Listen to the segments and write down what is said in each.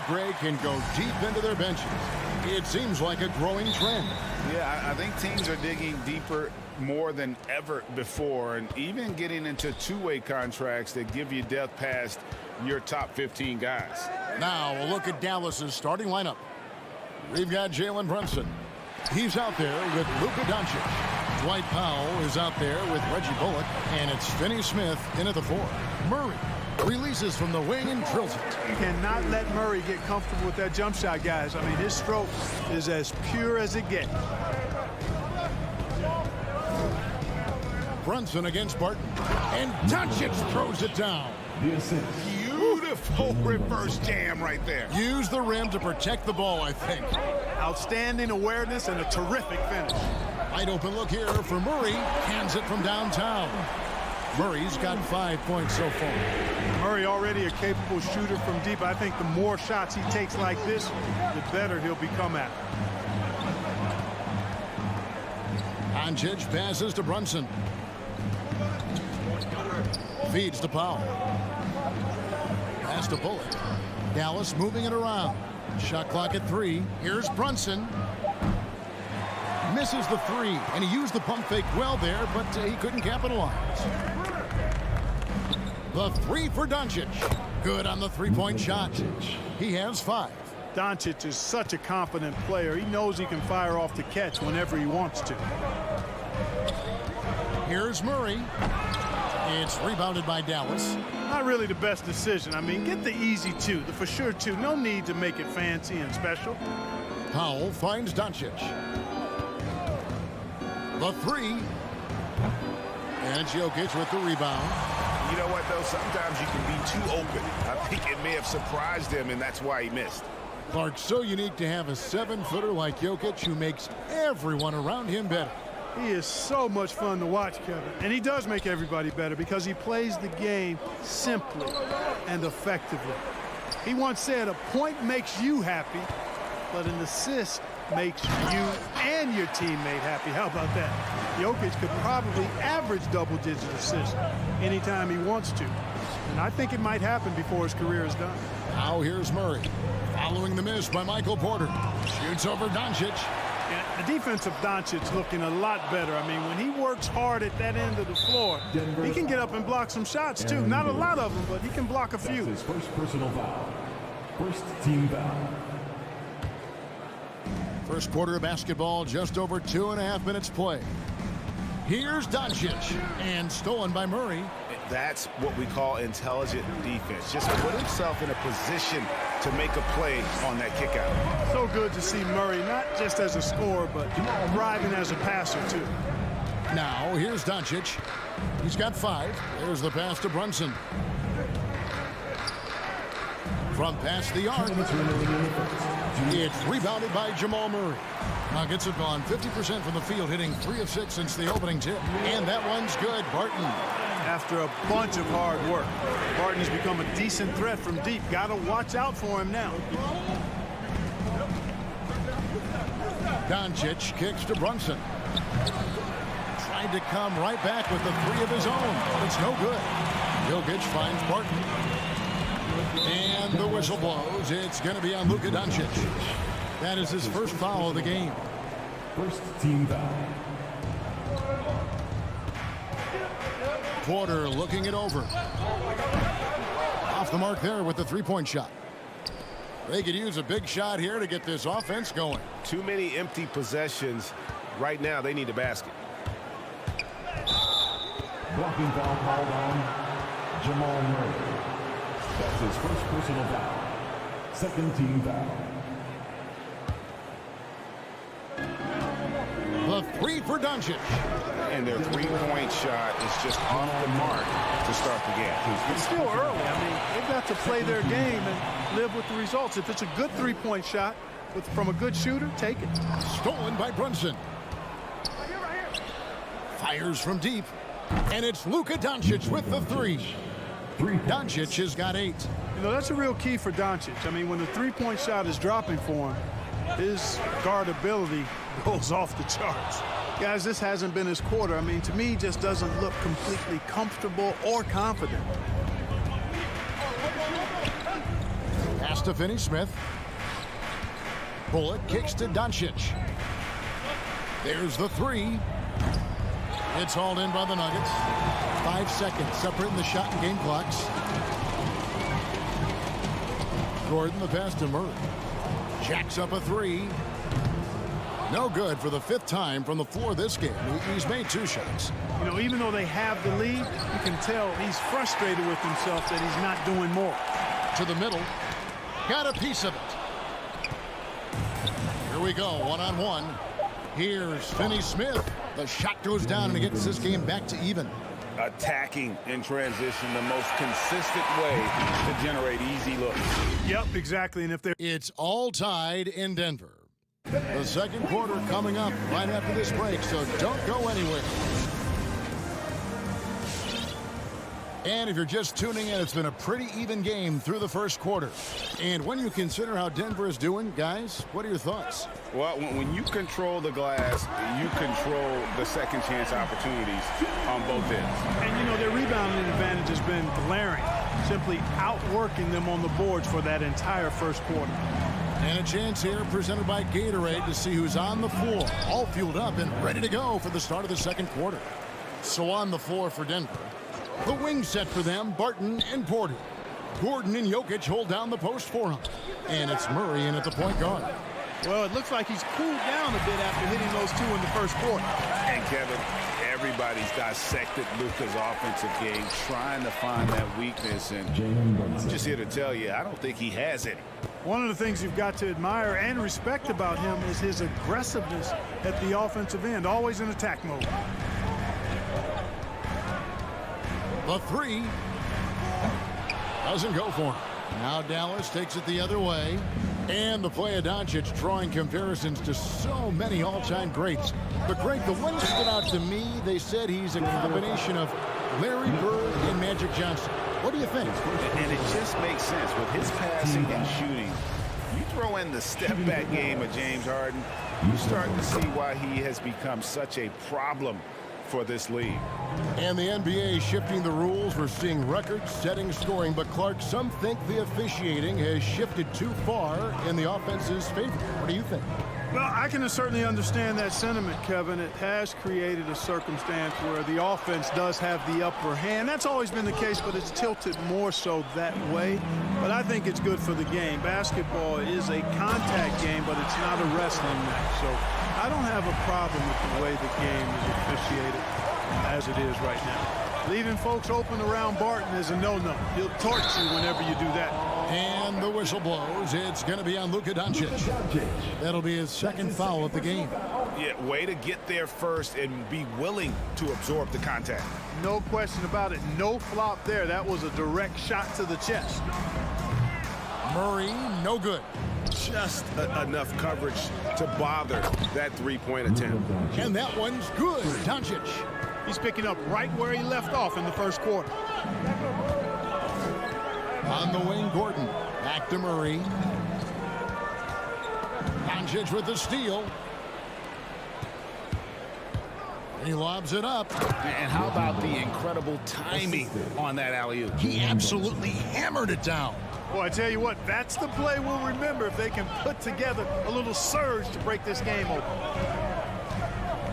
Greg, can go deep into their benches. It seems like a growing trend. Yeah, I think teams are digging deeper more than ever before, and even getting into two-way contracts that give you depth past your top 15 guys. Now we'll look at Dallas's starting lineup. We've got Jalen Brunson. He's out there with Luka Doncic. Dwight Powell is out there with Reggie Bullock, and it's Finney Smith in at the 4. Murray releases from the wing and drills it. You cannot let Murray get comfortable with that jump shot, guys. I mean, his stroke is as pure as it gets. Brunson against Barton, and Doncic throws it down. Beautiful reverse jam right there. Use the rim to protect the ball, I think. Outstanding awareness and a terrific finish. Wide open look here for Murray. Hands it from downtown. Murray's got 5 points so far. Murray already a capable shooter from deep. I think the more shots he takes like this, the better he'll become at it. Doncic passes to Brunson. Feeds to Powell. Pass to Bullock. Dallas moving it around. Shot clock at 3. Here's Brunson. Misses the 3, and he used the pump fake well there, but he couldn't capitalize. The 3 for Doncic. Good on the three-point shot. He has 5. Doncic is such a confident player. He knows he can fire off the catch whenever he wants to. Here's Murray. It's rebounded by Dallas. Not really the best decision. I mean, get the easy 2, the for sure 2. No need to make it fancy and special. Powell finds Doncic. The 3. And Jokic with the rebound. You know what, though? Sometimes you can be too open. I think it may have surprised him, and that's why he missed. Clark, so unique to have a 7-footer like Jokic who makes everyone around him better. He is so much fun to watch, Kevin. And he does make everybody better because he plays the game simply and effectively. He once said, a point makes you happy, but an assist makes you and your teammate happy. How about that? Jokic could probably average double-digit assists anytime he wants to. And I think it might happen before his career is done. Now here's Murray. Following the miss by Michael Porter. Shoots over Doncic. Yeah, the defense of Doncic looking a lot better. I mean, when he works hard at that end of the floor, he can get up and block some shots, too. Not a lot of them, but he can block a few. That's his first personal foul. First team foul. First quarter of basketball, just over 2.5 minutes play. Here's Doncic, and stolen by Murray. That's what we call intelligent defense. Just put himself in a position to make a play on that kick out. So good to see Murray, not just as a scorer, but thriving as a passer, too. Now, here's Doncic. He's got 5. There's the pass to Brunson. From past the arc. It's rebounded by Jamal Murray. Nuggets have gone 50% from the field, hitting 3 of 6 since the opening tip. And that one's good. Barton. After a bunch of hard work, Barton has become a decent threat from deep. Got to watch out for him now. Doncic kicks to Brunson. Tried to come right back with the 3 of his own, but it's no good. Jokic finds Barton. And the whistle blows. It's going to be on Luka Doncic. That is his first foul of the game. First team foul. Porter looking it over. Off the mark there with the three-point shot. They could use a big shot here to get this offense going. Too many empty possessions. Right now, they need a basket. Blocking foul called on Jamal Murray. That's his first personal foul. Second team foul. The 3 for Doncic. And their three-point shot is just off the mark to start the game. It's still early. I mean, they've got to play their game and live with the results. If it's a good three-point shot from a good shooter, take it. Stolen by Brunson. Fires from deep. And it's Luka Doncic with the 3. Doncic has got 8. You know, that's a real key for Doncic. I mean, when the three-point shot is dropping for him, his guard ability goes off the charts. Guys, this hasn't been his quarter. I mean, to me, just doesn't look completely comfortable or confident. Pass to Finney-Smith. Bullock kicks to Doncic. There's the three. It's hauled in by the Nuggets. 5 seconds separating the shot and game clocks. Gordon the pass to Murray. Jacks up a three. No good for the 5th time from the floor this game. He's made 2 shots. You know, even though they have the lead, you can tell he's frustrated with himself that he's not doing more. To the middle. Got a piece of it. Here we go, one-on-one. Here's Finney-Smith. The shot goes down and it gets this game back to even. Attacking in transition, the most consistent way to generate easy looks. Yep, exactly. And if they're... It's all tied in Denver. The second quarter coming up right after this break, so don't go anywhere. And if you're just tuning in, it's been a pretty even game through the first quarter. And when you consider how Denver is doing, guys, what are your thoughts? Well, when you control the glass, you control the second chance opportunities on both ends. And, you know, their rebounding advantage has been glaring, simply outworking them on the boards for that entire first quarter. And a chance here presented by Gatorade to see who's on the floor, all fueled up and ready to go for the start of the second quarter. So on the floor for Denver. The wing set for them, Barton and Porter. Gordon and Jokic hold down the post for him. And it's Murray in at the point guard. Well, it looks like he's cooled down a bit after hitting those 2 in the first quarter. And Kevin, everybody's dissected Luka's offensive game, trying to find that weakness. And I'm just here to tell you, I don't think he has it. One of the things you've got to admire and respect about him is his aggressiveness at the offensive end, always in attack mode. The three doesn't go for him. Now Dallas takes it the other way. And the play of Doncic drawing comparisons to so many all-time greats. But Greg, the one that stood out to me, they said he's a combination of Larry Bird and Magic Johnson. What do you think? And it just makes sense with his passing and shooting. You throw in the step-back game of James Harden, you start to see why he has become such a problem for this league. And the NBA shifting the rules. We're seeing record-setting scoring, but Clark, some think the officiating has shifted too far in the offense's favor. What do you think? Well, I can certainly understand that sentiment, Kevin. It has created a circumstance where the offense does have the upper hand. That's always been the case, but it's tilted more so that way. But I think it's good for the game. Basketball is a contact game, but it's not a wrestling match. So I don't have a problem with the way the game is officiated as it is right now. Leaving folks open around Barton is a no-no. He'll torch you whenever you do that. And the whistle blows. It's going to be on Luka Doncic. That'll be his second foul of the game. Yeah, way to get there first and be willing to absorb the contact. No question about it. No flop there. That was a direct shot to the chest. Murray, no good. Just enough coverage to bother that three-point attempt. And that one's good. Doncic. He's picking up right where he left off in the first quarter. On the wing, Gordon. Back to Murray. Doncic with the steal. He lobs it up. And how about the incredible timing on that alley-oop? He absolutely hammered it down. Well, I tell you what, that's the play we'll remember if they can put together a little surge to break this game open.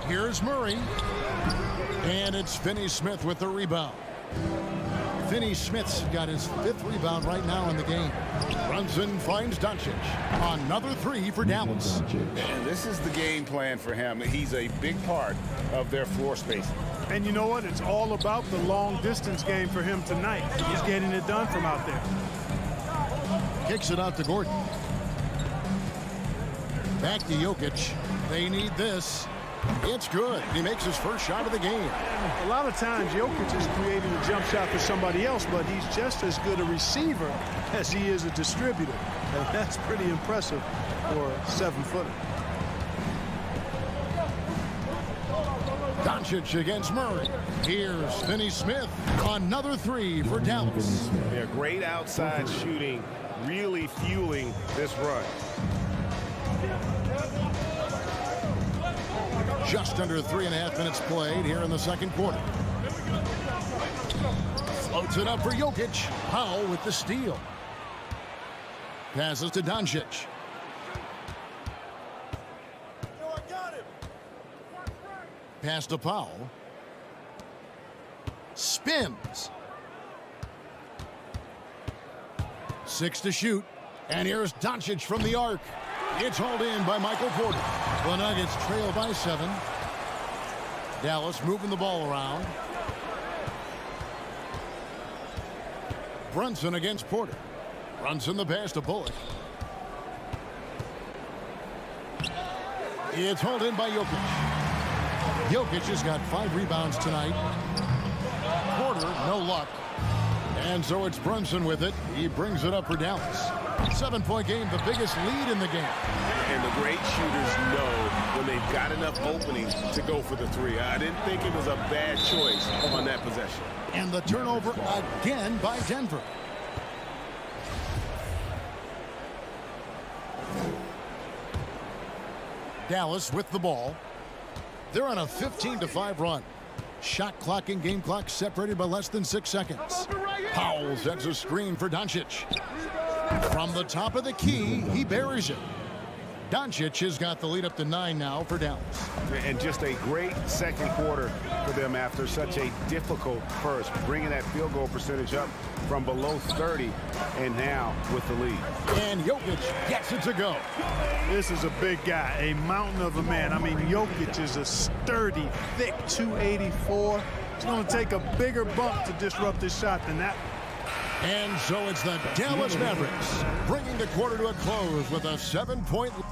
Here's Murray. And it's Finney-Smith with the rebound. Finney-Smith's got his 5th rebound right now in the game. Brunson finds Doncic. Another 3 for Dallas. And this is the game plan for him. He's a big part of their floor spacing. And you know what? It's all about the long-distance game for him tonight. He's getting it done from out there. Kicks it out to Gordon. Back to Jokic. They need this. It's good. He makes his first shot of the game. A lot of times, Jokic is creating a jump shot for somebody else, but he's just as good a receiver as he is a distributor. And that's pretty impressive for a 7-footer. Doncic against Murray. Here's Finney-Smith. Another 3 for Dallas. They're great outside shooting, really fueling this run. Just under 3.5 minutes played here in the second quarter. Floats it up for Jokic. Powell with the steal. Passes to Doncic. Pass to Powell. Spins. 6 to shoot. And here's Doncic from the arc. It's hauled in by Michael Porter. The Nuggets trail by 7. Dallas moving the ball around. Brunson against Porter. Brunson the pass to Bullock. It's hauled in by Jokic. Jokic has got 5 rebounds tonight. Porter, no luck. And so it's Brunson with it. He brings it up for Dallas. 7-point game, the biggest lead in the game. And the great shooters know when they've got enough opening to go for the 3. I didn't think it was a bad choice on that possession. And the turnover again by Denver. Dallas with the ball. They're on a 15-5 run. Shot clock and game clock separated by less than 6 seconds. Powell sets a screen for Doncic. From the top of the key, he buries it. Doncic has got the lead up to 9 now for Dallas. And just a great second quarter for them after such a difficult first, bringing that field goal percentage up from below 30 and now with the lead. And Jokic gets it to go. This is a big guy, a mountain of a man. I mean, Jokic is a sturdy, thick 284. It's going to take a bigger bump to disrupt this shot than that. And so it's the Dallas Mavericks bringing the quarter to a close with a 7-point lead.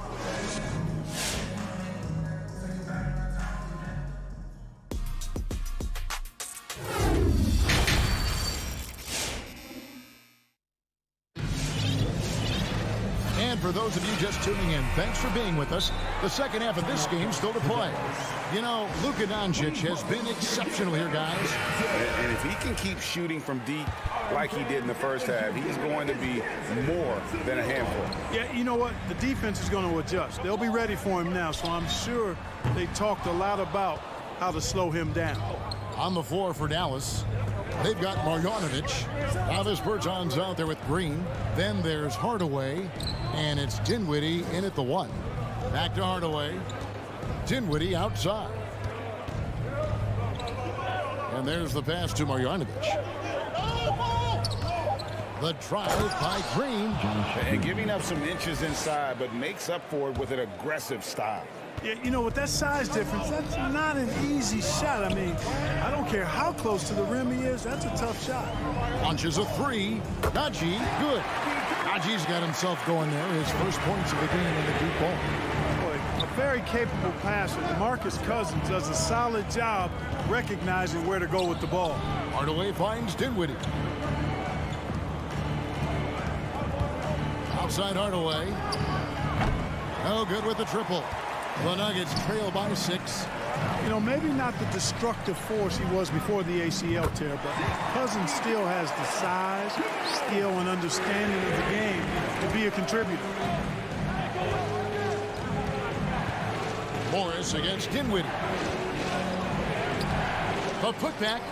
And for those of you just tuning in, thanks for being with us. The second half of this game still to play. You know, Luka Doncic has been exceptional here, guys. And if he can keep shooting from deep like he did in the first half, he's going to be more than a handful. Yeah, you know what? The defense is going to adjust. They'll be ready for him now, so I'm sure they talked a lot about how to slow him down. On the floor for Dallas, they've got Marjanovic. Travis Berton's out there with Green. Then there's Hardaway, and it's Dinwiddie in at the 1. Back to Hardaway. Dinwiddie outside. And there's the pass to Marjanovic. The drive by Green. And giving up some inches inside, but makes up for it with an aggressive style. Yeah, you know, with that size difference, that's not an easy shot. I mean, I don't care how close to the rim he is, that's a tough shot. Launches a 3. Najee, good. Najee's got himself going there. His first points of the game in the deep ball. Boy, a very capable passer. DeMarcus Cousins does a solid job recognizing where to go with the ball. Hardaway finds Dinwiddie. Outside Hardaway. No good with the triple. The Nuggets trail by 6. You know, maybe not the destructive force he was before the ACL tear, but Cousins still has the size, skill, and understanding of the game to be a contributor. Morris against Dinwiddie. The putback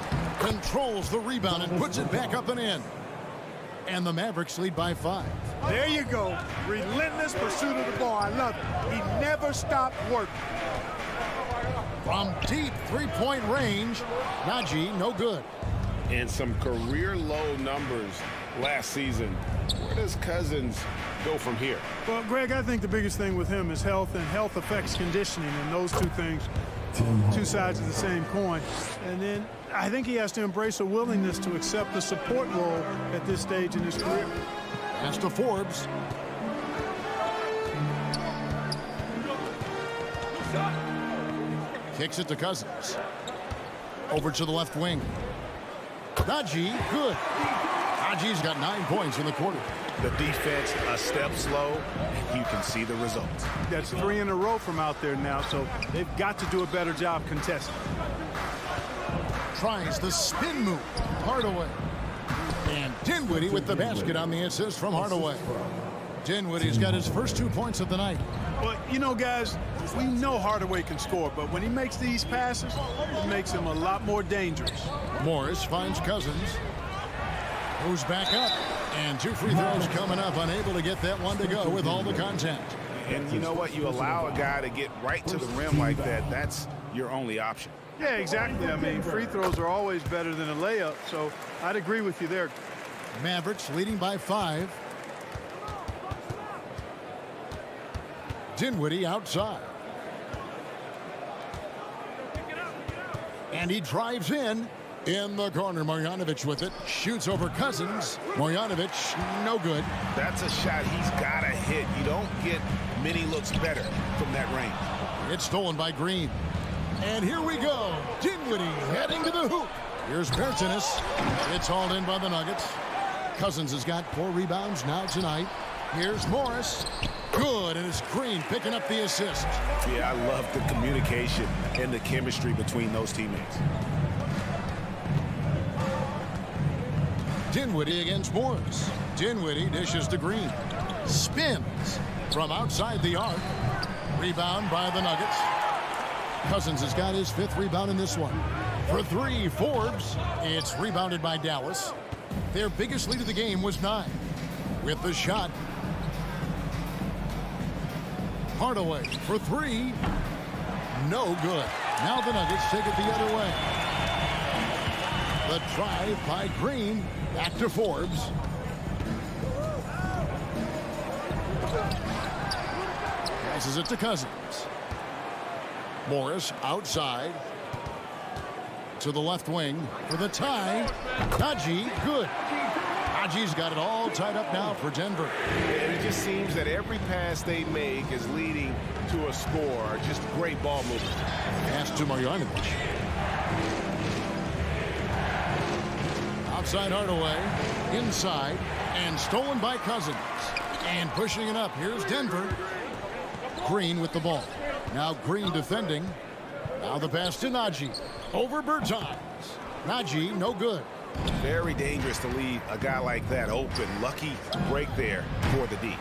controls the rebound and puts it back up and in. And the Mavericks lead by 5. There you go. Relentless pursuit of the ball. I love it. He never stopped working. From deep three-point range, Najee, no good. And some career low numbers last season. Where does Cousins go from here? Well, Greg, I think the biggest thing with him is health, and health affects conditioning, and those two things, two sides of the same coin. And then I think he has to embrace a willingness to accept the support role at this stage in his career. Pass to Forbes. Kicks it to Cousins. Over to the left wing. Najee, good. Najee's got 9 points in the quarter. The defense a step slow, and you can see the results. That's 3 in a row from out there now, so they've got to do a better job contesting. Tries the spin move. Hardaway. And Dinwiddie with the basket on the assist from Hardaway. Dinwiddie's got his first 2 points of the night. Well, you know, guys, we know Hardaway can score, but when he makes these passes, it makes him a lot more dangerous. Morris finds Cousins. Moves back up. And 2 free throws coming up, unable to get that one to go with all the contact. And you know what? You allow a guy to get right to the rim like that. That's your only option. Yeah, exactly. I mean, free throws are always better than a layup, so I'd agree with you there. Mavericks leading by 5. Dinwiddie outside. And he drives in the corner. Marjanovic with it. Shoots over Cousins. Marjanovic, no good. That's a shot he's got to hit. You don't get many looks better from that range. It's stolen by Green. And here we go. Dinwiddie heading to the hoop. Here's Bertanis. It's hauled in by the Nuggets. Cousins has got 4 rebounds now tonight. Here's Morris. Good, and it's Green picking up the assist. Yeah, I love the communication and the chemistry between those teammates. Dinwiddie against Morris. Dinwiddie dishes to Green. Spins from outside the arc. Rebound by the Nuggets. Cousins has got his 5th rebound in this one. For 3, Forbes. It's rebounded by Dallas. Their biggest lead of the game was 9. With the shot. Hardaway for 3. No good. Now the Nuggets take it the other way. The drive by Green. Back to Forbes. Passes it to Cousins. Morris outside. To the left wing for the tie. Najee, good. Najee's got it all tied up now for Denver. And it just seems that every pass they make is leading to a score. Just great ball movement. Pass to Marjanovic. Outside Hardaway. Inside. And stolen by Cousins. And pushing it up. Here's Denver. Green with the ball. Now Green defending. Now the pass to Najee. Over Bertans. Najee, no good. Very dangerous to leave a guy like that open. Lucky break there for the D.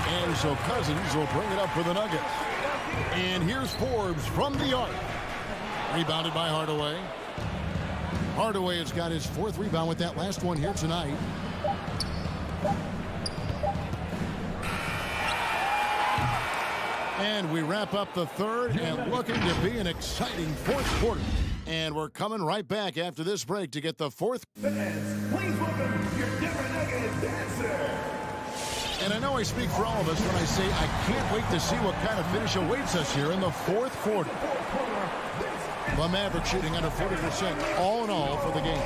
And so Cousins will bring it up for the Nuggets. And here's Forbes from the arc. Rebounded by Hardaway. Hardaway has got his 4th rebound with that last one here tonight. And we wrap up the 3rd and looking to be an exciting 4th quarter. And we're coming right back after this break to get the 4th. Fans, please welcome your Denver Nuggets dancer. And I know I speak for all of us when I say I can't wait to see what kind of finish awaits us here in the 4th quarter. The Mavericks shooting under 40% all in all for the game.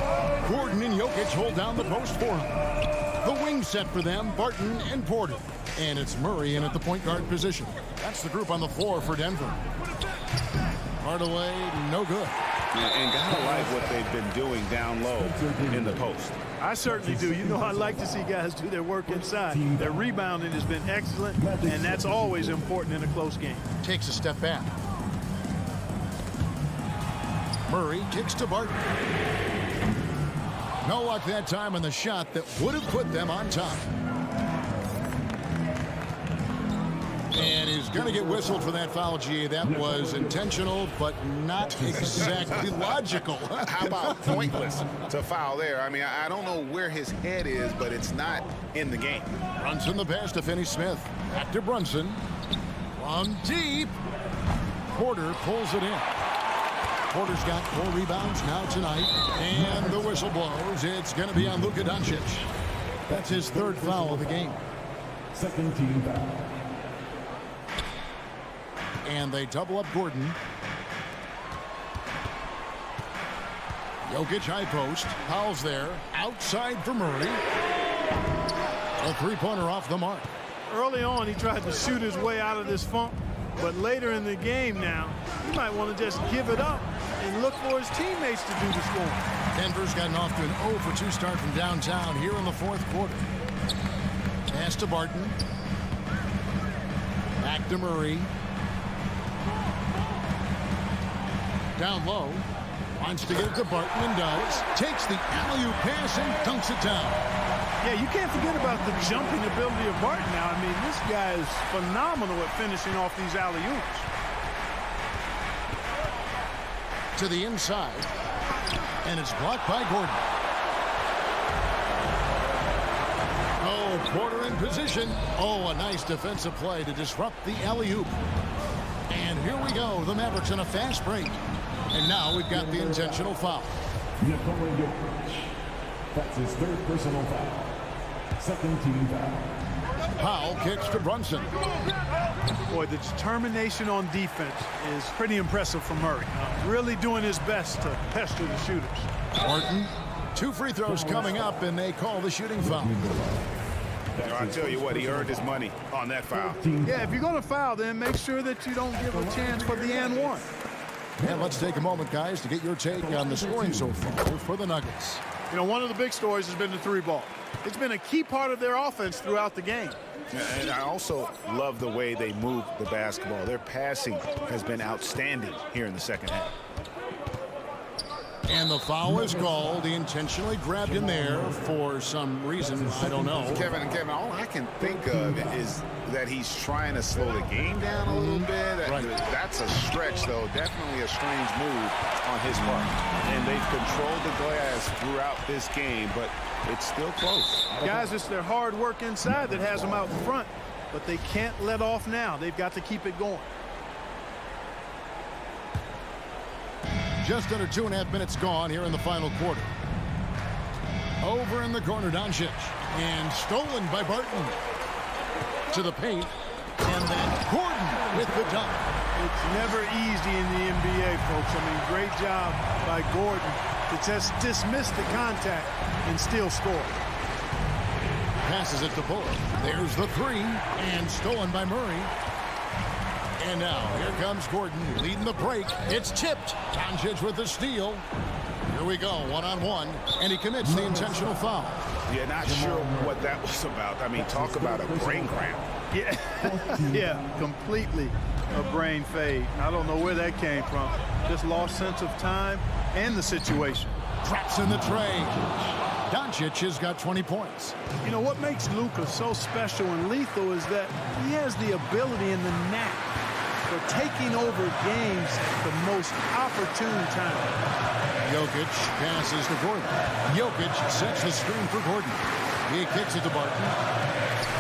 Gordon and Jokic hold down the post for him. The wing set for them, Barton and Porter. And it's Murray in at the point guard position. That's the group on the floor for Denver. Hardaway, no good. And gotta like what they've been doing down low in the post. I certainly do. You know, I like to see guys do their work inside. Their rebounding has been excellent, and that's always important in a close game. Takes a step back. Murray kicks to Barton. No luck that time on the shot that would have put them on top. And he's going to get whistled for that foul, G. That was intentional, but not exactly logical. How about pointless to foul there? I mean, I don't know where his head is, but it's not in the game. Brunson the pass to Finney-Smith. Back to Brunson. From deep. Porter pulls it in. Porter's got 4 rebounds now tonight. And the whistle blows. It's going to be on Luka Doncic. That's his 3rd foul of the game. 2nd team foul. And they double up Gordon. Jokic high post. Powell's there. Outside for Murray. A 3-pointer off the mark. Early on, he tried to shoot his way out of this funk. But later in the game now, he might want to just give it up and look for his teammates to do the scoring. Denver's gotten off to an 0 for 2 start from downtown here in the 4th quarter. Pass to Barton. Back to Murray. Down low. Wants to get it to Barton and does. Takes the alley-oop pass and dunks it down. Yeah, you can't forget about the jumping ability of Barton now. I mean, this guy is phenomenal at finishing off these alley-oops. To the inside. And it's blocked by Gordon. Porter in position. Oh, a nice defensive play to disrupt the alley-oop. And here we go. The Mavericks on a fast break. And now we've got the intentional foul. Nikola Jokic. That's his third personal foul. Second team foul. Powell kicks to Brunson. Boy, the determination on defense is pretty impressive from Murray. Really doing his best to pester the shooters. Martin, 2 free throws coming up, and they call the shooting foul. I tell you what, he earned his money on that foul. Yeah, if you're going to foul, then make sure that you don't give a chance for the and one. And let's take a moment, guys, to get your take on the scoring so far for the Nuggets. You know, one of the big stories has been the three ball. It's been a key part of their offense throughout the game. And I also love the way they move the basketball. Their passing has been outstanding here in the second half. And the foul is called. He intentionally grabbed him there for some reason. I don't know. Kevin, all I can think of is that he's trying to slow the game down a little bit. Right. That's a stretch, though. Definitely a strange move on his part. And they've controlled the glass throughout this game, but it's still close. Guys, it's their hard work inside that has them out in front, but they can't let off now. They've got to keep it going. Just under 2.5 minutes gone here in the final quarter. Over in the corner, Doncic. And stolen by Barton. To the paint. And then Gordon with the dunk. It's never easy in the NBA, folks. I mean, great job by Gordon to just dismiss the contact and still score. Passes it to Bullock. There's the 3. And stolen by Murray. And now, here comes Gordon leading the break. It's tipped. Doncic with the steal. Here we go, one-on-one. And he commits the intentional foul. Yeah, not sure what that was about. I mean, talk about a brain cramp. Yeah, yeah, completely a brain fade. I don't know where that came from. Just lost sense of time and the situation. Drops in the tray. Doncic has got 20 points. You know, what makes Luka so special and lethal is that he has the ability and the knack for taking over games at the most opportune time. Jokic passes to Gordon. Jokic sets the screen for Gordon. He kicks it to Barton.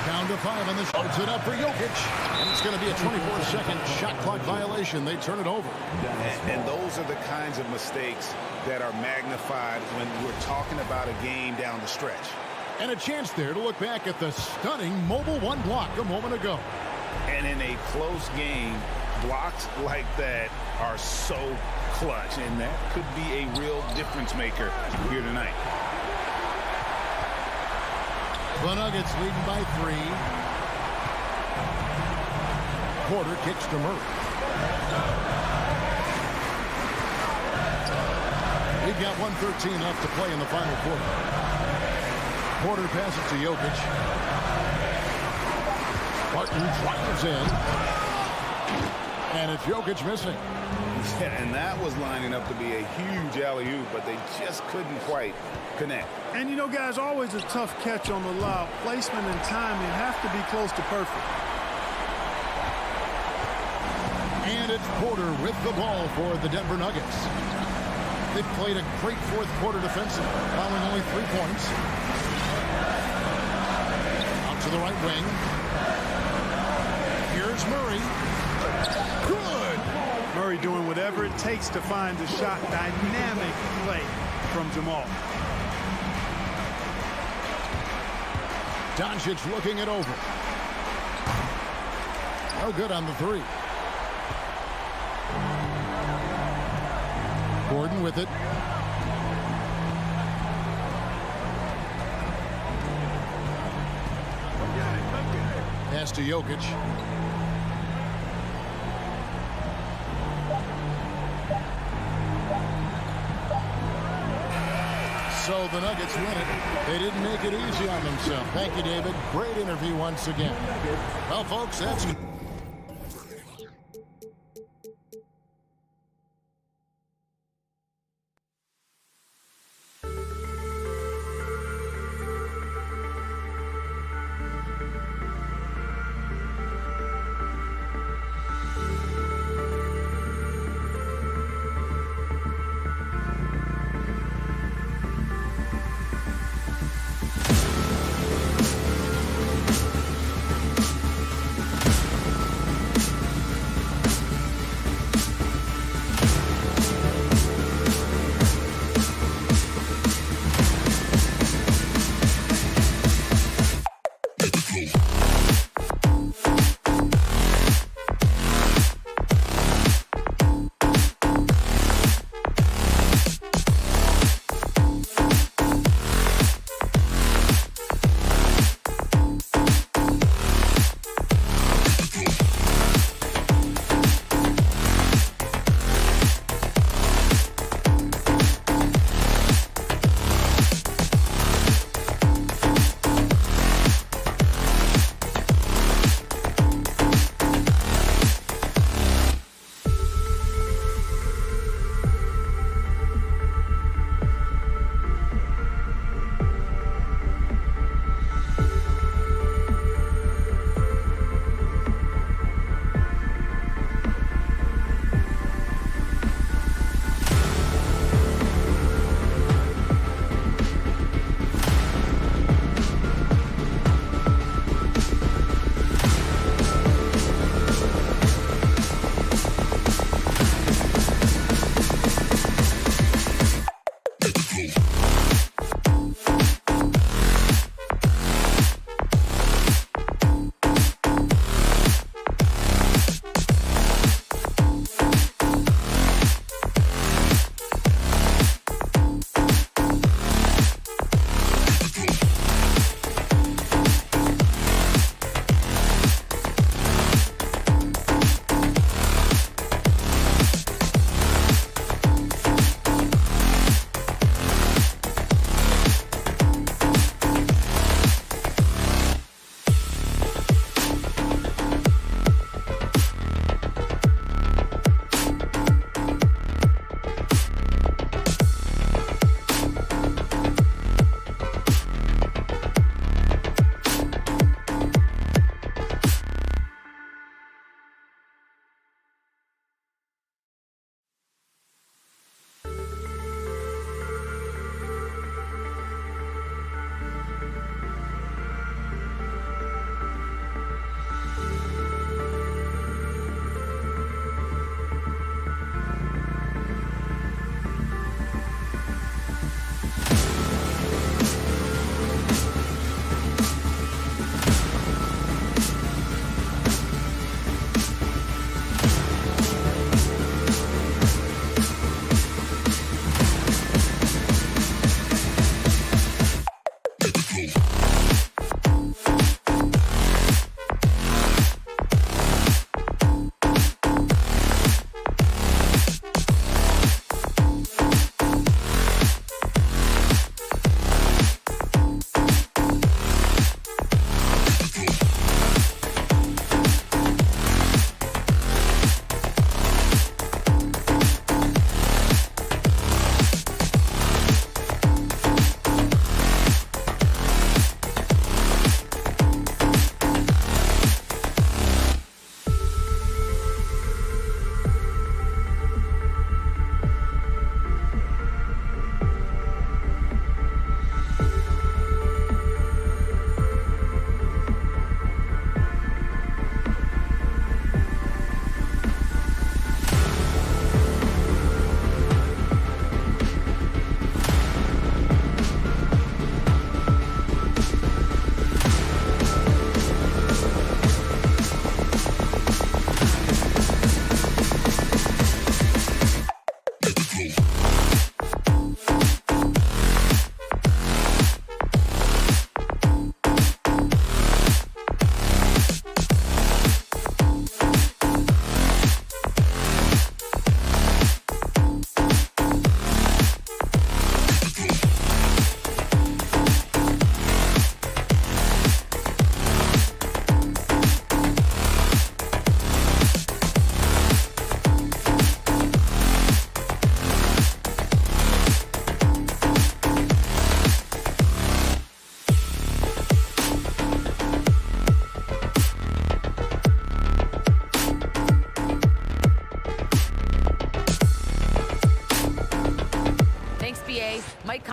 Down to 5 on the shot. Puts it up for Jokic. And it's going to be a 24-second shot clock violation. They turn it over. And those are the kinds of mistakes that are magnified when we're talking about a game down the stretch. And a chance there to look back at the stunning Mobile One block a moment ago. And in a close game, blocks like that are so clutch, and that could be a real difference maker here tonight. The Nuggets leading by 3. Porter kicks to Murray. We've got 1:13 left to play in the final quarter. Porter passes to Jokic. Barton drives in. And it's Jokic missing. Yeah, and that was lining up to be a huge alley-oop, but they just couldn't quite connect. And you know, guys, always a tough catch on the lob. Placement and timing have to be close to perfect. And it's Porter with the ball for the Denver Nuggets. They've played a great fourth quarter defensive, allowing only 3 points. Out to the right wing. Here's Murray. Good! Murray doing whatever it takes to find the shot. Dynamic play from Jamal. Doncic looking it over. No good on the 3. Gordon with it. Pass to Jokic. So the Nuggets win it. They didn't make it easy on themselves. Thank you, David. Great interview once again. Well, folks, that's...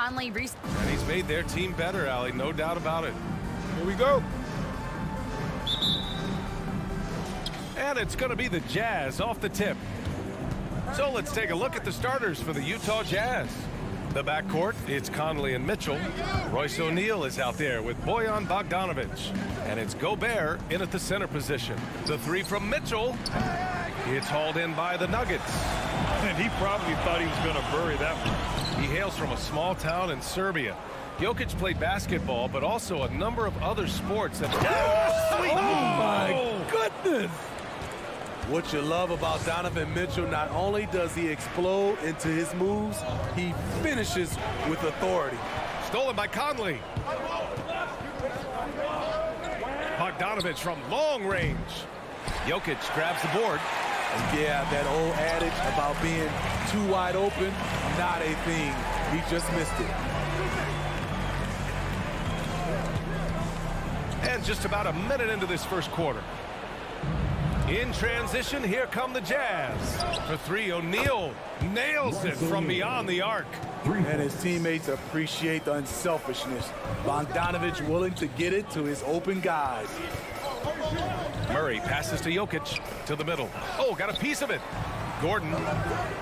Conley. And he's made their team better, Allie, no doubt about it. Here we go. And it's going to be the Jazz off the tip. So let's take a look at the starters for the Utah Jazz. The backcourt, it's Conley and Mitchell. Royce O'Neal is out there with Bojan Bogdanovic. And it's Gobert in at the center position. The three from Mitchell. It's hauled in by the Nuggets. And he probably thought he was going to bury that one. He hails from a small town in Serbia. Jokic played basketball, but also a number of other sports. That my goodness! What you love about Donovan Mitchell, not only does he explode into his moves, he finishes with authority. Stolen by Conley. Bogdanovic from long range. Jokic grabs the board. And yeah, that old adage about being too wide open, not a thing. He just missed it. And just about a minute into this first quarter. In transition, here come the Jazz. For three, O'Neal nails it from beyond the arc. And his teammates appreciate the unselfishness. Bogdanovic willing to get it to his open guys. Murray passes to Jokic to the middle. Oh, got a piece of it. Gordon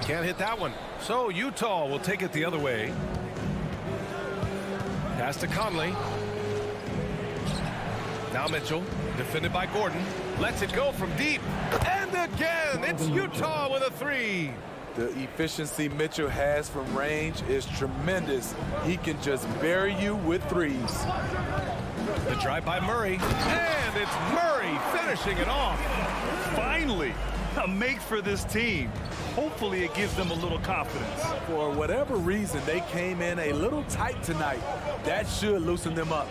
can't hit that one. So Utah will take it the other way. Pass to Conley. Now Mitchell, defended by Gordon, lets it go from deep. And again, it's Utah with a three. The efficiency Mitchell has from range is tremendous. He can just bury you with threes. The drive by Murray, and it's Murray finishing it off. Finally, a make for this team. Hopefully it gives them a little confidence. For whatever reason, they came in a little tight tonight. That should loosen them up.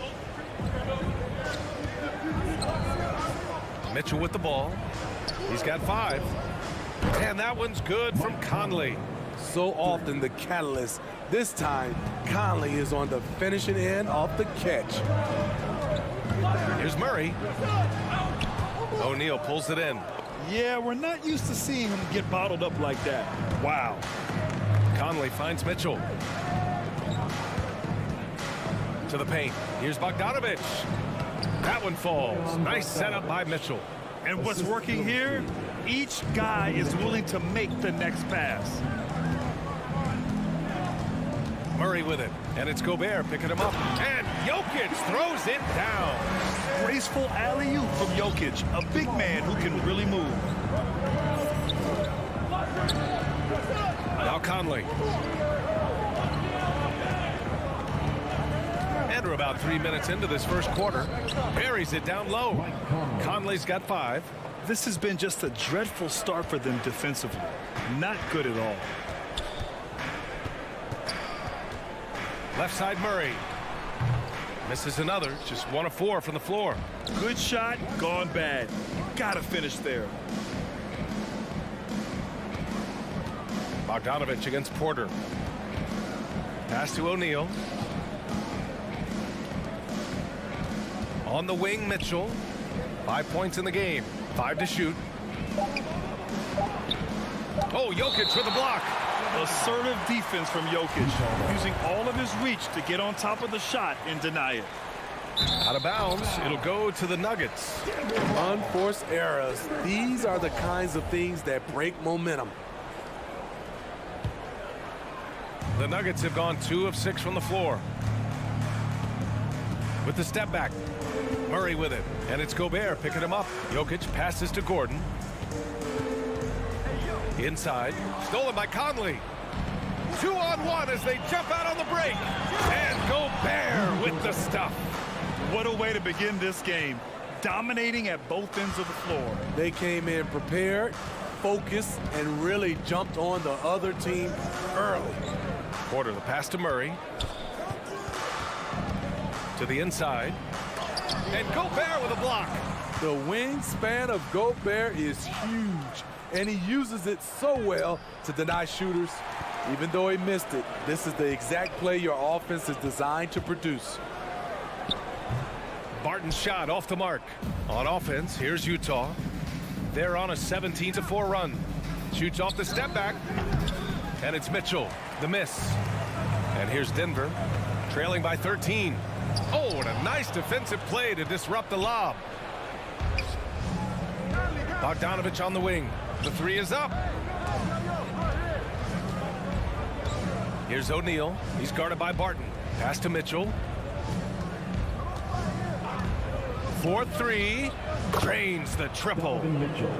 Mitchell with the ball. He's got 5. And that one's good from Conley. So often the catalyst. This time, Conley is on the finishing end of the catch. Here's Murray. O'Neal pulls it in. Yeah, we're not used to seeing him get bottled up like that. Wow. Conley finds Mitchell. To the paint. Here's Bogdanovic. That one falls. Nice setup by Mitchell. And what's working here? Each guy is willing to make the next pass. Murray with it. And it's Gobert picking him up. And Jokic throws it down. Graceful alley-oop from Jokic, a big man who can really move. Now Conley. And we're about 3 minutes into this first quarter. Buries it down low. Conley's got 5. This has been just a dreadful start for them defensively. Not good at all. Left side Murray. Misses another. Just 1 of 4 from the floor. Good shot, gone bad. Gotta finish there. Bogdanovic against Porter. Pass to O'Neal. On the wing, Mitchell. 5 points in the game. 5 to shoot. Oh, Jokic with a block. Assertive defense from Jokic, using all of his reach to get on top of the shot and deny it. Out of bounds. It'll go to the Nuggets. Unforced errors. These are the kinds of things that break momentum. The Nuggets have gone 2 of 6 from the floor. With the step back. Murray with it. And it's Gobert picking him up. Jokic passes to Gordon. Inside. Stolen by Conley. 2-on-1 as they jump out on the break. And Gobert with the stuff. What a way to begin this game. Dominating at both ends of the floor. They came in prepared, focused, and really jumped on the other team early. Porter, the pass to Murray. To the inside. And Gobert with a block. The wingspan of Gobert is huge, and he uses it so well to deny shooters. Even though he missed it, this is the exact play your offense is designed to produce. Barton's shot off the mark. On offense, here's Utah. They're on a 17-4 run. Shoots off the step back. And it's Mitchell. The miss. And here's Denver, trailing by 13. Oh, and a nice defensive play to disrupt the lob. Bogdanovich on the wing. The three is up. Here's O'Neal. He's guarded by Barton. Pass to Mitchell. 4-3. Drains the triple.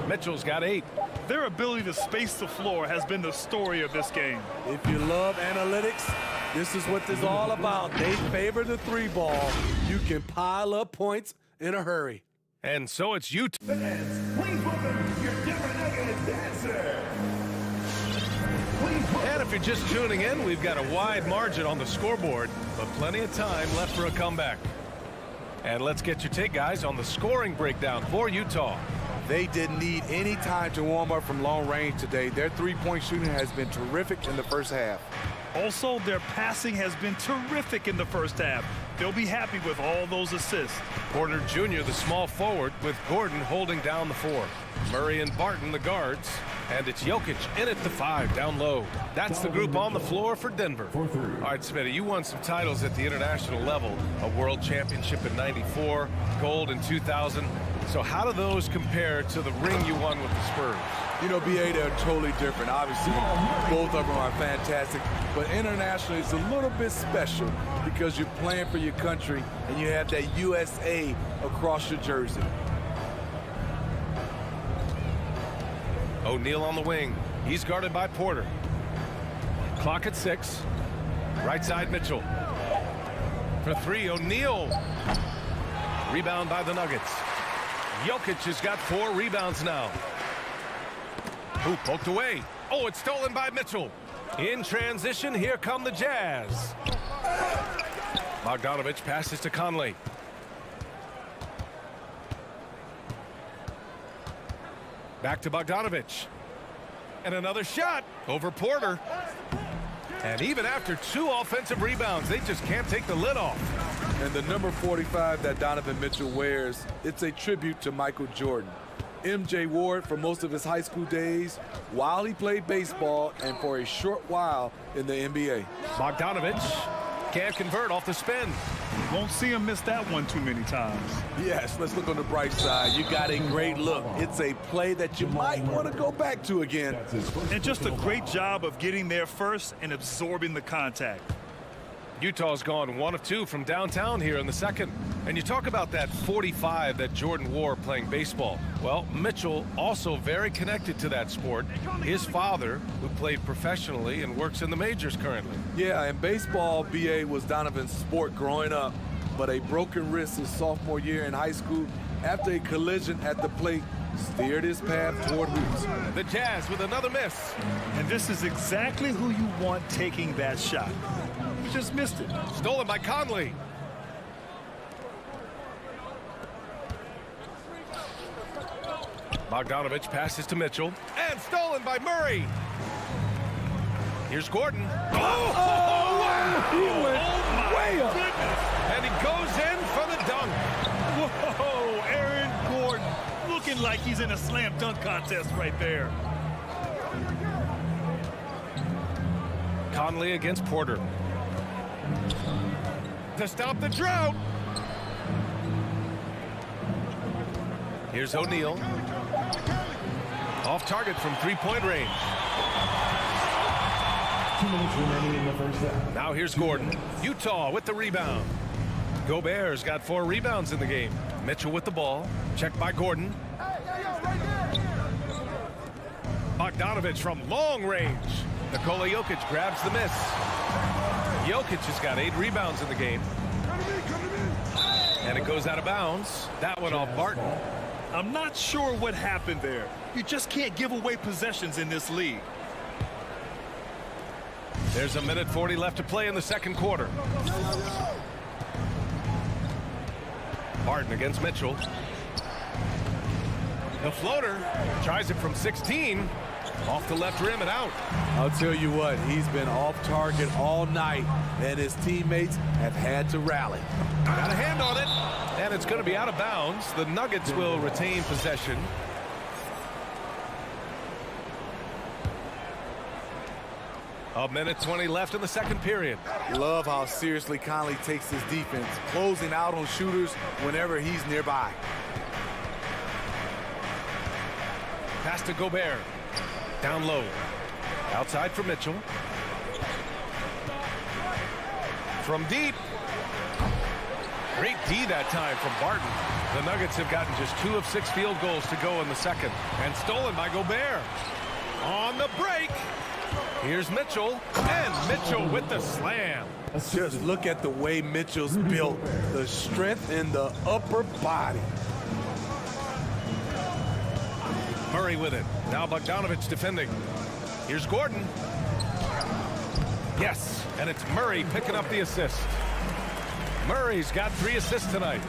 Mitchell's got 8. Their ability to space the floor has been the story of this game. If you love analytics, this is what this is all about. They favor the 3 ball. You can pile up points in a hurry. And so it's Utah. Fans, please welcome your Denver Nuggets dancer. And if you're just tuning in, we've got a wide margin on the scoreboard, but plenty of time left for a comeback. And let's get your take, guys, on the scoring breakdown for Utah. They didn't need any time to warm up from long range today. Their three-point shooting has been terrific in the first half. Also, their passing has been terrific in the first half. They'll be happy with all those assists. Porter Jr., the small forward, with Gordon holding down the 4. Murray and Barton, the guards. And it's Jokic in at the 5, down low. That's the group on the floor for Denver. All right, Smitty, you won some titles at the international level. A world championship in '94, gold in 2000. So how do those compare to the ring you won with the Spurs? You know, BA, they're totally different. Obviously, both of them are fantastic. But internationally, it's a little bit special because you're playing for your country and you have that USA across your jersey. O'Neal on the wing. He's guarded by Porter. Clock at 6. Right side, Mitchell. For 3, O'Neal. Rebound by the Nuggets. Jokic has got 4 rebounds now. Ooh, poked away. Oh, it's stolen by Mitchell. In transition, here come the Jazz. Bogdanovich passes to Conley. Back to Bogdanovich. And another shot over Porter. And even after 2 offensive rebounds, they just can't take the lid off. And the number 45 that Donovan Mitchell wears, it's a tribute to Michael Jordan. MJ wore it for most of his high school days while he played baseball and for a short while in the NBA. Bogdanovich can't convert off the spin. Won't see him miss that one too many times. Yes, let's look on the bright side. You got a great look. It's a play that you might want to go back to again. And just a great job of getting there first and absorbing the contact. Utah's gone 1 of 2 from downtown here in the second. And you talk about that 45 that Jordan wore playing baseball. Well, Mitchell also very connected to that sport. His father, who played professionally and works in the majors currently. Yeah, and baseball, BA, was Donovan's sport growing up. But a broken wrist his sophomore year in high school after a collision at the plate steered his path toward hoops. The Jazz with another miss. And this is exactly who you want taking that shot. He just missed it. Stolen by Conley. Bogdanovich passes to Mitchell. And stolen by Murray. Here's Gordon. Oh! He went way up. And he goes in for the dunk. Whoa, Aaron Gordon looking like he's in a slam dunk contest right there. Conley against Porter. To stop the drought. Here's O'Neal. Off target from 3-point range. 2 minutes remaining in the first half. Now here's Gordon. Utah with the rebound. Gobert's got 4 rebounds in the game. Mitchell with the ball. Checked by Gordon. Bogdanovich from long range. Nikola Jokic grabs the miss. Jokic has got 8 rebounds in the game. And it goes out of bounds. That one off Barton. I'm not sure what happened there. You just can't give away possessions in this league. There's 1:40 left to play in the second quarter. Barton against Mitchell. The floater tries it from 16. Off the left rim and out. I'll tell you what, he's been off target all night, and his teammates have had to rally. Got a hand on it, and it's going to be out of bounds. The Nuggets will retain possession. A minute 20 left in the second period. Love how seriously Conley takes his defense, closing out on shooters whenever he's nearby. Pass to Gobert. Down low. Outside for Mitchell. From deep. Great D that time from Barton. The Nuggets have gotten just 2 of 6 field goals to go in the second. And stolen by Gobert. On the break. Here's Mitchell. And Mitchell with the slam. Just look at the way Mitchell's built. The strength in the upper body. Murray with it. Now Bogdanovic defending. Here's Gordon. Yes, and it's Murray picking up the assist. Murray's got 3 assists tonight.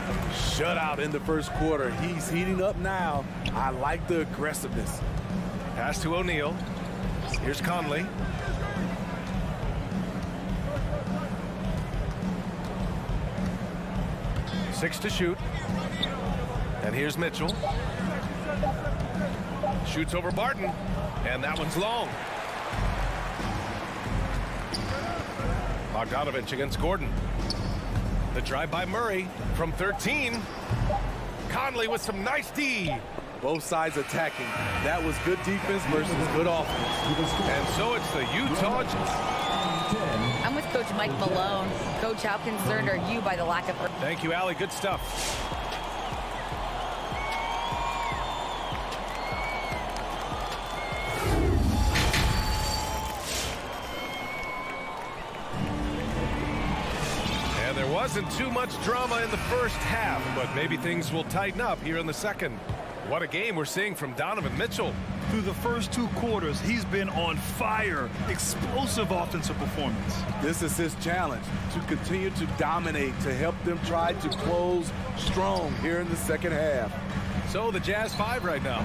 Shutout in the first quarter. He's heating up now. I like the aggressiveness. Pass to O'Neal. Here's Conley. Six to shoot. And here's Mitchell. Shoots over Barton. And that one's long. Bogdanovic against Gordon. The drive by Murray from 13. Conley with some nice D. Both sides attacking. That was good defense versus good offense. And so it's the Utah. I'm with Coach Mike Malone. Coach, how concerned are you by the lack of... Thank you, Allie. Good stuff. And there wasn't too much drama in the first half, but maybe things will tighten up here in the second. What a game we're seeing from Donovan Mitchell. Through the first 2 quarters, he's been on fire. Explosive offensive performance. This is his challenge, to continue to dominate, to help them try to close strong here in the second half. So the Jazz 5 right now.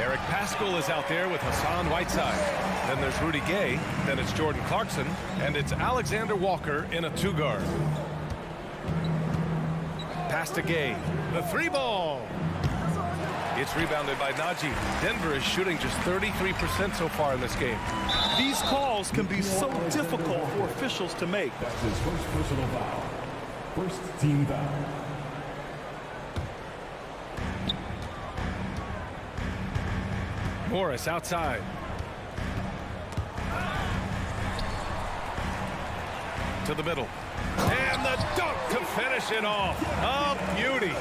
Eric Paschall is out there with Hassan Whiteside. Then there's Rudy Gay. Then it's Jordan Clarkson. And it's Alexander Walker in a 2-guard. Pass to Gay. The 3-ball. It's rebounded by Najee. Denver is shooting just 33% so far in this game. These calls can be so difficult for officials to make. That's his first personal foul. First team foul. Morris outside. To the middle. And the dunk to finish it off. A beauty.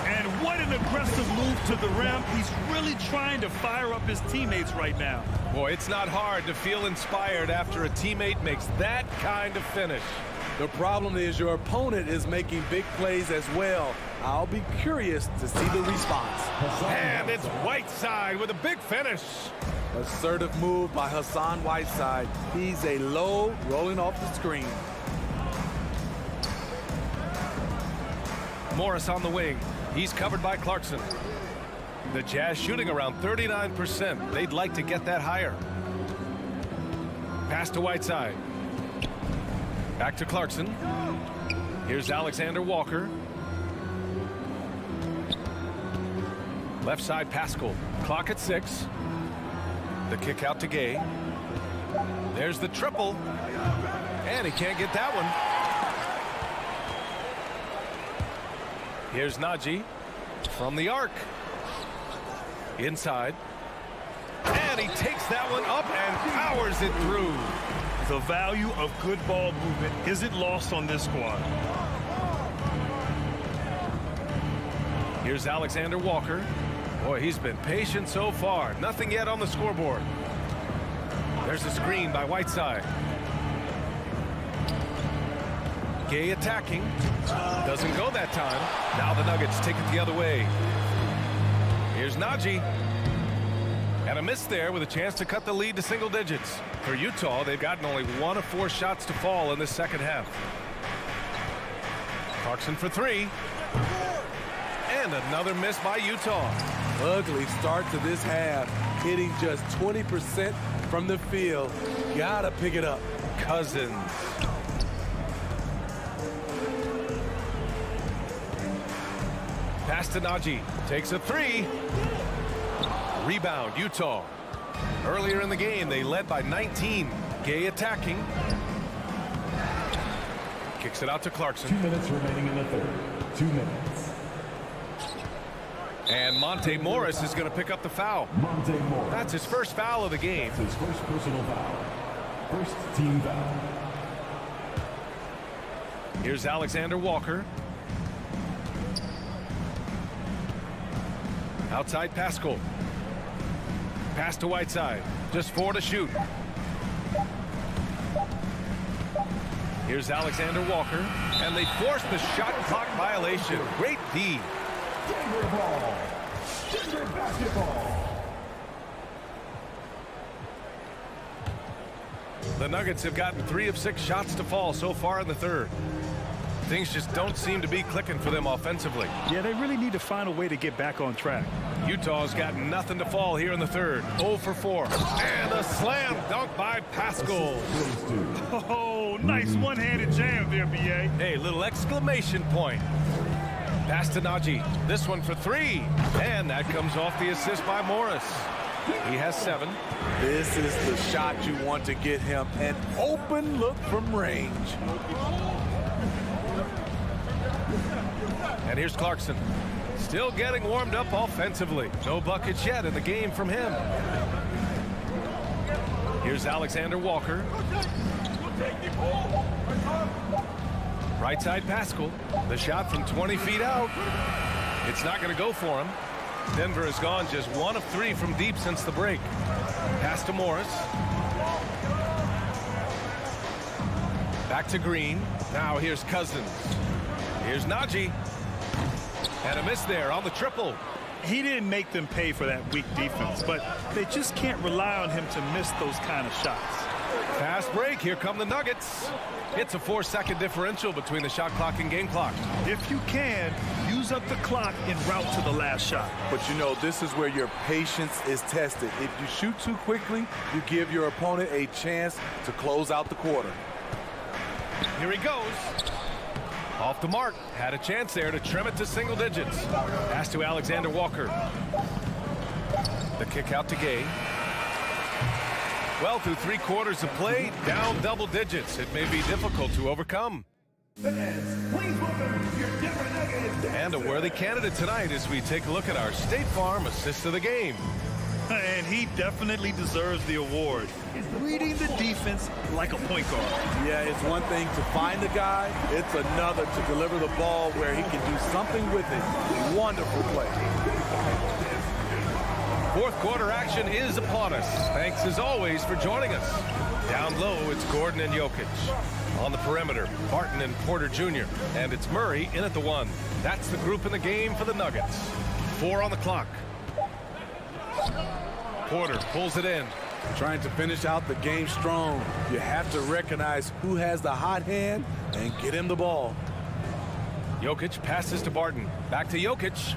And what an aggressive move to the rim. He's really trying to fire up his teammates right now. Boy, it's not hard to feel inspired after a teammate makes that kind of finish. The problem is your opponent is making big plays as well. I'll be curious to see the response. And it's Whiteside with a big finish. Assertive move by Hassan Whiteside. He's a low rolling off the screen. Morris on the wing. He's covered by Clarkson. The Jazz shooting around 39%. They'd like to get that higher. Pass to Whiteside. Back to Clarkson. Here's Alexander Walker. Left side Paschall. Clock at 6. The kick out to Gay. There's the triple. And he can't get that one. Here's Najee from the arc. Inside. And he takes that one up and powers it through. The value of good ball movement isn't lost on this squad. Here's Alexander Walker. Boy, he's been patient so far. Nothing yet on the scoreboard. There's a screen by Whiteside. Gay attacking. Doesn't go that time. Now the Nuggets take it the other way. Here's Najee. And a miss there with a chance to cut the lead to single digits. For Utah, they've gotten only 1 of 4 shots to fall in this second half. Clarkson for 3. And another miss by Utah. Ugly start to this half. Hitting just 20% from the field. Gotta pick it up. Cousins. Pass to Najee. Takes a 3. Rebound, Utah. Earlier in the game, they led by 19. Gay attacking. Kicks it out to Clarkson. 2 minutes remaining in the third. 2 minutes. And Monte Morris is going to pick up the foul. Monte Morris. That's his first foul of the game. That's his first personal foul. First team foul. Here's Alexander Walker. Outside Pascal. Pass to Whiteside. Just 4 to shoot. Here's Alexander Walker. And they force the shot clock violation. Great D. Denver ball. Denver basketball. The Nuggets have gotten 3 of 6 shots to fall so far in the third. Things just don't seem to be clicking for them offensively. Yeah, they really need to find a way to get back on track. Utah's got nothing to fall here in the third. 0 for 4. And a slam dunk by Pascal. Oh, nice one-handed jam there, B.A. Hey, little exclamation point. Pass to Najee. This one for 3. And that comes off the assist by Morris. He has 7. This is the shot you want to get him. An open look from range. And here's Clarkson. Still getting warmed up offensively. No buckets yet in the game from him. Here's Alexander Walker. Right side Pascal. The shot from 20 feet out. It's not going to go for him. Denver has gone just 1 of 3 from deep since the break. Pass to Morris. Back to Green. Now here's Cousins. Here's Najee. And a miss there on the triple. He didn't make them pay for that weak defense, but they just can't rely on him to miss those kind of shots. Fast break. Here come the Nuggets. It's a 4-second differential between the shot clock and game clock. If you can, use up the clock en route to the last shot. But you know, this is where your patience is tested. If you shoot too quickly, you give your opponent a chance to close out the quarter. Here he goes. Off the mark. Had a chance there to trim it to single digits. Pass to Alexander Walker. The kick out to Gay. Well, through 3 quarters of play, down double digits. It may be difficult to overcome. And a worthy candidate tonight as we take a look at our State Farm assist of the game. And he definitely deserves the award. Reading the defense like a point guard. Yeah, it's one thing to find the guy. It's another to deliver the ball where he can do something with it. Wonderful play. Fourth quarter action is upon us. Thanks as always for joining us. Down low, it's Gordon and Jokic. On the perimeter, Barton and Porter Jr. And it's Murray in at the 1. That's the group in the game for the Nuggets. 4 on the clock. Porter pulls it in. Trying to finish out the game strong. You have to recognize who has the hot hand and get him the ball. Jokic passes to Barton. Back to Jokic.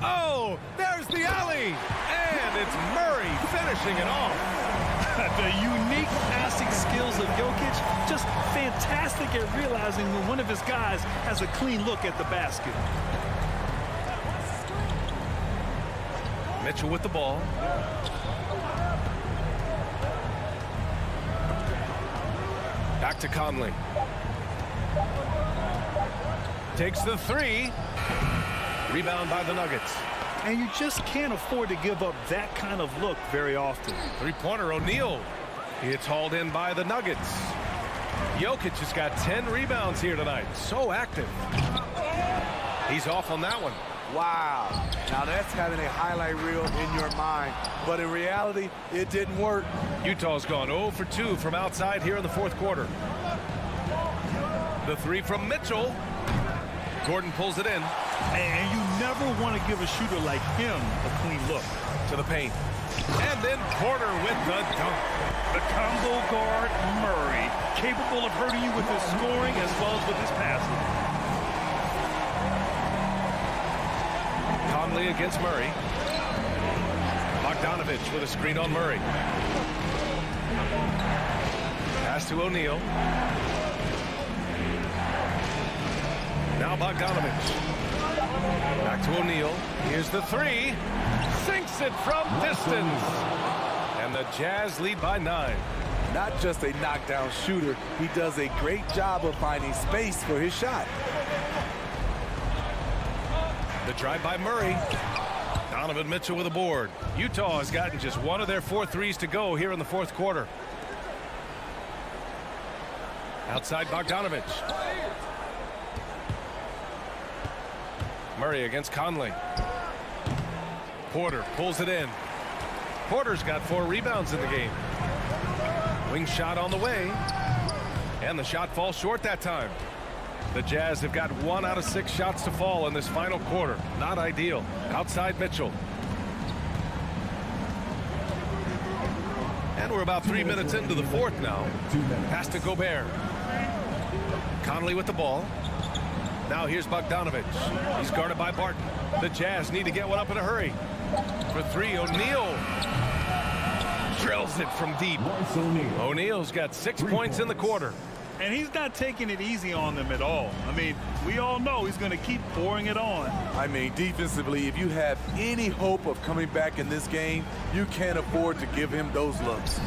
Oh, there's the alley. And it's Murray finishing it off. The unique passing skills of Jokic, just fantastic at realizing when one of his guys has a clean look at the basket. Mitchell with the ball. Back to Conley. Takes the 3. Rebound by the Nuggets. And you just can't afford to give up that kind of look very often. 3-pointer O'Neal. It's hauled in by the Nuggets. Jokic has got 10 rebounds here tonight. So active. He's off on that one. Wow. Now that's having a highlight reel in your mind. But in reality, it didn't work. Utah's gone 0 for 2 from outside here in the fourth quarter. The 3 from Mitchell. Gordon pulls it in. And you never want to give a shooter like him a clean look. To the paint. And then Porter with the dunk. The combo guard, Murray, capable of hurting you with his scoring as well as with his passing. Conley against Murray. Bogdanovich with a screen on Murray. Pass to O'Neal. Now Bogdanovich. Back Back to O'Neal. Here's the three. Sinks it from distance. And the Jazz lead by 9. Not just a knockdown shooter, he does a great job of finding space for his shot. The drive by Murray. Donovan Mitchell with a board. Utah has gotten just one of their 4 threes to go here in the fourth quarter. Outside Bogdanovich. Murray against Conley. Porter pulls it in. Porter's got 4 rebounds in the game. Wing shot on the way. And the shot falls short that time. The Jazz have got 1 out of 6 shots to fall in this final quarter. Not ideal. Outside Mitchell. And we're about 3 minutes into the fourth now. Pass to Gobert. Conley with the ball. Now here's Bogdanovich. He's guarded by Barton. The Jazz need to get one up in a hurry. For 3, O'Neal drills it from deep. O'Neal's got 6 points in the quarter. And he's not taking it easy on them at all. I mean, we all know he's going to keep pouring it on. I mean, defensively, if you have any hope of coming back in this game, you can't afford to give him those looks.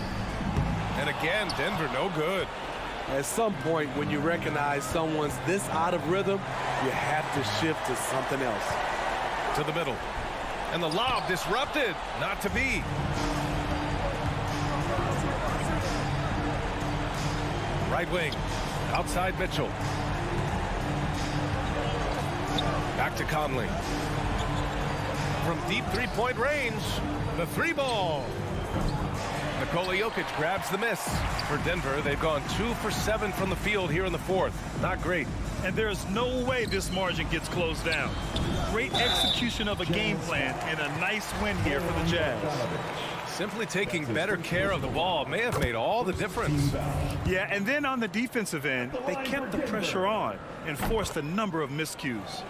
And again, Denver no good. At some point, when you recognize someone's this out of rhythm, you have to shift to something else. To the middle. And the lob disrupted. Not to be. Right wing. Outside Mitchell. Back to Conley. From deep three-point range, the 3-ball. Nikola Jokic grabs the miss. For Denver, they've gone 2 for 7 from the field here in the fourth. Not great. And there's no way this margin gets closed down. Great execution of a game plan and a nice win here for the Jazz. Simply taking better care of the ball may have made all the difference. Yeah, and then on the defensive end, they kept the pressure on and forced a number of miscues.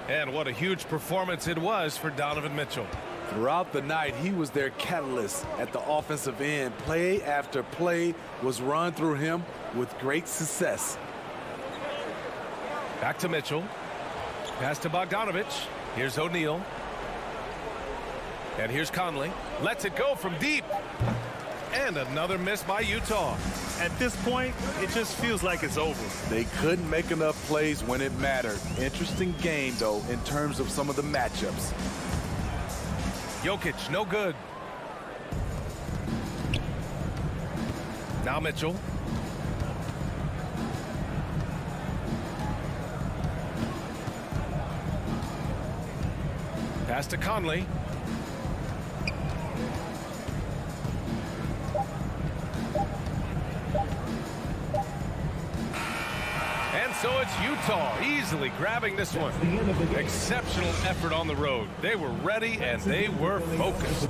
And what a huge performance it was for Donovan Mitchell. Throughout the night, he was their catalyst at the offensive end. Play after play was run through him with great success. Back to Mitchell. Pass to Bogdanovich. Here's O'Neal. And here's Conley. Lets it go from deep. And another miss by Utah. At this point, it just feels like it's over. They couldn't make enough plays when it mattered. Interesting game, though, in terms of some of the matchups. Jokic, no good. Now Mitchell. Pass to Conley. And so it's Utah easily grabbing this one. Exceptional effort on the road. They were ready and they were focused.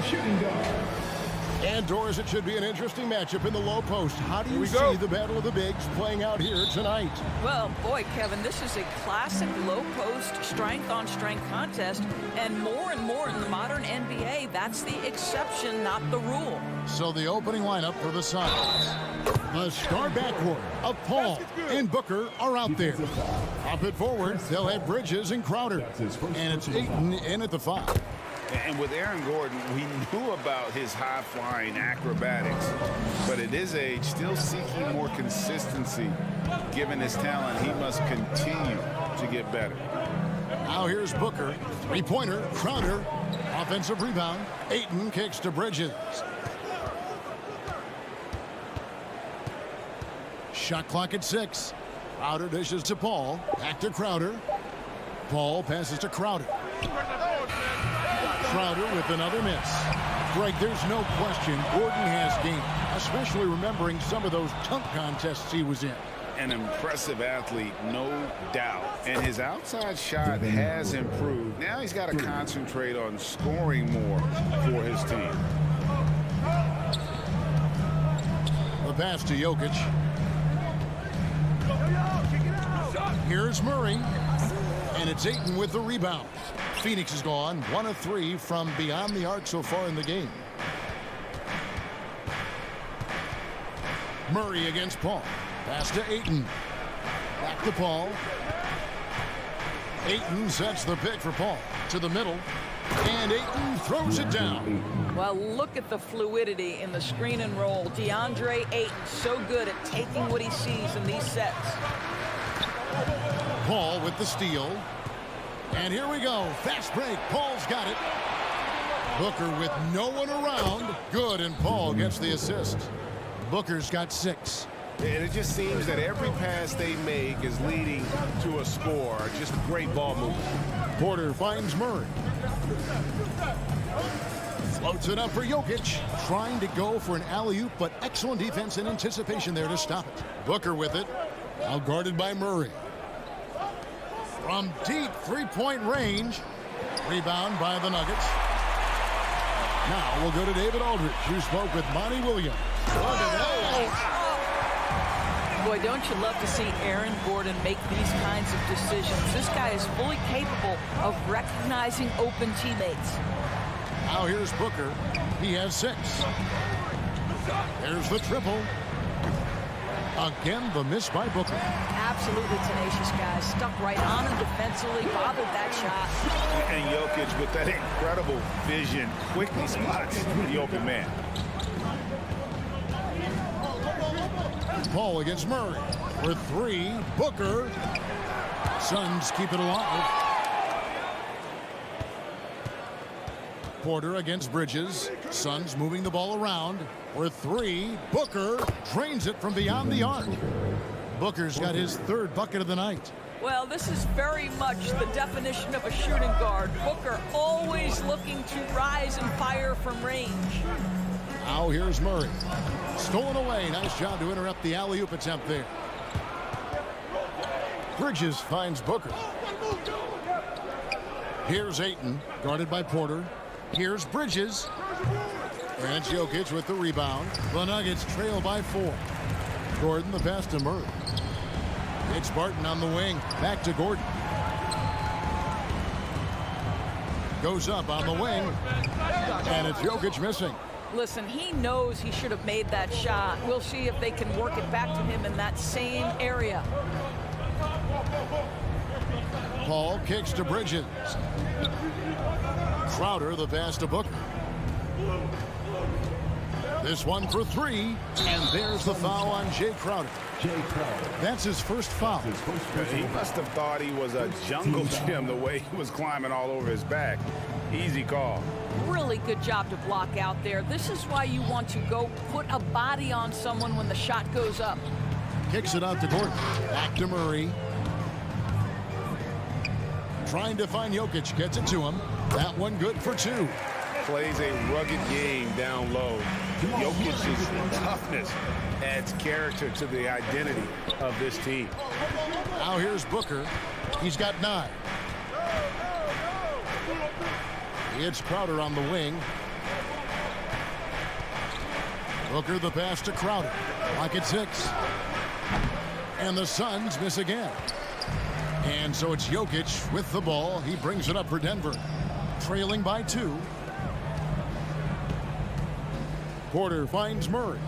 shooting guard. And Doris, it should be an interesting matchup in the low post. How do you see the battle of the bigs playing out here tonight? Well, boy, Kevin, this is a classic low post strength-on-strength contest, and more in the modern NBA, that's the exception, not the rule. So the opening lineup for the Suns. The star backcourt of Paul and Booker are out there. Up at forward, they'll have Bridges and Crowder. And it's Ayton in at the 5. And with Aaron Gordon, we knew about his high-flying acrobatics, but at his age, still seeking more consistency. Given his talent, he must continue to get better. Now here's Booker, three-pointer, Crowder, offensive rebound. Ayton kicks to Bridges. Shot clock at 6. Crowder dishes to Paul, back to Crowder. Paul passes to Crowder. Crowder with another miss. Greg, there's no question Gordon has game, especially remembering some of those dunk contests he was in. An impressive athlete, no doubt. And his outside shot has improved. Now he's got to concentrate on scoring more for his team. The pass to Jokic. Here's Murray. And it's Ayton with the rebound. Phoenix is gone 1 of 3 from beyond the arc so far in the game. Murray against Paul. Pass to Ayton. Back to Paul. Ayton sets the pick for Paul. To the middle. And Ayton throws it down. Well, look at the fluidity in the screen and roll. DeAndre Ayton, so good at taking what he sees in these sets. Paul with the steal. And here we go. Fast break. Paul's got it. Booker with no one around. Good, and Paul gets the assist. Booker's got 6. And it just seems that every pass they make is leading to a score. Just great ball movement. Porter finds Murray. Floats it up for Jokic. Trying to go for an alley-oop, but excellent defense and anticipation there to stop it. Booker with it. Now guarded by Murray. From deep three-point range. Rebound by the Nuggets. Now we'll go to David Aldridge, who spoke with Monty Williams. Boy, don't you love to see Aaron Gordon make these kinds of decisions. This guy is fully capable of recognizing open teammates. Now here's Booker. He has 6. There's the triple. Again, the miss by Booker. Absolutely tenacious guy. Stuck right on him defensively, bothered that shot. And Jokic with that incredible vision quickly spots the open man. Paul against Murray. For 3, Booker. Suns keep it alive. Porter against Bridges. Suns moving the ball around. For 3, Booker drains it from beyond the arc. Booker's got his 3rd bucket of the night. Well, this is very much the definition of a shooting guard. Booker always looking to rise and fire from range. Now here's Murray. Stolen away. Nice job to interrupt the alley-oop attempt there. Bridges finds Booker. Here's Ayton, guarded by Porter. Here's Bridges. And it's Jokic with the rebound. The Nuggets trail by 4. Gordon the pass to Murray. It's Barton on the wing. Back to Gordon. Goes up on the wing. And it's Jokic missing. Listen, he knows he should have made that shot. We'll see if they can work it back to him in that same area. Paul kicks to Bridges. Crowder the pass to Booker. This one for 3, and there's the foul on Jay Crowder. That's his first foul. He must have thought he was a jungle gym the way he was climbing all over his back. Easy call. Really good job to block out there. This is why you want to go put a body on someone when the shot goes up. Kicks it out to Gordon. Back to Murray. Trying to find Jokic. Gets it to him. That one good for 2. Plays a rugged game down low. Jokic's toughness adds character to the identity of this team. Now here's Booker. He's got 9. It's Crowder on the wing. Booker the pass to Crowder. Lock at 6. And the Suns miss again. And so it's Jokic with the ball. He brings it up for Denver. Trailing by 2. Porter finds Murray.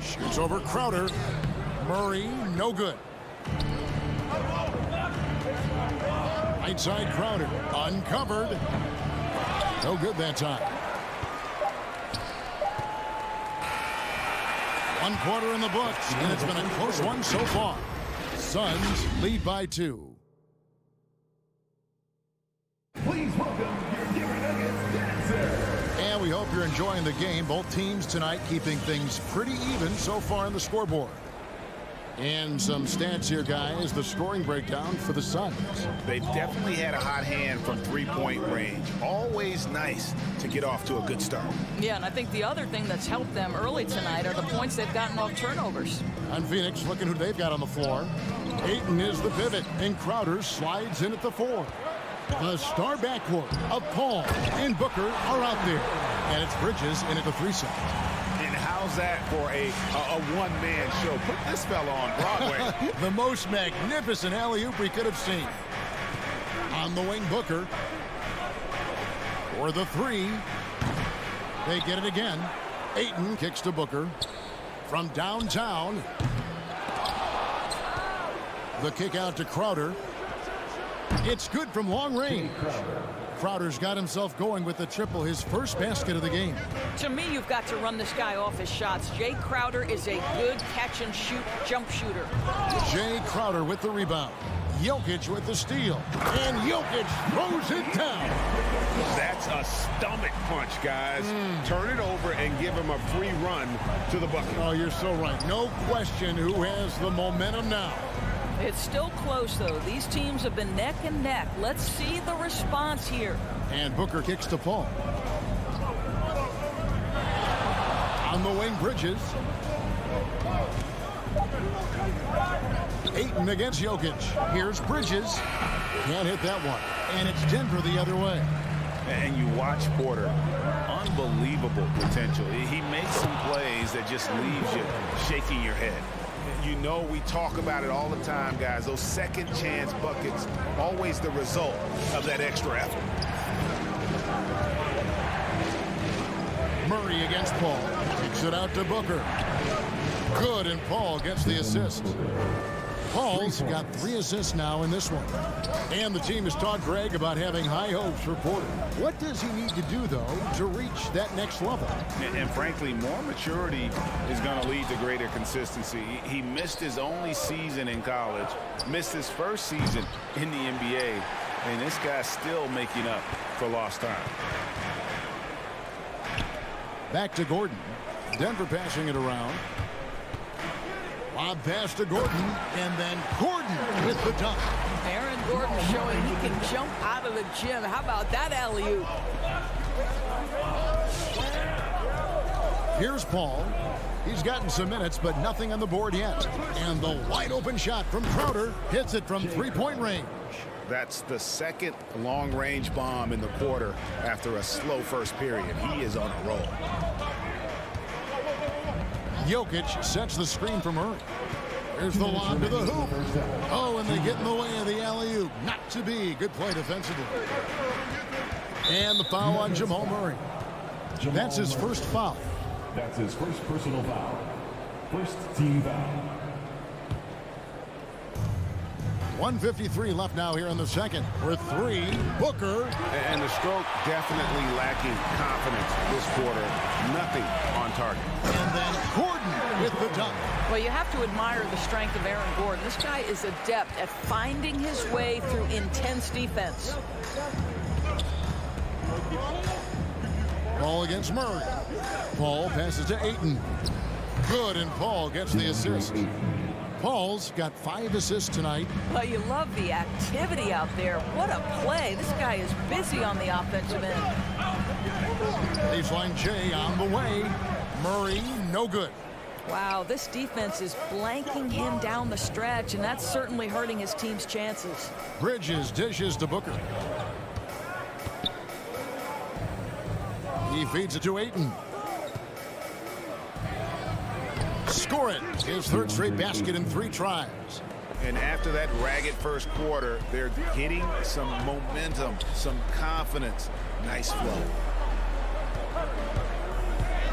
Shoots over Crowder. Murray, no good. Right side Crowder, uncovered. No good that time. 1 quarter in the books, and it's been a close one so far. Suns lead by 2. Please welcome your Denver Nuggets dancer. And we hope you're enjoying the game. Both teams tonight keeping things pretty even so far on the scoreboard. And some stats here, guys. The scoring breakdown for the Suns. They've definitely had a hot hand from three-point range. Always nice to get off to a good start. Yeah, and I think the other thing that's helped them early tonight are the points they've gotten off turnovers. On Phoenix, looking who they've got on the floor. Ayton is the pivot, and Crowder slides in at the 4. The star backcourt of Paul and Booker are out there. And it's Bridges in at the 3 side. And how's that for a one-man show? Put this fella on Broadway. The most magnificent alley-oop we could have seen. On the wing, Booker. For the three. They get it again. Ayton kicks to Booker. From downtown. The kick out to Crowder. It's good from long range. Crowder's got himself going with the triple, his first basket of the game. To me, you've got to run this guy off his shots. Jay Crowder is a good catch-and-shoot jump shooter. Jay Crowder with the rebound. Jokic with the steal. And Jokic throws it down. That's a stomach punch, guys. Turn it over and give him a free run to the bucket. Oh, you're so right. No question who has the momentum now. It's still close, though. These teams have been neck and neck. Let's see the response here. And Booker kicks to Paul. On the wing, Bridges. Ayton against Jokic. Here's Bridges. Can't hit that one. And it's Denver the other way. And you watch Porter. Unbelievable potential. He makes some plays that just leaves you shaking your head. You know, we talk about it all the time, guys. Those second chance buckets, always the result of that extra effort. Murray against Paul. Kicks it out to Booker. Good, and Paul gets the assist. Paul's got 3 assists now in this one. And the team has talked Greg about having high hopes for Porter. What does he need to do, though, to reach that next level? And frankly, more maturity is going to lead to greater consistency. He missed his only season in college, missed his first season in the NBA, and this guy's still making up for lost time. Back to Gordon. Denver passing it around. Lob pass to Gordon, and then Gordon with the dunk. Aaron Gordon showing he can jump out of the gym. How about that alley-oop? Here's Paul. He's gotten some minutes, but nothing on the board yet. And the wide-open shot from Crowder hits it from three-point range. That's the second long-range bomb in the quarter after a slow first period. He is on a roll. Jokic sets the screen from Murray. There's the lob to the hoop. Oh, and they get in the way of the alley-oop. Not to be. Good play defensively. And the foul on Jamal Murray. That's his first foul. That's his first personal foul. First team foul. 1:53 left now here in the second. For three, Booker. And the stroke definitely lacking confidence this quarter. Nothing on target. And then Gordon with the dunk. Well, you have to admire the strength of Aaron Gordon. This guy is adept at finding his way through intense defense. Paul against Murray. Paul passes to Ayton. Good, and Paul gets the assist. Paul's got 5 assists tonight. Well, you love the activity out there. What a play. This guy is busy on the offensive end. Baseline J on the way. Murray, no good. Wow, this defense is blanking him down the stretch, and that's certainly hurting his team's chances. Bridges dishes to Booker. He feeds it to Ayton. Score it. His third straight basket in 3 tries. And after that ragged first quarter, they're getting some momentum, some confidence. Nice flow.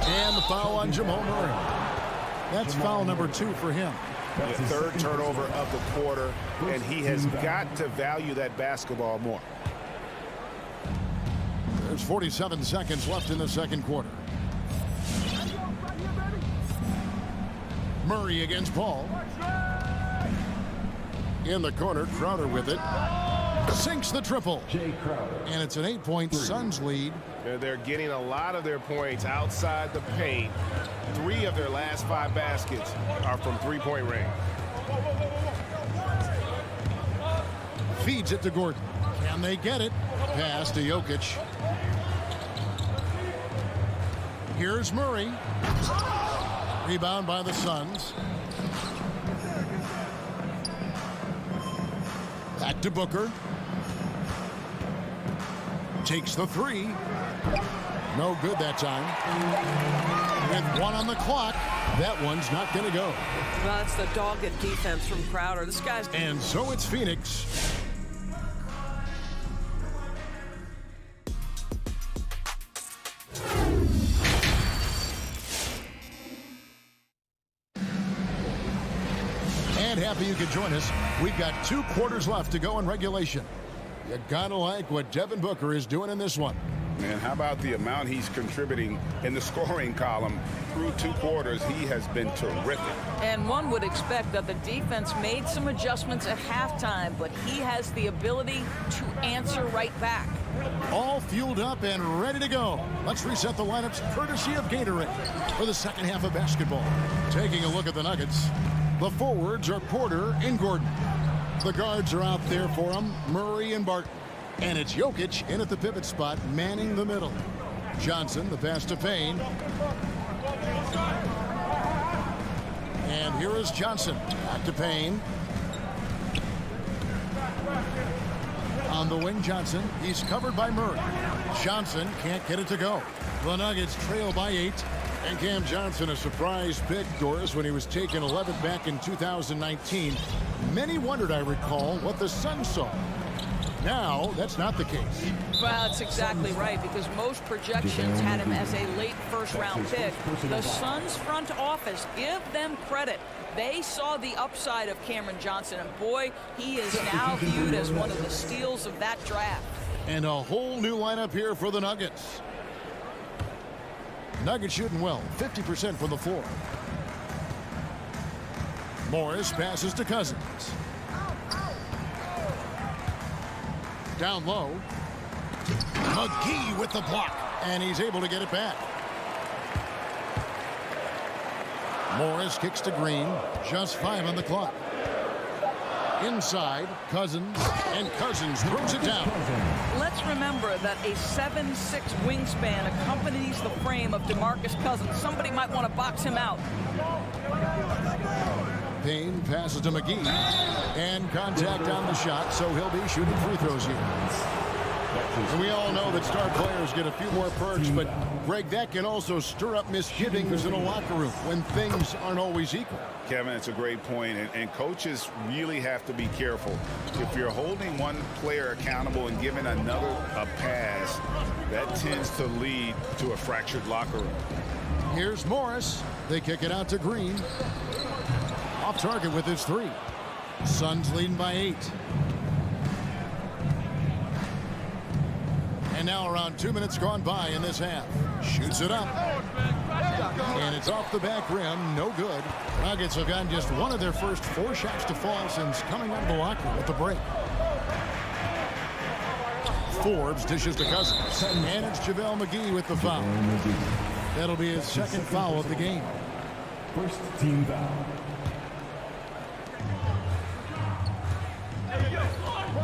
And the foul on Jamal Murray. That's foul number 2 for him. The third turnover of the quarter, and he has got to value that basketball more. There's 47 seconds left in the second quarter. Murray against Paul. In the corner, Crowder with it. Sinks the triple. And it's an 8-point Suns lead. They're getting a lot of their points outside the paint. 3 of their last 5 baskets are from three-point range. Feeds it to Gordon. Can they get it? Pass to Jokic. Here's Murray. Rebound by the Suns. Back to Booker. Takes the 3. No good that time. With 1 on the clock, that one's not going to go. Well, that's the dogged defense from Crowder. This guy's... And so it's Phoenix. happy you could join us. We've got 2 quarters left to go in regulation. You gotta like what Devin Booker is doing in this one. And how about the amount he's contributing in the scoring column through 2 quarters? He has been terrific. And one would expect that the defense made some adjustments at halftime, but he has the ability to answer right back. All fueled up and ready to go. Let's reset the lineups courtesy of Gatorade for the second half of basketball. Taking a look at the Nuggets, the forwards are Porter and Gordon. The guards are out there for them, Murray and Barton. And it's Jokic in at the pivot spot, manning the middle. Johnson, the pass to Payne. And here is Johnson. Back to Payne. On the wing, Johnson. He's covered by Murray. Johnson can't get it to go. The Nuggets trail by 8. And Cam Johnson, a surprise pick, Doris, when he was taken 11th back in 2019. Many wondered, I recall, what the Suns saw. Now, that's not the case. Well, it's exactly right, because most projections had him as a late first-round pick. The Suns front office, give them credit. They saw the upside of Cameron Johnson, and boy, he is now viewed as one of the steals of that draft. And a whole new lineup here for the Nuggets. Nuggets shooting well, 50% from the floor. Morris passes to Cousins. Down low. McGee with the block, and he's able to get it back. Morris kicks to Green, just 5 on the clock. Inside, Cousins, and Cousins throws it down. Let's remember that a 7'6" wingspan accompanies the frame of DeMarcus Cousins. Somebody might want to box him out. Payne passes to McGee, and contact on the shot, so he'll be shooting free throws here. And we all know that star players get a few more perks, but Greg, that can also stir up misgivings in a locker room when things aren't always equal. Kevin, it's a great point, and coaches really have to be careful. If you're holding one player accountable and giving another a pass, that tends to lead to a fractured locker room. Here's Morris. They kick it out to Green. Off target with his 3. Suns leading by 8. And now around 2 minutes gone by in this half. Shoots it up. And it's off the back rim. No good. Nuggets have gotten just one of their first 4 shots to fall since coming out of the locker room at the break. Forbes dishes to Cousins. And it's JaVale McGee with the foul. That'll be his second foul of the game. First team foul.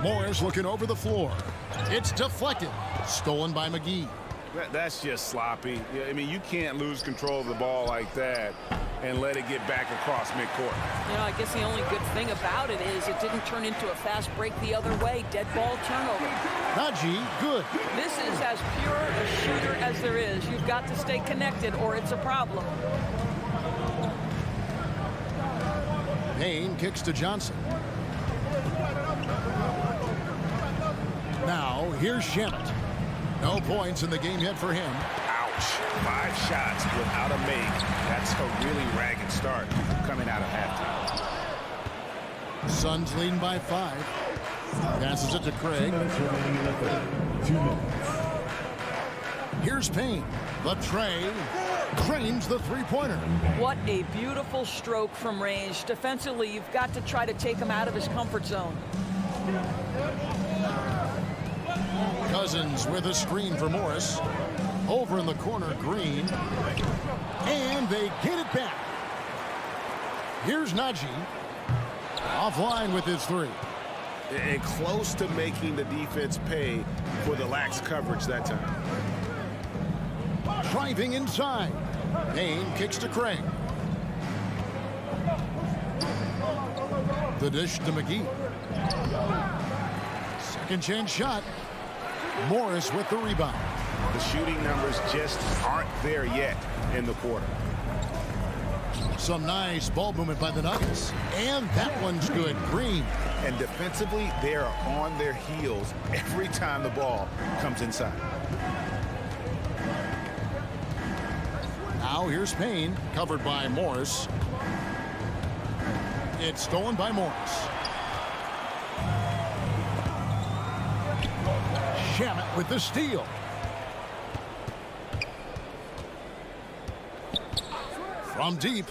Morris looking over the floor. It's deflected. Stolen by McGee. That's just sloppy. I mean, you can't lose control of the ball like that and let it get back across midcourt. You know, I guess the only good thing about it is it didn't turn into a fast break the other way. Dead ball turnover. Najee, good. This is as pure a shooter as there is. You've got to stay connected or it's a problem. Payne kicks to Johnson. Now, here's Shamet. No points in the game yet for him. Ouch. 5 shots without a make. That's a really ragged start coming out of halftime. Suns leading by 5. Passes it to Craig. 2 minutes remaining in the third. 2 minutes. Here's Payne. The tray. Cranes the 3-pointer. What a beautiful stroke from range. Defensively, you've got to try to take him out of his comfort zone. Cousins with a screen for Morris. Over in the corner, Green. And they get it back. Here's Najee. Offline with his 3. And close to making the defense pay for the lax coverage that time. Driving inside. Payne kicks to Craig. The dish to McGee. Second chance shot. Morris with the rebound. The shooting numbers just aren't there yet in the quarter. Some nice ball movement by the Nuggets. And that one's good. Green. And defensively, they are on their heels every time the ball comes inside. Now here's Payne, covered by Morris. It's stolen by Morris. Shamet with the steal. From deep.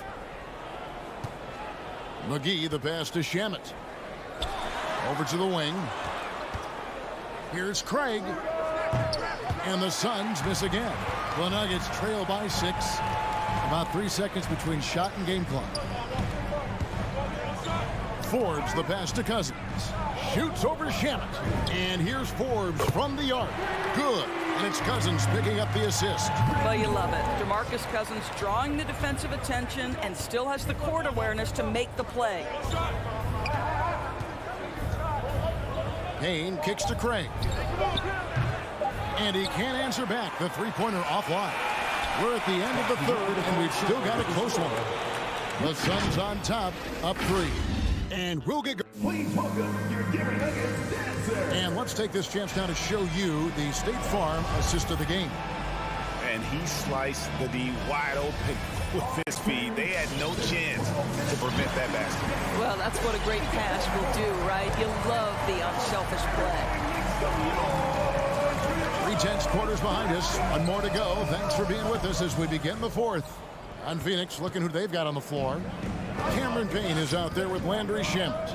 McGee, the pass to Shamet. Over to the wing. Here's Craig. And the Suns miss again. The Nuggets trail by 6. About 3 seconds between shot and game clock. Forbes, the pass to Cousins. Shoots over Shamet. And here's Forbes from the arc. Good. And it's Cousins picking up the assist. Well, you love it. DeMarcus Cousins drawing the defensive attention and still has the court awareness to make the play. Payne kicks to Craig. And he can't answer back. The three-pointer offline. We're at the end of the third, and we've still got a close one. The Suns on top, up 3. And we'll get going. Please welcome your Denver Nuggets dancer. And let's take this chance now to show you the State Farm assist of the game. And he sliced the D wide open with his feet. They had no chance to prevent that basket. Well, that's what a great pass will do, right? You love the unselfish play. 3/10 quarters behind us. One more to go. Thanks for being with us as we begin the fourth. On Phoenix, looking who they've got on the floor. Cameron Payne is out there with Landry Shamet.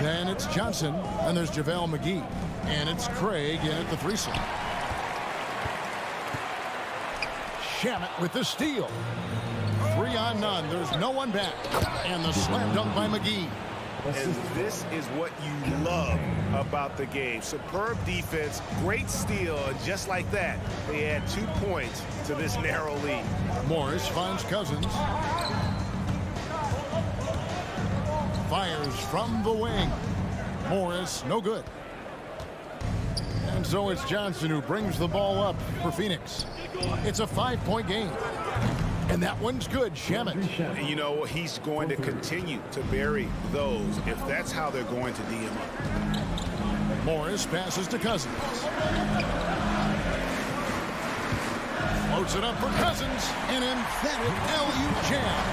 Then it's Johnson, and there's JaVale McGee. And it's Craig in at the 3 slot. Shamet with the steal. 3 on none. There's no one back. And the slam dunk by McGee. And this is what you love about the game. Superb defense, great steal, and just like that, they add 2 points to this narrow lead. Morris finds Cousins. Fires from the wing. Morris, no good. And so it's Johnson who brings the ball up for Phoenix. It's a 5-point game. And that one's good, Shamet. And you know, he's going to continue to bury those if that's how they're going to D him up. Morris passes to Cousins. Floats it up for Cousins. An emphatic alley-oop jam.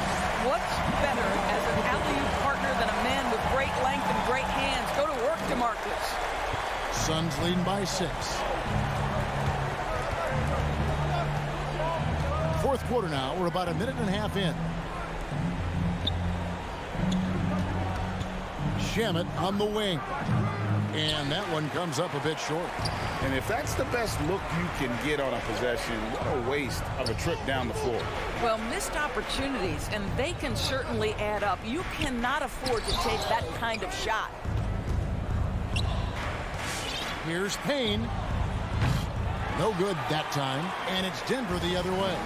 What's better as an alley-oop partner than a man with great length and great hands? Go to work, DeMarcus. Suns leading by 6. Fourth quarter now. We're about a minute and a half in. Shamet on the wing. And that one comes up a bit short. And if that's the best look you can get on a possession, what a waste of a trip down the floor. Well, missed opportunities, and they can certainly add up. You cannot afford to take that kind of shot. Here's Payne. No good that time. And it's Denver the other way.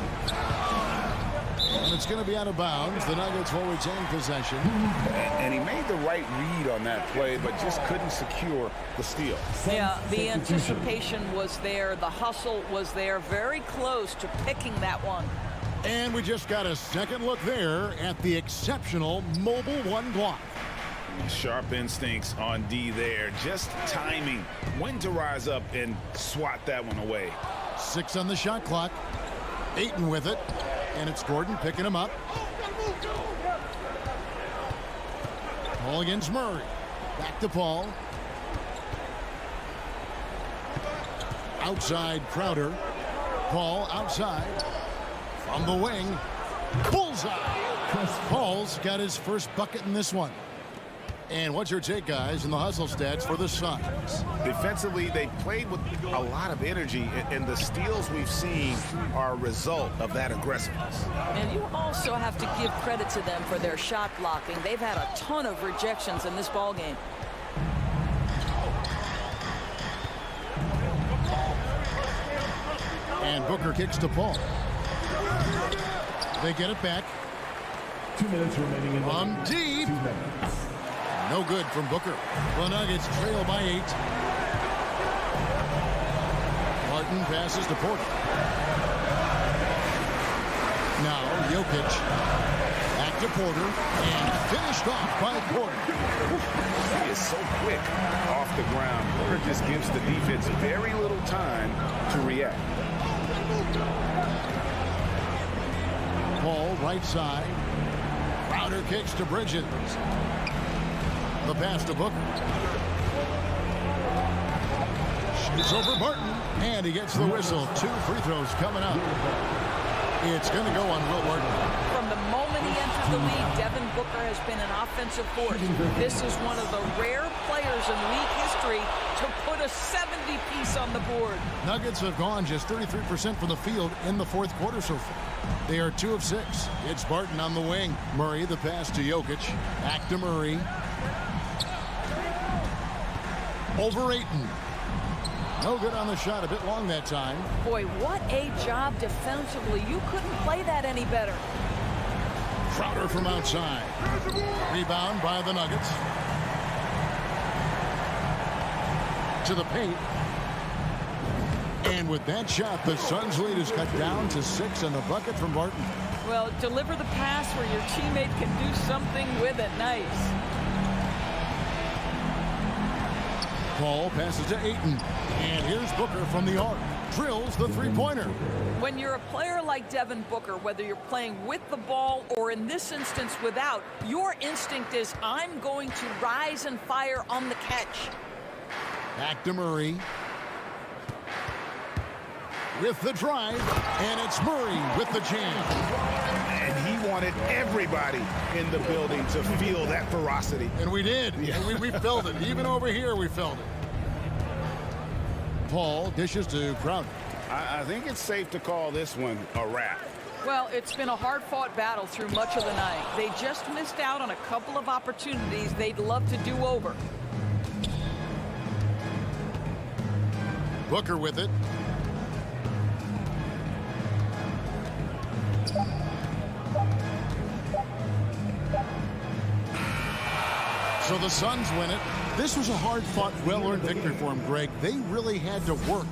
And it's going to be out of bounds. The Nuggets will retain possession. And he made the right read on that play, but just couldn't secure the steal. Yeah, the anticipation was there. The hustle was there. Very close to picking that one. And we just got a second look there at the exceptional mobile 1 block. Sharp instincts on D there. Just timing when to rise up and swat that one away. 6 on the shot clock. Ayton with it. And it's Gordon picking him up. Paul against Murray. Back to Paul. Outside Crowder. Paul outside. From the wing. Bullseye. Paul's got his first bucket in this one. And what's your take, guys, in the hustle stats for the Suns? Defensively, they played with a lot of energy, and the steals we've seen are a result of that aggressiveness. And you also have to give credit to them for their shot blocking. They've had a ton of rejections in this ballgame. And Booker kicks to Paul. They get it back. 2 minutes remaining in the From deep. 2 minutes. No good from Booker. The Nuggets trail by 8. Martin passes to Porter. Now Jokic. Back to Porter. And finished off by Porter. He is so quick off the ground. Porter just gives the defense very little time to react. Paul right side. Crowder kicks to Bridges. The pass to Booker. Shoots over Barton, and he gets the whistle. 2 free throws coming up. It's going to go on Will Barton. From the moment he entered the league, Devin Booker has been an offensive force. This is one of the rare players in league history to put a 70-piece on the board. Nuggets have gone just 33% from the field in the fourth quarter so far. They are 2 of 6. It's Barton on the wing. Murray, the pass to Jokic. Back to Murray. Over Ayton. No good on the shot. A bit long that time. Boy, what a job defensively. You couldn't play that any better. Crowder from outside. Rebound by the Nuggets. To the paint. And with that shot, the Suns' lead is cut down to 6 and the bucket from Barton. Well, deliver the pass where your teammate can do something with it. Nice. Paul passes to Ayton. And here's Booker from the arc. Drills the three-pointer. When you're a player like Devin Booker, whether you're playing with the ball or in this instance without, your instinct is, I'm going to rise and fire on the catch. Back to Murray. With the drive, and it's Murray with the jam. And he wanted everybody in the building to feel that ferocity. And we did. Yeah. And we felt it. Even over here, we felt it. Paul dishes to Crowder. I think it's safe to call this one a wrap. Well, it's been a hard-fought battle through much of the night. They just missed out on a couple of opportunities they'd love to do over. Booker with it. So the Suns win it. This was a hard-fought, well-earned victory for them, Greg. They really had to work.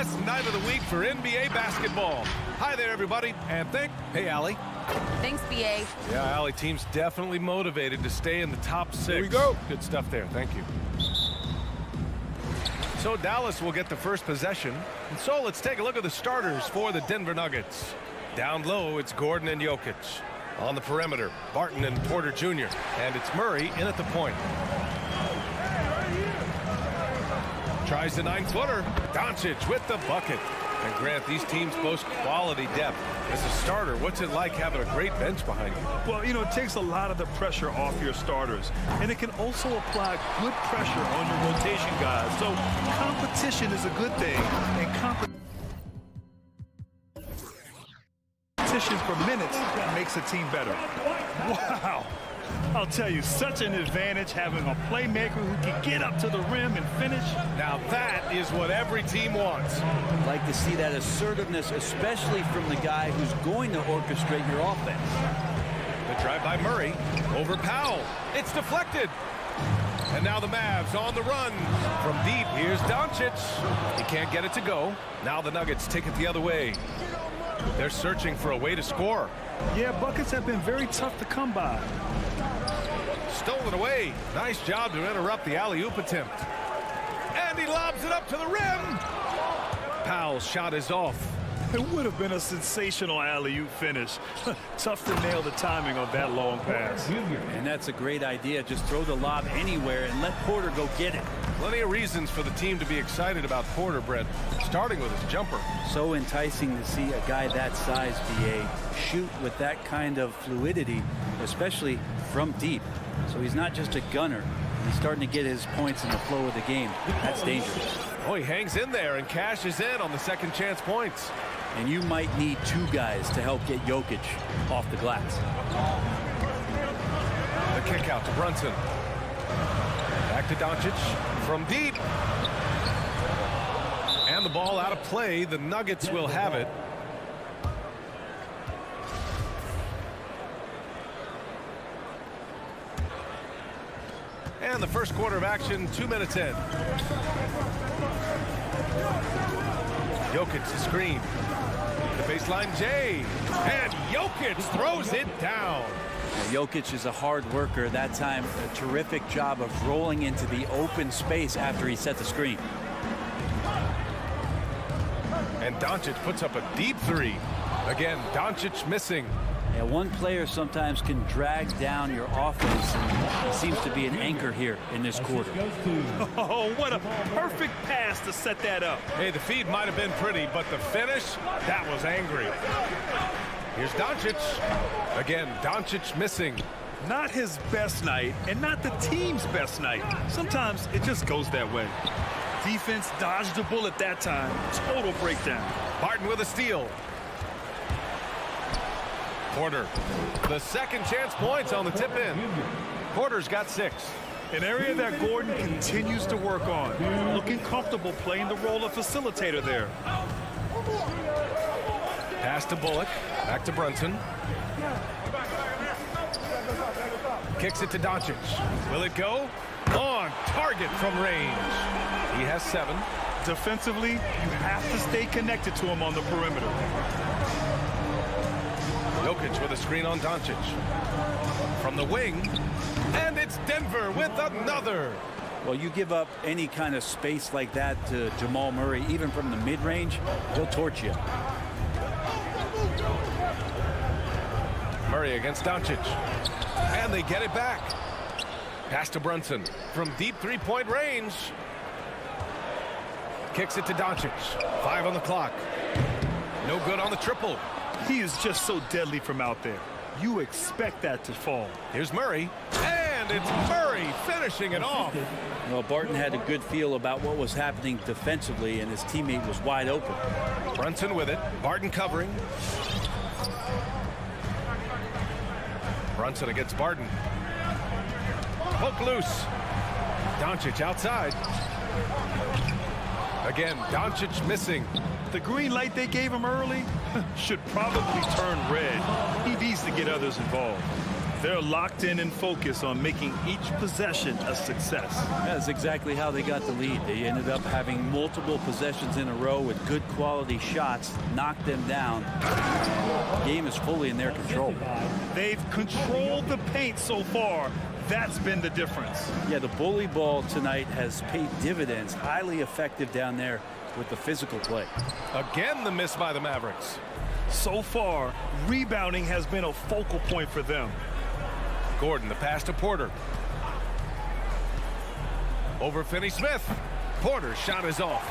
best night of the week for NBA basketball. Hi there, everybody. And hey, Allie. Thanks, BA. Yeah, Allie, team's definitely motivated to stay in the top 6. Here we go. Good stuff there. Thank you. So Dallas will get the first possession. And so let's take a look at the starters for the Denver Nuggets. Down low, it's Gordon and Jokic. On the perimeter, Barton and Porter Jr. And it's Murray in at the point. Tries the 9-footer. Doncic with the bucket. And Grant, these teams boast quality depth. As a starter, what's it like having a great bench behind you? Well, you know, it takes a lot of the pressure off your starters. And it can also apply good pressure on your rotation guys. So competition is a good thing. And competition for minutes makes a team better. Wow. I'll tell you, such an advantage having a playmaker who can get up to the rim and finish. Now that is what every team wants. I'd like to see that assertiveness, especially from the guy who's going to orchestrate your offense. The drive by Murray over Powell. It's deflected. And now the Mavs on the run. From deep, here's Doncic. He can't get it to go. Now the Nuggets take it the other way. They're searching for a way to score. Yeah, buckets have been very tough to come by. Stolen away. Nice job to interrupt the alley-oop attempt. And he lobs it up to the rim. Powell's shot is off. It would have been a sensational alley-oop finish. Tough to nail the timing on that long pass. And that's a great idea. Just throw the lob anywhere and let Porter go get it. Plenty of reasons for the team to be excited about Porter, Brett, starting with his jumper. So enticing to see a guy that size, BA, shoot with that kind of fluidity, especially from deep. So he's not just a gunner. He's starting to get his points in the flow of the game. That's dangerous. Oh, he hangs in there and cashes in on the second chance points. And you might need 2 guys to help get Jokic off the glass. The kick out to Brunson. Back to Doncic from deep. And the ball out of play. The Nuggets will have it. And the first quarter of action, 2 minutes in. Jokic the screen. The baseline J. And Jokic throws it down. Now, Jokic is a hard worker. That time, a terrific job of rolling into the open space after he set the screen. And Doncic puts up a deep 3. Again, Doncic missing. Yeah, one player sometimes can drag down your offense. He seems to be an anchor here in this quarter. Oh, what a perfect pass to set that up. Hey, the feed might have been pretty, but the finish, that was angry. Here's Doncic. Again, Doncic missing. Not his best night and not the team's best night. Sometimes it just goes that way. Defense dodged the bullet that time. Total breakdown. Barton with a steal. Porter, the second chance points on the tip in. Porter's got 6. An area that Gordon continues to work on. Looking comfortable playing the role of facilitator there. Pass to Bullock. Back to Brunson. Kicks it to Doncic. Will it go? On target from range. He has 7. Defensively, you have to stay connected to him on the perimeter. Jokic with a screen on Doncic. From the wing. And it's Denver with another. Well, you give up any kind of space like that to Jamal Murray, even from the mid-range, he'll torch you. Murray against Doncic. And they get it back. Pass to Brunson. From deep 3-point range. Kicks it to Doncic. 5 on the clock. No good on the triple. He is just so deadly from out there. You expect that to fall. Here's Murray. And it's Murray finishing it off. Well, Barton had a good feel about what was happening defensively, and his teammate was wide open. Brunson with it. Barton covering. Brunson against Barton. Poke loose. Doncic outside. Again, Doncic missing. The green light they gave him early should probably turn red. He needs to get others involved. They're locked in and focused on making each possession a success. That's exactly how they got the lead. They ended up having multiple possessions in a row with good quality shots, knocked them down. The game is fully in their control. They've controlled the paint so far. That's been the difference. Yeah, the bully ball tonight has paid dividends. Highly effective down there with the physical play. Again, the miss by the Mavericks. So far, rebounding has been a focal point for them. Gordon, the pass to Porter. Over Finney-Smith. Porter's shot is off.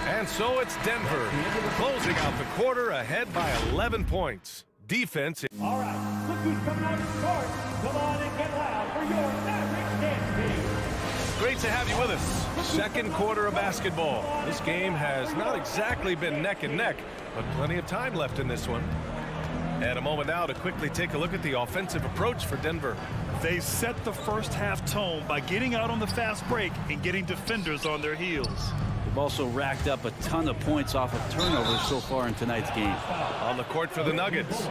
And so it's Denver closing out the quarter ahead by 11 points. Defense. All right, look who's coming out of the court. Come on and get loud for your Mavericks dance team. Great to have you with us. Second quarter of basketball. This game has not exactly been neck and neck, but plenty of time left in this one. And a moment now to quickly take a look at the offensive approach for Denver. They set the first half tone by getting out on the fast break and getting defenders on their heels. They've also racked up a ton of points off of turnovers so far in tonight's game. On the court for the Nuggets.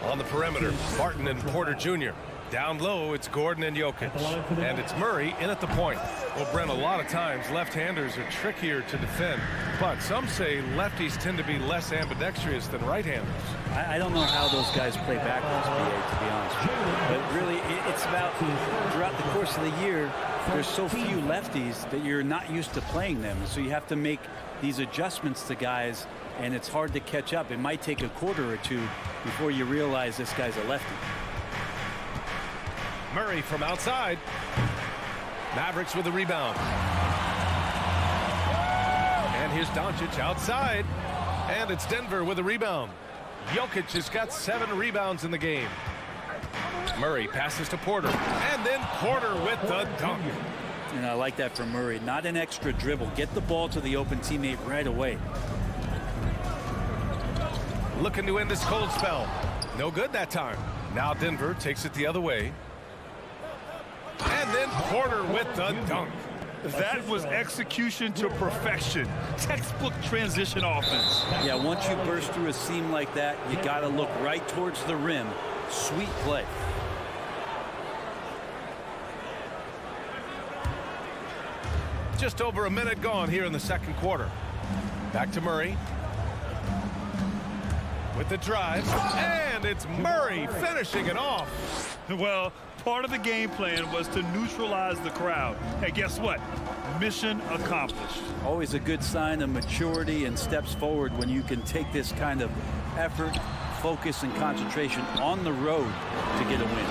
On the perimeter, Barton and Porter Jr. Down low, it's Gordon and Jokic. And it's Murray in at the point. Well, Brent, a lot of times left-handers are trickier to defend, but some say lefties tend to be less ambidextrous than right-handers. I don't know how those guys play backwards, BA, to be honest with you. But really, it's about throughout the course of the year, there's so few lefties that you're not used to playing them. So you have to make these adjustments to guys, and it's hard to catch up. It might take a quarter or two before you realize this guy's a lefty. Murray from outside. Mavericks with the rebound. And here's Doncic outside. And it's Denver with a rebound. Jokic has got 7 rebounds in the game. Murray passes to Porter. And then Porter with the dunk. And I like that from Murray. Not an extra dribble. Get the ball to the open teammate right away. Looking to end this cold spell. No good that time. Now Denver takes it the other way. And then Porter with the dunk. That was execution to perfection. Textbook transition offense. Yeah, once you burst through a seam like that, you got to look right towards the rim. Sweet play. Just over a minute gone here in the second quarter. Back to Murray. With the drive. And it's Murray finishing it off. Well, part of the game plan was to neutralize the crowd. And guess what? Mission accomplished. Always a good sign of maturity and steps forward when you can take this kind of effort, focus, and concentration on the road to get a win.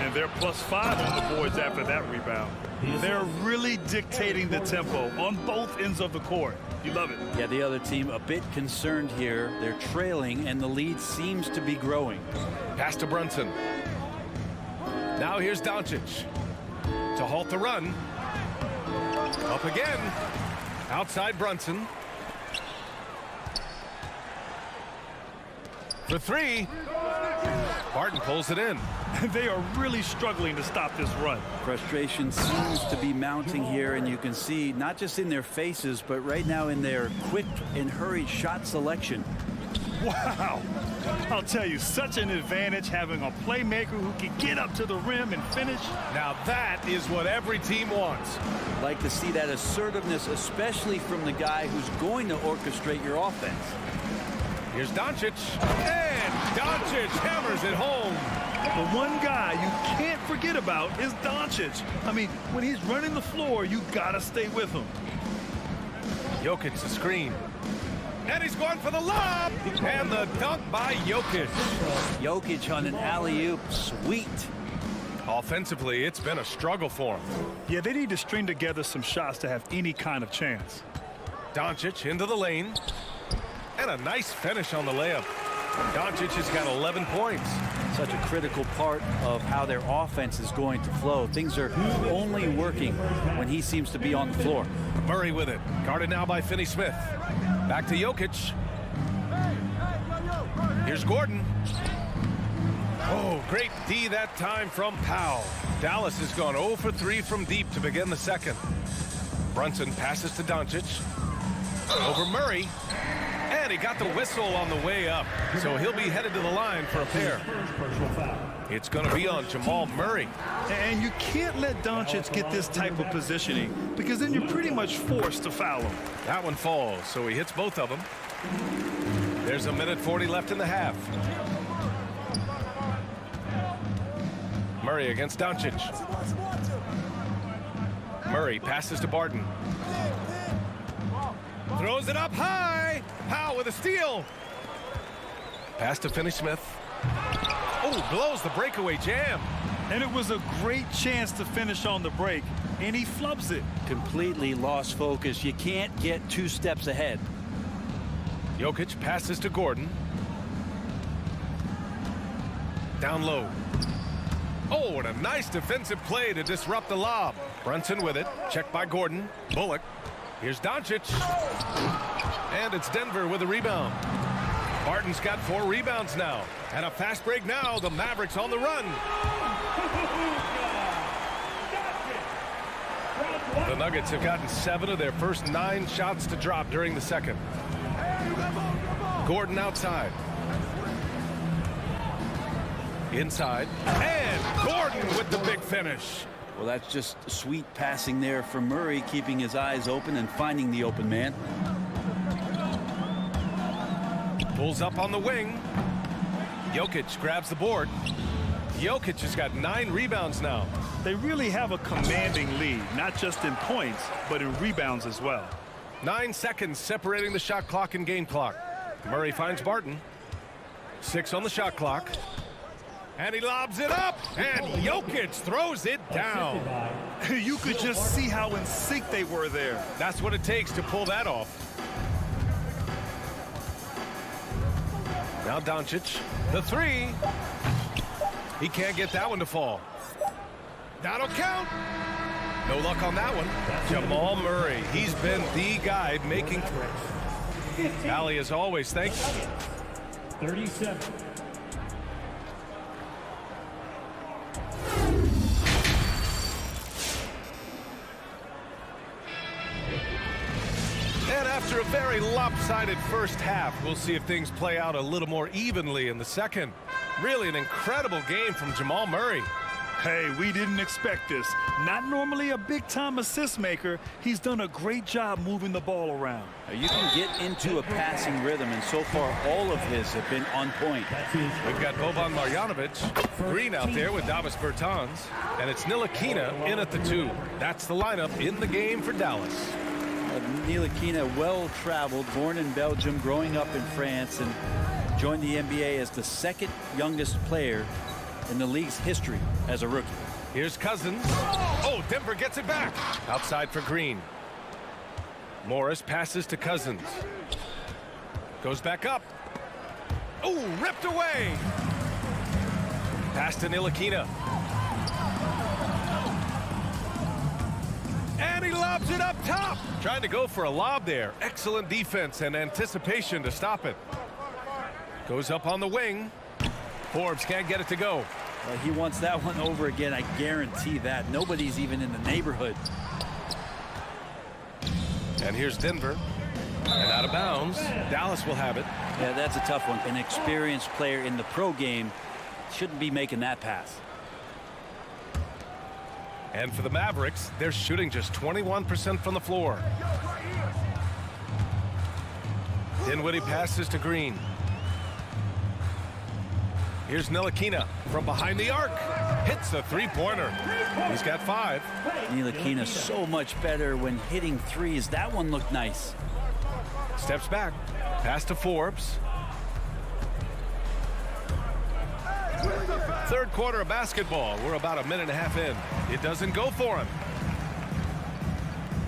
And they're +5 on the boards after that rebound. They're really dictating the tempo on both ends of the court. You love it. Yeah, the other team a bit concerned here. They're trailing, and the lead seems to be growing. Pass to Brunson. Now here's Doncic to halt the run. Up again. Outside Brunson. For 3. Barton pulls it in. They are really struggling to stop this run. Frustration seems to be mounting here, and you can see not just in their faces, but right now in their quick and hurried shot selection. Wow. I'll tell you, such an advantage having a playmaker who can get up to the rim and finish. Now that is what every team wants. Like to see that assertiveness, especially from the guy who's going to orchestrate your offense. Here's Doncic, and Doncic hammers it home. The one guy you can't forget about is Doncic. I mean, when he's running the floor, you gotta stay with him. Jokic the screen. And he's going for the lob. And the dunk by Jokic. Jokic on an alley-oop. Sweet. Offensively, it's been a struggle for him. Yeah, they need to string together some shots to have any kind of chance. Doncic into the lane. And a nice finish on the layup. Doncic has got 11 points. Such a critical part of how their offense is going to flow. Things are only working when he seems to be on the floor. Murray with it. Guarded now by Finney-Smith. Back to Jokic. Here's Gordon. Oh, great D that time from Powell. Dallas has gone 0 for 3 from deep to begin the second. Brunson passes to Doncic. Over Murray. And he got the whistle on the way up, so he'll be headed to the line for a pair. It's going to be on Jamal Murray. And you can't let Doncic get this type of positioning because then you're pretty much forced to foul him. That one falls, so he hits both of them. There's a minute 40 left in the half. Murray against Doncic. Murray passes to Barton. Throws it up high. Powell with a steal. Pass to Finney-Smith. Oh, blows the breakaway jam. And it was a great chance to finish on the break, and he flubs it. Completely lost focus. You can't get 2 steps ahead. Jokic passes to Gordon. Down low. Oh, and a nice defensive play to disrupt the lob. Brunson with it. Checked by Gordon. Bullock. Here's Doncic. And it's Denver with a rebound. Barton's got 4 rebounds now. And a fast break now. The Mavericks on the run. The Nuggets have gotten 7 of their first 9 shots to drop during the second. Gordon outside. Inside. And Gordon with the big finish. Well, that's just sweet passing there for Murray, keeping his eyes open and finding the open man. Pulls up on the wing. Jokic grabs the board. Jokic has got 9 rebounds now. They really have a commanding lead, not just in points, but in rebounds as well. 9 seconds separating the shot clock and game clock. Murray finds Barton. 6 on the shot clock. And he lobs it up, and Jokic throws it down. You could just see how in sync they were there. That's what it takes to pull that off. Now Doncic, the 3. He can't get that one to fall. That'll count. No luck on that one. Jamal Murray, he's been the guy making threats. Allie, as always, thank you. 37. And after a very lopsided first half, we'll see if things play out a little more evenly in the second. Really an incredible game from Jamal Murray. Hey, we didn't expect this. Not normally a big-time assist maker. He's done a great job moving the ball around. You can get into a passing rhythm, and so far all of his have been on point. We've got Boban Marjanovic, Green out there with Davis Bertans, and it's Ntilikina in at the 2. That's the lineup in the game for Dallas. Ntilikina, well-traveled, born in Belgium, growing up in France, and joined the NBA as the 2nd youngest player in the league's history as a rookie. Here's Cousins. Oh, Denver gets it back. Outside for Green. Morris passes to Cousins. Goes back up. Oh, ripped away. Pass to Ntilikina. And he lobs it up top. Trying to go for a lob there. Excellent defense and anticipation to stop it. Goes up on the wing. Forbes can't get it to go. He wants that one over again. I guarantee that. Nobody's even in the neighborhood. And here's Denver. And out of bounds. Dallas will have it. Yeah, that's a tough one. An experienced player in the pro game shouldn't be making that pass. And for the Mavericks, they're shooting just 21% from the floor. Dinwiddie passes to Green. Here's Ntilikina from behind the arc. Hits a 3-pointer. He's got 5. Ntilikina so much better when hitting threes. That one looked nice. Steps back. Pass to Forbes. Third quarter of basketball. We're about a minute and a half in. It doesn't go for him.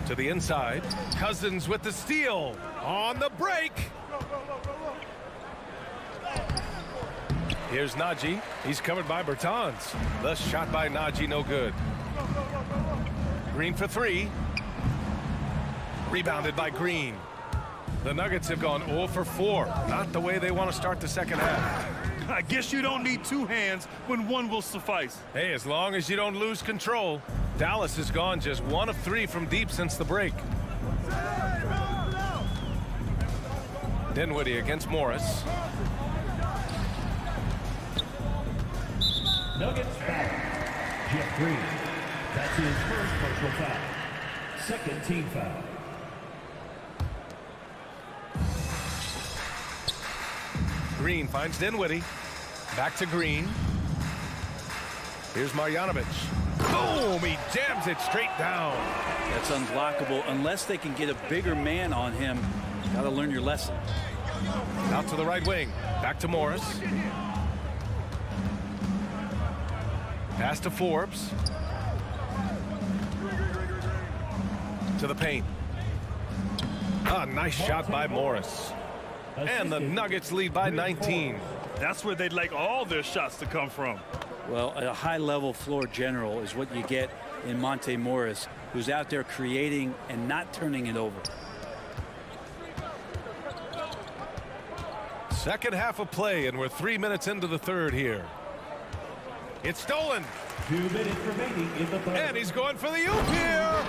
To the inside. Cousins with the steal. On the break. Here's Naji. He's covered by Bertans. The shot by Naji, no good. Green for 3. Rebounded by Green. The Nuggets have gone 0 for 4. Not the way they want to start the second half. I guess you don't need 2 hands when 1 will suffice. Hey, as long as you don't lose control. Dallas has gone just 1 of 3 from deep since the break. Dinwiddie against Morris. Nuggets foul. Jeff Green. That's his first personal foul. Second team foul. Green finds Dinwiddie. Back to Green. Here's Marjanovic. Boom! He jams it straight down. That's unblockable unless they can get a bigger man on him. Got to learn your lesson. Out to the right wing. Back to Morris. Pass to Forbes. To the paint. A nice shot by Morris. And the Nuggets lead by 19. That's where they'd like all their shots to come from. Well, a high-level floor general is what you get in Monte Morris, who's out there creating and not turning it over. Second half of play, and we're 3 minutes into the third here. It's stolen. 2 minutes remaining in the third. And he's going for the oop here.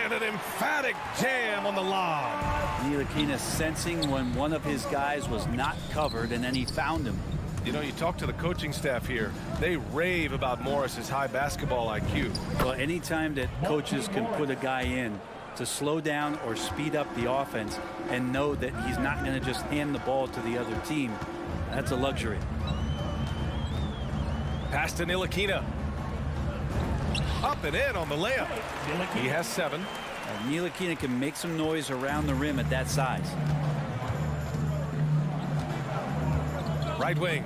And an emphatic jam on the lob. Ntilikina sensing when one of his guys was not covered, and then he found him. You know, you talk to the coaching staff here. They rave about Morris's high basketball IQ. Well, anytime that coaches can put a guy in to slow down or speed up the offense and know that he's not going to just hand the ball to the other team, that's a luxury. Pass to Ntilikina. Up and in on the layup. He has 7. Ntilikina can make some noise around the rim at that size. Right wing.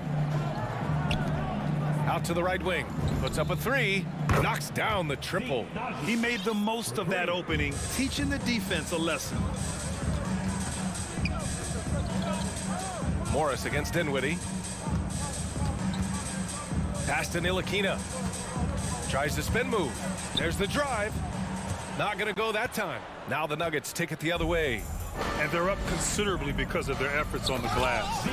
Out to the right wing. Puts up a 3. Knocks down the triple. He made the most of that opening, teaching the defense a lesson. Morris against Dinwiddie. Pass to Ntilikina. Tries the spin move. There's the drive. Not going to go that time. Now the Nuggets take it the other way. And they're up considerably because of their efforts on the glass.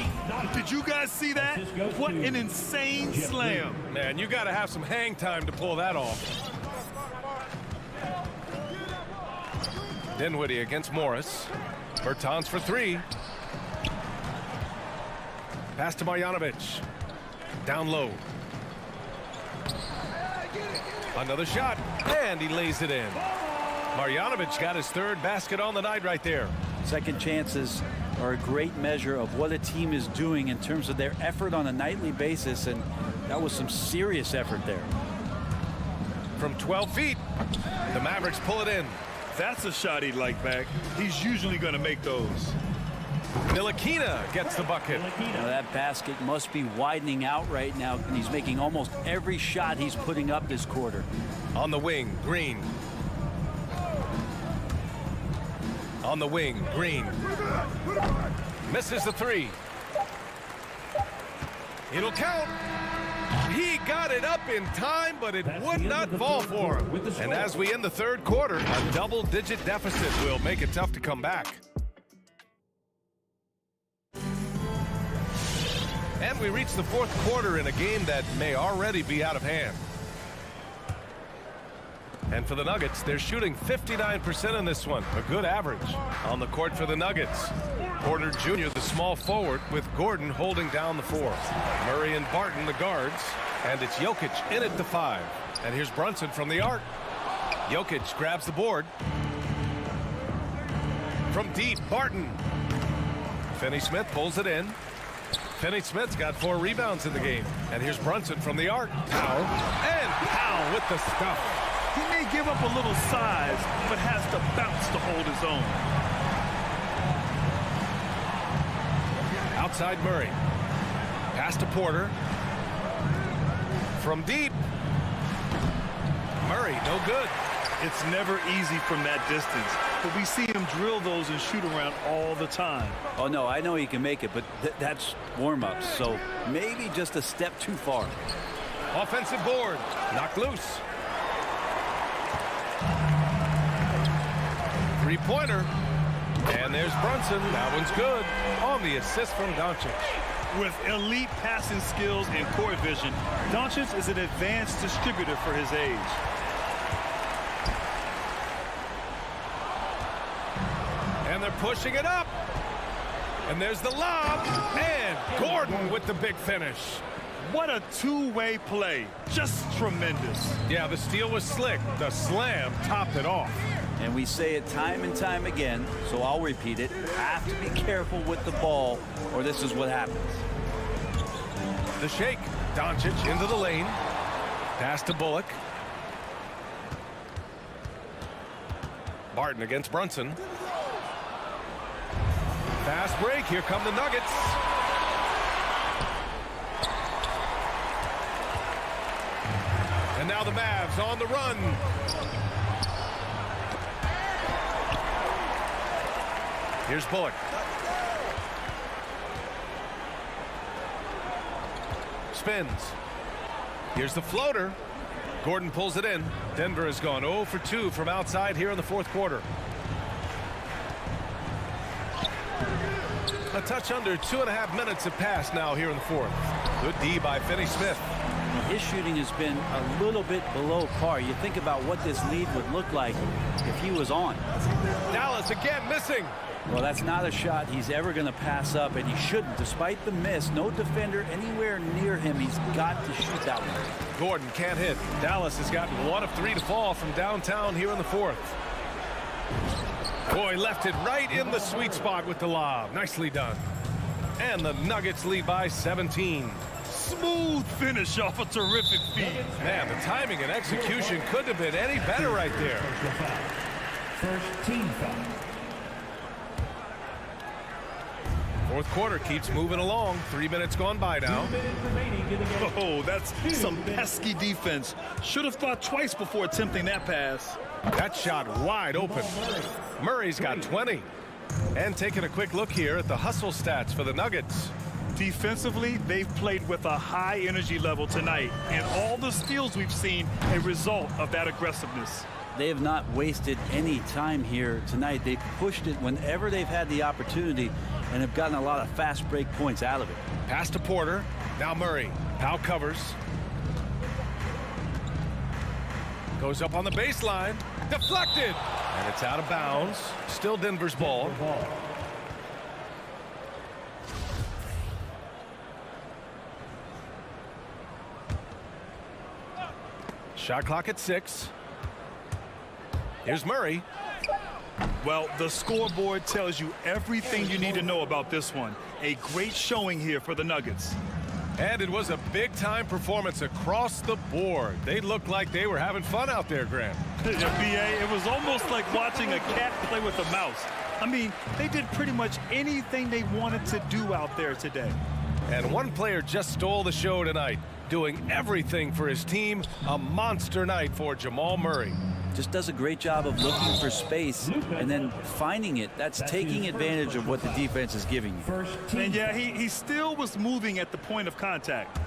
Did you guys see that? What an insane slam. Man, you got to have some hang time to pull that off. Dinwiddie against Morris. Bertans for 3. Pass to Marjanovic. Down low. Another shot, and he lays it in. Marjanovic got his 3rd basket on the night right there. Second chances are a great measure of what a team is doing in terms of their effort on a nightly basis, and that was some serious effort there. From 12 feet, the Mavericks pull it in. That's a shot he'd like back. He's usually going to make those. Ntilikina gets the bucket. Now that basket must be widening out right now, and he's making almost every shot he's putting up this quarter. On the wing, Green. On the wing, Green. Misses the 3. It'll count. He got it up in time, but it would not fall for him. And as we end the third quarter, a double-digit deficit will make it tough to come back. And we reach the fourth quarter in a game that may already be out of hand. And for the Nuggets, they're shooting 59% in this one, a good average. On the court for the Nuggets, Porter Jr., the small forward, with Gordon holding down the 4. Murray and Barton, the guards, and it's Jokic in at the 5. And here's Brunson from the arc. Jokic grabs the board. From deep, Barton. Finney-Smith pulls it in. Finney-Smith's got 4 rebounds in the game. And here's Brunson from the arc. Powell. And Powell with the stuff. He may give up a little size, but has to bounce to hold his own. Outside Murray. Pass to Porter. From deep. Murray, no good. It's never easy from that distance, but we see him drill those and shoot around all the time. Oh, no, I know he can make it, but that's warm-ups, so maybe just a step too far. Offensive board. Knocked loose. Three-pointer. And there's Brunson. That one's good. On the assist from Doncic. With elite passing skills and court vision, Doncic is an advanced distributor for his age. And they're pushing it up. And there's the lob. And Gordon with the big finish. What a two-way play. Just tremendous. Yeah, the steal was slick. The slam topped it off. And we say it time and time again, so I'll repeat it. Have to be careful with the ball, or this is what happens. The shake. Doncic into the lane. Pass to Bullock. Barton against Brunson. Fast break. Here come the Nuggets. And now the Mavs on the run. Here's Bullock. Spins. Here's the floater. Gordon pulls it in. Denver has gone 0 for 2 from outside here in the fourth quarter. A touch under 2.5 minutes have passed now here in the fourth. Good D by Finney-Smith. His shooting has been a little bit below par. You think about what this lead would look like if he was on. Dallas again missing. Well, that's not a shot he's ever going to pass up, and he shouldn't. Despite the miss, no defender anywhere near him. He's got to shoot that one. Gordon can't hit. Dallas has gotten 1 of 3 to fall from downtown here in the fourth. Boy, left it right in the sweet spot with the lob. Nicely done. And the Nuggets lead by 17. Smooth finish off a terrific feed. Man, the timing and execution couldn't have been any better right there. First team foul. Fourth quarter keeps moving along. 3 minutes gone by now. Oh, that's some pesky defense. Should have thought twice before attempting that pass. That shot wide open. Murray's got 20. And taking a quick look here at the hustle stats for the Nuggets. Defensively, they've played with a high energy level tonight, and all the steals we've seen a result of that aggressiveness. They have not wasted any time here tonight. They've pushed it whenever they've had the opportunity and have gotten a lot of fast break points out of it. Pass to Porter. Now Murray. Powell covers. Goes up on the baseline. Deflected. And it's out of bounds. Still Denver's ball. Shot clock at 6. Here's Murray. Well, the scoreboard tells you everything you need to know about this one. A great showing here for the Nuggets. And it was a big-time performance across the board. They looked like they were having fun out there, Grant. B.A., it was almost like watching a cat play with a mouse. I mean, they did pretty much anything they wanted to do out there today. And one player just stole the show tonight, doing everything for his team. A monster night for Jamal Murray. Just does a great job of looking for space and then finding it. That's taking advantage of what the defense is giving you. And yeah, he still was moving at the point of contact.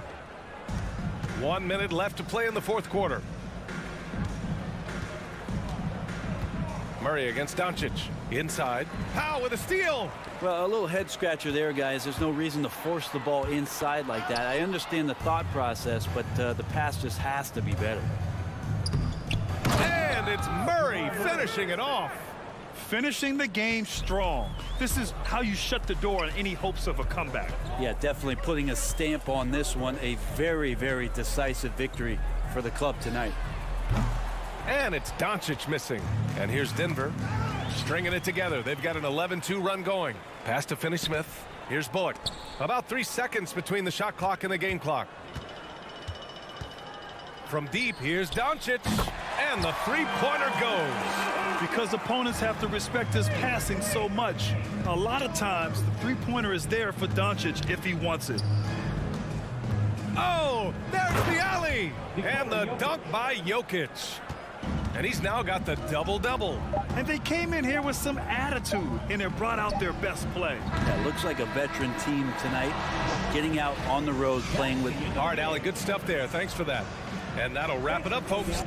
1 minute left to play in the fourth quarter. Murray against Doncic. Inside. Powell with a steal. Well, a little head scratcher there, guys. There's no reason to force the ball inside like that. I understand the thought process, but the pass just has to be better. And it's Murray finishing it off. Finishing the game strong. This is how you shut the door on any hopes of a comeback. Yeah, definitely putting a stamp on this one. A very, very decisive victory for the club tonight. And it's Doncic missing. And here's Denver stringing it together. They've got an 11-2 run going. Pass to Finney-Smith. Here's Bullock. About 3 seconds between the shot clock and the game clock. From deep, here's Doncic. And the three-pointer goes. Because opponents have to respect his passing so much. A lot of times, the three-pointer is there for Doncic if he wants it. Oh, there's the alley. And the dunk by Jokic. And he's now got the double-double. And they came in here with some attitude, and it brought out their best play. That looks like a veteran team tonight, getting out on the road, playing with... All right, Allie, good stuff there. Thanks for that. And that'll wrap it up, folks.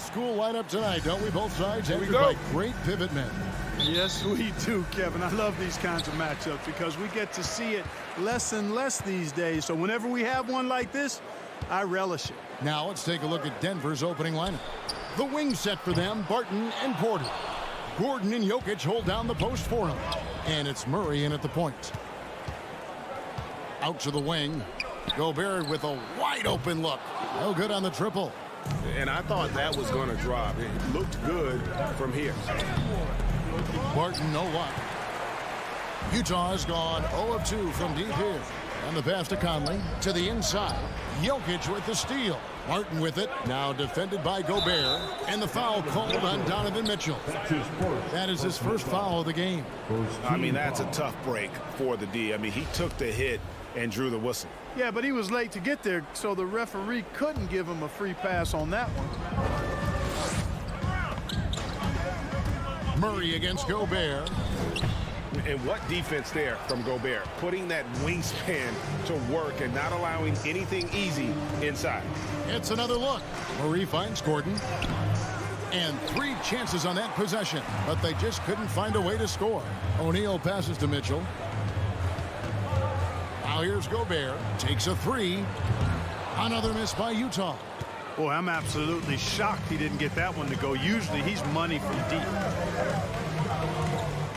school lineup tonight, don't we? Both sides Here we anchored go. by great pivot men. Yes, we do, Kevin. I love these kinds of matchups because we get to see it less and less these days. So whenever we have one like this, I relish it. Now let's take a look at Denver's opening lineup. The wing set for them, Barton and Porter. Gordon and Jokic hold down the post for him. And it's Murray in at the point. Out to the wing. Gobert with a wide open look. No good on the triple. And I thought that was going to drop. It looked good from here. Barton, no luck. Utah has gone 0 of 2 from deep here. And the pass to Conley to the inside. Jokic with the steal. Martin with it. Now defended by Gobert. And the foul called on Donovan Mitchell. That is his first foul of the game. I mean, that's a tough break for the D. I mean, he took the hit and drew the whistle. Yeah, but he was late to get there, so the referee couldn't give him a free pass on that one. Murray against Gobert. And what defense there from Gobert, putting that wingspan to work and not allowing anything easy inside. It's another look. Murray finds Gordon. And 3 chances on that possession, but they just couldn't find a way to score. O'Neal passes to Mitchell. Now here's Gobert. Takes a 3. Another miss by Utah. Boy, I'm absolutely shocked he didn't get that one to go. Usually he's money from deep.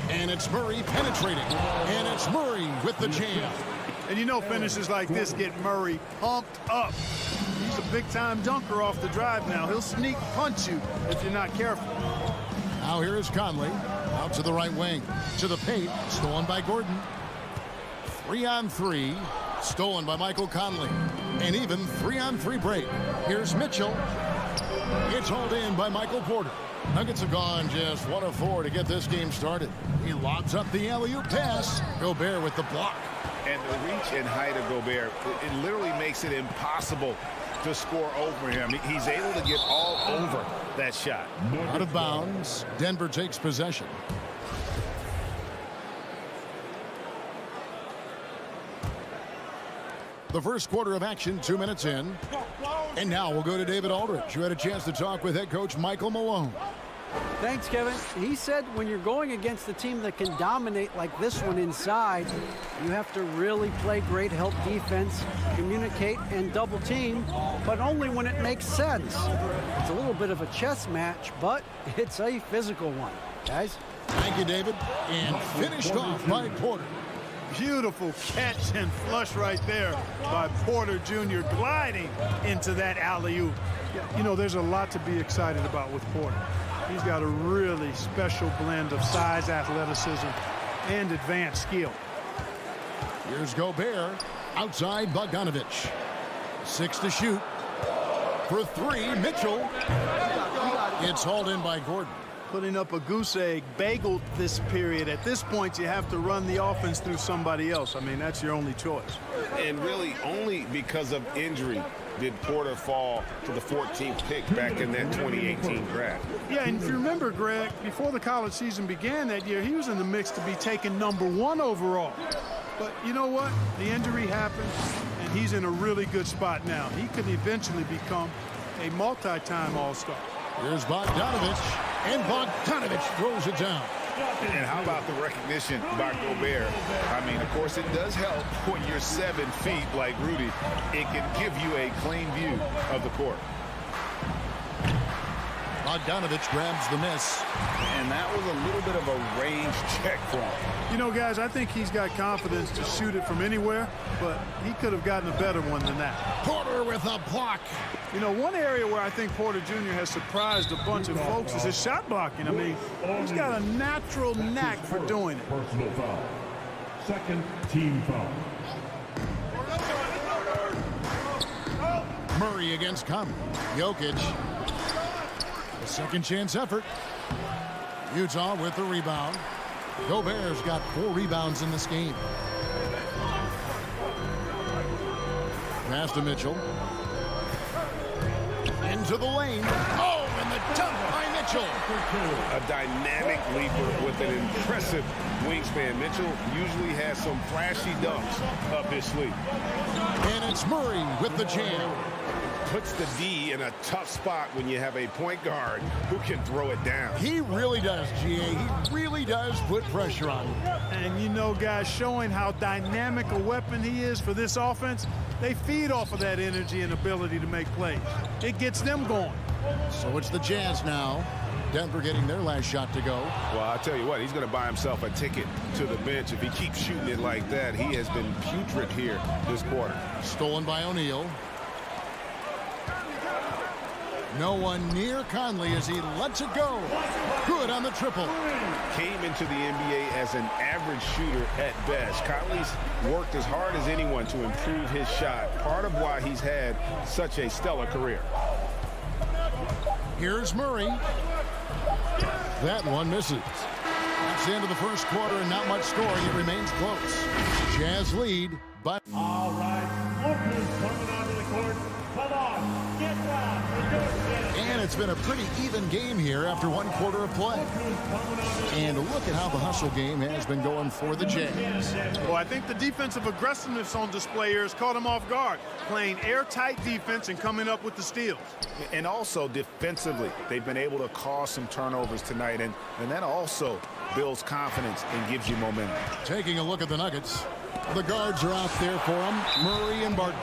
And it's Murray penetrating. And it's Murray with the jam. And you know finishes like this get Murray pumped up. He's a big-time dunker off the drive now. He'll sneak punch you if you're not careful. Now here is Conley. Out to the right wing. To the paint. Stolen by Gordon. 3-on-3. Stolen by Michael Conley. And even 3-on-3 break. Here's Mitchell. It's hauled in by Michael Porter. Nuggets have gone just 1 of 4 to get this game started. He lobs up the alley-oop pass. Gobert with the block. And the reach and height of Gobert, it literally makes it impossible to score over him. He's able to get all over that shot. Out of bounds. Denver takes possession. The first quarter of action, 2 minutes in. And now we'll go to David Aldridge, who had a chance to talk with head coach Michael Malone. Thanks, Kevin. He said when you're going against a team that can dominate like this one inside, you have to really play great help defense, communicate, and double team, but only when it makes sense. It's a little bit of a chess match, but it's a physical one. Guys? Thank you, David. And finished off by Porter. Beautiful catch and flush right there by Porter Jr. gliding into that alley-oop. You know, there's a lot to be excited about with Porter. He's got a really special blend of size, athleticism, and advanced skill. Here's Gobert. Outside Bogdanovich. 6 to shoot. For 3, Mitchell. It's hauled in by Gordon. Putting up a goose egg, bageled this period. At this point, you have to run the offense through somebody else. I mean, that's your only choice. And really, only because of injury did Porter fall to the 14th pick back in that 2018 draft. Yeah, and if you remember, Greg, before the college season began that year, he was in the mix to be taken #1 overall. But you know what? The injury happened, and he's in a really good spot now. He could eventually become a multi-time All-Star. Here's Bogdanovich, and Bogdanovich throws it down. And how about the recognition by Gobert? I mean, of course, it does help when you're 7 feet like Rudy. It can give you a clean view of the court. Bogdanovich grabs the miss. And that was a little bit of a range check for him. You know, guys, I think he's got confidence to shoot it from anywhere, but he could have gotten a better one than that. Porter with a block. You know, one area where I think Porter Jr. has surprised a bunch of folks is his shot blocking. I mean, he's got a natural knack for doing it. Personal foul. Second team foul. Murray against Conley. Jokic. A second chance effort. Utah with the rebound. Gobert's got 4 rebounds in this game. Pass to Mitchell. Into the lane. Oh, and the dunk by Mitchell. A dynamic leaper with an impressive wingspan. Mitchell usually has some flashy dunks up his sleeve. And it's Murray with the jam. puts the D in a tough spot when you have a point guard who can throw it down. He really does, GA. He really does put pressure on him. And you know, guys, showing how dynamic a weapon he is for this offense, they feed off of that energy and ability to make plays. It gets them going. So it's the Jazz now. Denver getting their last shot to go. Well, I'll tell you what, he's going to buy himself a ticket to the bench. If he keeps shooting it like that, he has been putrid here this quarter. Stolen by O'Neal. No one near Conley as he lets it go. Good on the triple. Came into the NBA as an average shooter at best. Conley's worked as hard as anyone to improve his shot. Part of why he's had such a stellar career. Here's Murray. That one misses. It's the end of the first quarter and not much scoring. It remains close. Jazz lead, but... All right, Oakland coming onto the court. Come on, get down. And it's been a pretty even game here after one quarter of play. And look at how the hustle game has been going for the Jazz. Well, I think the defensive aggressiveness on display here has caught them off guard, playing airtight defense and coming up with the steals. And also defensively, they've been able to cause some turnovers tonight, and that also builds confidence and gives you momentum. Taking a look at the Nuggets, the guards are out there for them, Murray and Barton.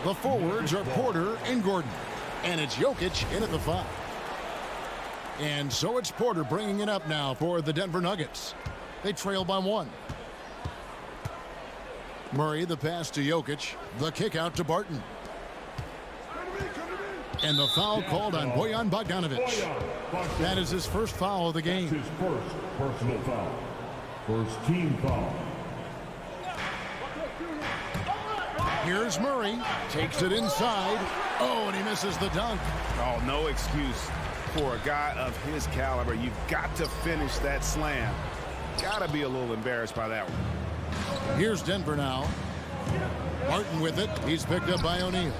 The forwards are Porter and Gordon. And it's Jokic in at the 5. And so it's Porter bringing it up now for the Denver Nuggets. They trail by 1. Murray, the pass to Jokic. The kick out to Barton. And the foul called on Bojan Bogdanovic. That is his first foul of the game. His first personal foul. First team foul. Here's Murray. Takes it inside. Oh, and he misses the dunk. Oh, no excuse for a guy of his caliber. You've got to finish that slam. Got to be a little embarrassed by that one. Here's Denver now. Martin with it. He's picked up by O'Neal.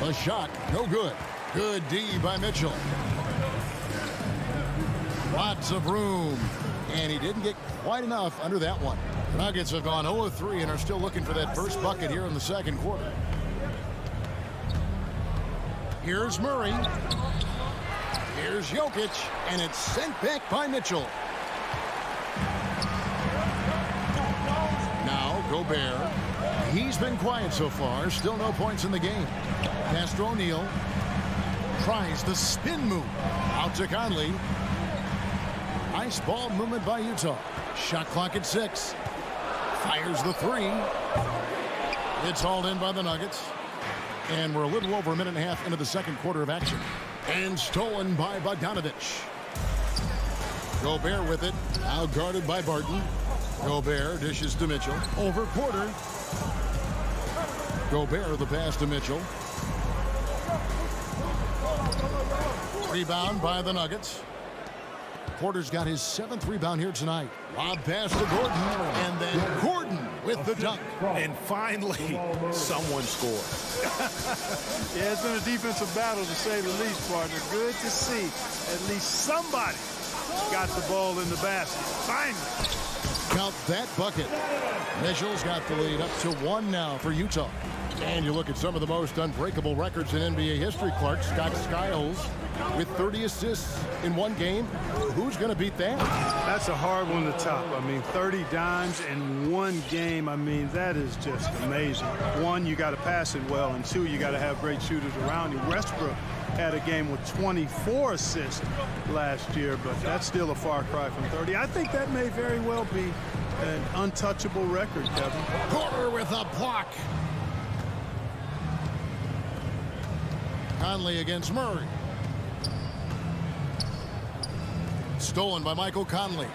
A shot. No good. Good D by Mitchell. Lots of room. And he didn't get quite enough under that one. The Nuggets have gone 0-3 and are still looking for that first bucket here in the second quarter. Here's Murray. Here's Jokic, and it's sent back by Mitchell. Now Gobert. He's been quiet so far. Still no points in the game. Pass to O'Neal. Tries the spin move. Out to Conley. Nice ball movement by Utah. Shot clock at 6. Fires the 3. It's hauled in by the Nuggets. And we're a little over a minute and a half into the second quarter of action. And stolen by Bogdanovic. Gobert with it. Now guarded by Barton. Gobert dishes to Mitchell. Over Porter. Gobert the pass to Mitchell. Rebound by the Nuggets. Porter's got his 7th rebound here tonight. Lob pass to Gordon, and then Gordon with the dunk. And finally, someone scored. Yeah, it's been a defensive battle to say the least, partner. Good to see at least somebody got the ball in the basket. Finally. Count that bucket. Mitchell's got the lead up to 1 now for Utah. And you look at some of the most unbreakable records in NBA history, Clark. Scott Skiles with 30 assists in one game. Who's going to beat that? That's a hard one to top. I mean, 30 dimes in one game. I mean, that is just amazing. 1, you got to pass it well, and 2, you got to have great shooters around you. Westbrook had a game with 24 assists last year, but that's still a far cry from 30. I think that may very well be an untouchable record, Kevin. Porter with a block. Conley against Murray. Stolen by Michael Conley.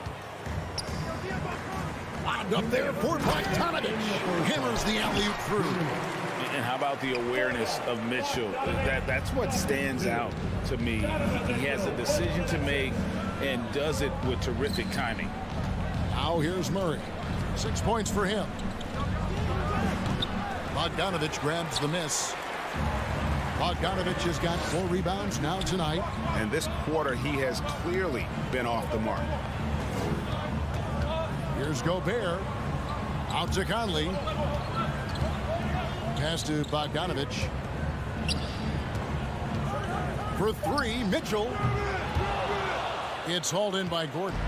Lobbed up there for Bogdanovic. Hammers the alley-oop through. And how about the awareness of Mitchell? That's what stands out to me. He has a decision to make and does it with terrific timing. Now here's Murray. 6 points for him. Bogdanovic grabs the miss. Bogdanovic has got 4 rebounds now tonight. And this quarter, he has clearly been off the mark. Here's Gobert. Out to Conley. Pass to Bogdanovich. For three, Mitchell. It's hauled in by Gordon.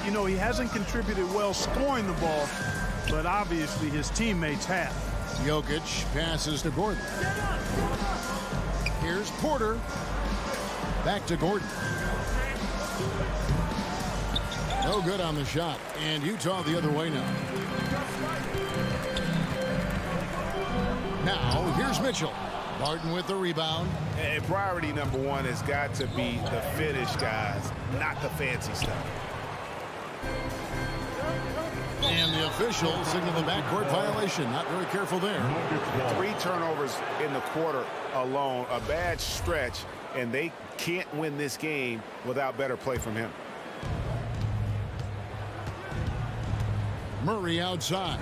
You know, he hasn't contributed well scoring the ball, but obviously his teammates have. Jokic passes to Gordon. Here's Porter. Back to Gordon. No good on the shot. And Utah the other way now. Now, here's Mitchell. Martin with the rebound. And priority number one has got to be the finish, guys, not the fancy stuff. And the official signaled the backcourt violation. Not very careful there. 3 turnovers in the quarter alone, a bad stretch, and they can't win this game without better play from him. Murray outside.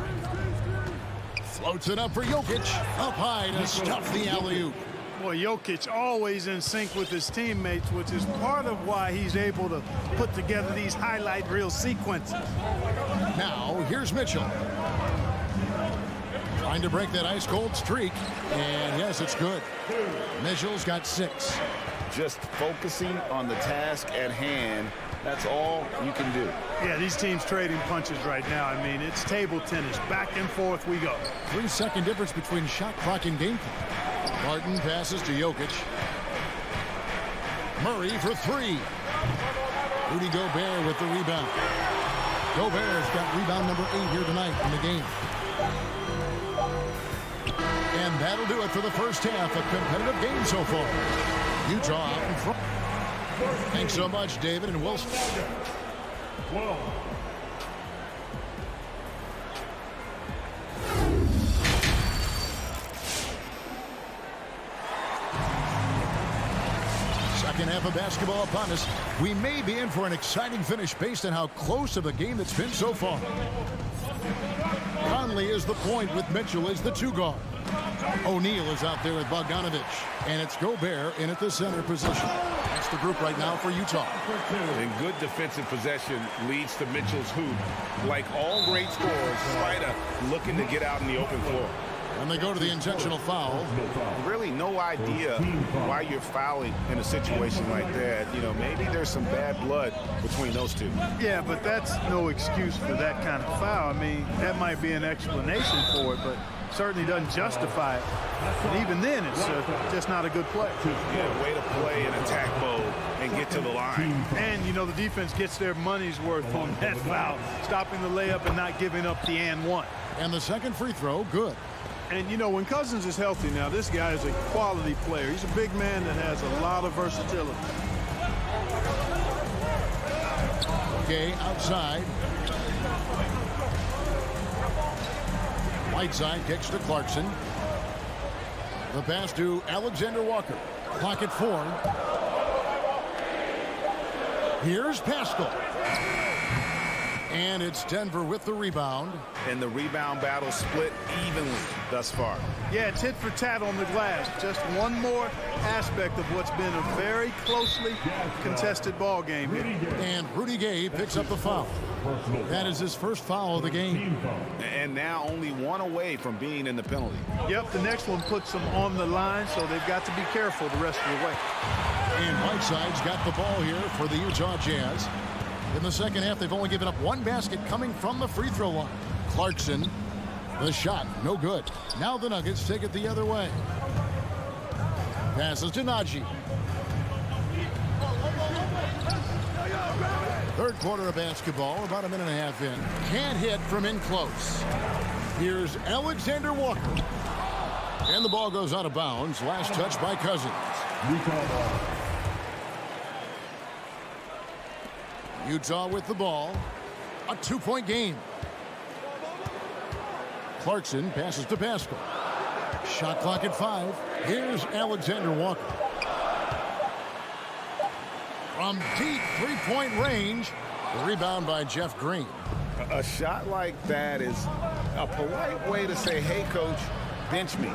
Floats it up for Jokic. Up high to stuff the alley-oop. Boy, Jokic always in sync with his teammates, which is part of why he's able to put together these highlight reel sequences. Now, here's Mitchell. Trying to break that ice-cold streak. And, yes, it's good. Mitchell's got 6. Just focusing on the task at hand, that's all you can do. Yeah, these teams trading punches right now. I mean, it's table tennis. Back and forth we go. 3-second difference between shot clock and game clock. Martin passes to Jokic. Murray for 3. Rudy Gobert with the rebound. Gobert's got rebound number 8 here tonight in the game. And that'll do it for the first half. A competitive game so far. Utah out in front. Thanks so much, David and Wilson. Second half of basketball upon us. We may be in for an exciting finish based on how close of a game it's been so far. Conley is the point with Mitchell as the 2 guard. O'Neal is out there with Bogdanovich. And it's Gobert in at the center position. That's the group right now for Utah. And good defensive possession leads to Mitchell's hoop. Like all great scorers, Spider looking to get out in the open floor. And they go to the intentional foul. Really no idea why you're fouling in a situation like that. You know, maybe there's some bad blood between those two. Yeah, but that's no excuse for that kind of foul. I mean, that might be an explanation for it, but certainly doesn't justify it. And even then, it's just not a good play. Yeah, way to play in attack mode and get to the line. And, you know, the defense gets their money's worth on that foul, stopping the layup and not giving up the and one. And the second free throw, good. And, you know, when Cousins is healthy now, this guy is a quality player. He's a big man that has a lot of versatility. Okay, outside. Whiteside kicks to Clarkson. The pass to Alexander Walker. Clock at 4. Here's Pascal. And it's Denver with the rebound. And the rebound battle split evenly thus far. Yeah, it's hit for tat on the glass. Just one more aspect of what's been a very closely contested ball game here. And Rudy Gay picks up the foul. That is his first foul of the game. And now only 1 away from being in the penalty. Yep, the next one puts them on the line, so they've got to be careful the rest of the way. And Whiteside's got the ball here for the Utah Jazz. In the second half, they've only given up 1 basket coming from the free throw line. Clarkson, the shot, no good. Now the Nuggets take it the other way. Passes to Najee. Third quarter of basketball, about a minute and a half in. Can't hit from in close. Here's Alexander Walker. And the ball goes out of bounds. Last touch by Cousins. Utah with the ball. A 2-point game. Clarkson passes to Pascal. Shot clock at 5. Here's Alexander Walker. From deep 3-point range. The rebound by Jeff Green. A shot like that is a polite way to say, hey, coach, bench me.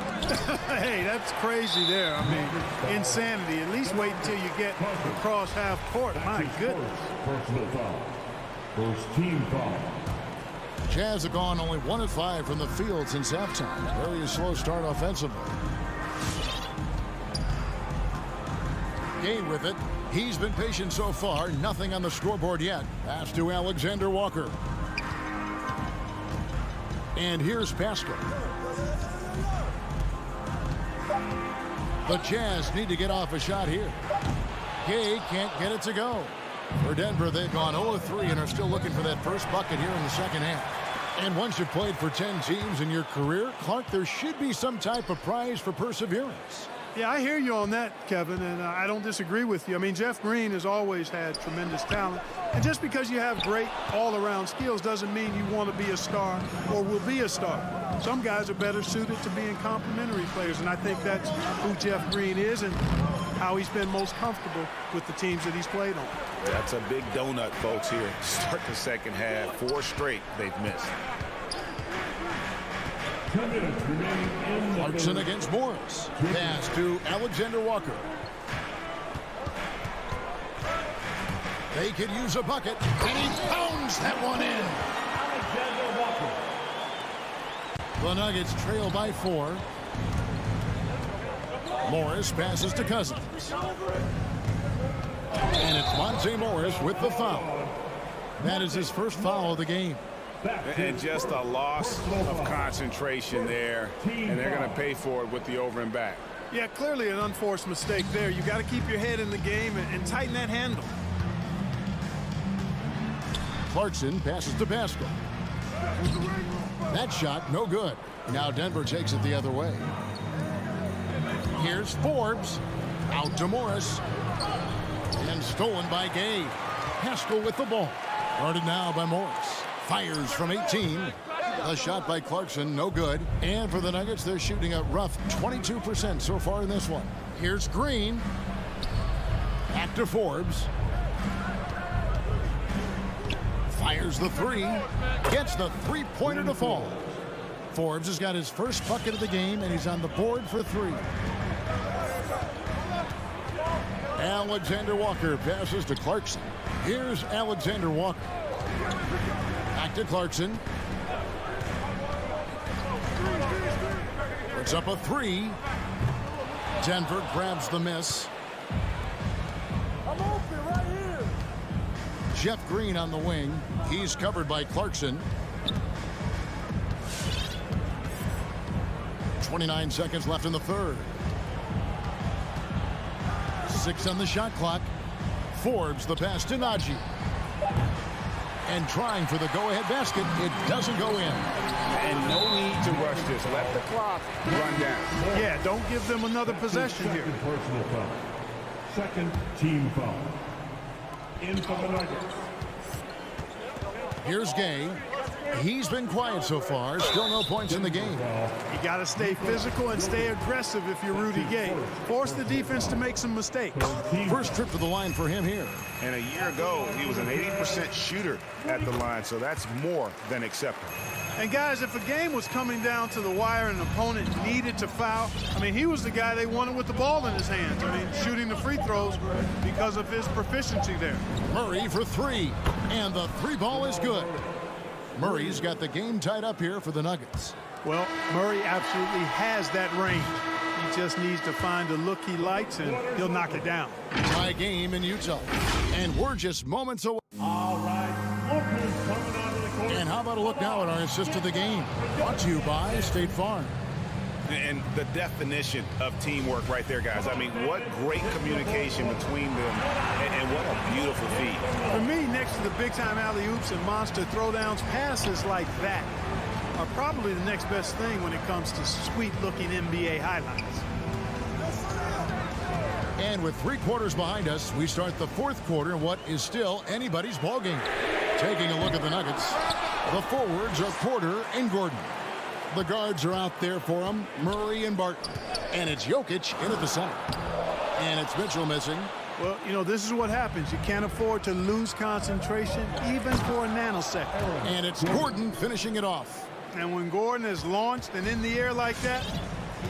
Hey, that's crazy there. I mean, insanity. At least wait until you get across half court. My goodness. Personal foul. First team foul. Jazz have gone only 1 of 5 from the field since halftime. Very slow start offensively. Gay with it. He's been patient so far. Nothing on the scoreboard yet. Pass to Alexander Walker. And here's Pascal. The Jazz need to get off a shot here. Gay can't get it to go. For Denver, they've gone 0-3 and are still looking for that first bucket here in the second half. And once you've played for 10 teams in your career, Clark, there should be some type of prize for perseverance. Yeah, I hear you on that, Kevin, and I don't disagree with you. I mean, Jeff Green has always had tremendous talent. And just because you have great all-around skills doesn't mean you want to be a star or will be a star. Some guys are better suited to being complementary players, and I think that's who Jeff Green is and how he's been most comfortable with the teams that he's played on. That's a big donut, folks, here. Start the second half. 4 straight they've missed. Clarkson against Morris. Pass to Alexander Walker. They could use a bucket, and he pounds that one in. The Nuggets trail by 4. Morris passes to Cousins. And it's Monte Morris with the foul. That is his first foul of the game. And just a loss of concentration there, and they're going to pay for it with the over and back. Yeah, clearly an unforced mistake there. You got to keep your head in the game and tighten that handle. Clarkson passes to Pascal. That shot, no good. Now Denver takes it the other way. Here's Forbes. Out to Morris. And stolen by Gay. Pascal with the ball. Guarded now by Morris. Fires from 18. A shot by Clarkson, no good. And for the Nuggets, they're shooting a rough 22% so far in this one. Here's Green. Back to Forbes. Fires the 3. Gets the three-pointer to fall. Forbes has got his first bucket of the game, and he's on the board for 3. Alexander Walker passes to Clarkson. Here's Alexander Walker. Back to Clarkson. Puts up a 3. Denver grabs the miss. I'm open right here. Jeff Green on the wing. He's covered by Clarkson. 29 seconds left in the third. 6 on the shot clock. Forbes the pass to Najee. And trying for the go-ahead basket. It doesn't go in. And no need to rush this. Let the clock run down. Yeah, don't give them another possession here. Personal foul. Second team foul. In for the Nuggets. Here's Gay. He's been quiet so far. Still no points in the game. You got to stay physical and stay aggressive if you're Rudy Gay. Force the defense to make some mistakes. First trip to the line for him here. And a year ago, he was an 80% shooter at the line, so that's more than acceptable. And guys, if a game was coming down to the wire and an opponent needed to foul, I mean, he was the guy they wanted with the ball in his hands. I mean, shooting the free throws because of his proficiency there. Murray for 3. And the 3 ball is good. Murray's got the game tied up here for the Nuggets. Well, Murray absolutely has that range. He just needs to find the look he likes, and he'll knock it down. Tie game in Utah. And we're just moments away. All right. Coming out of the court. And how about a look now at our assist of the game? Brought to you by State Farm. And the definition of teamwork right there, guys. I mean, what great communication between them, and what a beautiful feat. For me, next to the big-time alley-oops and monster throwdowns, passes like that are probably the next best thing when it comes to sweet-looking NBA highlights. And with 3 quarters behind us, we start the 4th quarter in what is still anybody's ballgame. Taking a look at the Nuggets, the forwards are Porter and Gordon. The guards are out there for them, Murray and Barton. And it's Jokic in at the center. And it's Mitchell missing. Well, you know, this is what happens. You can't afford to lose concentration, even for a nanosecond. And it's Gordon finishing it off. And when Gordon is launched and in the air like that,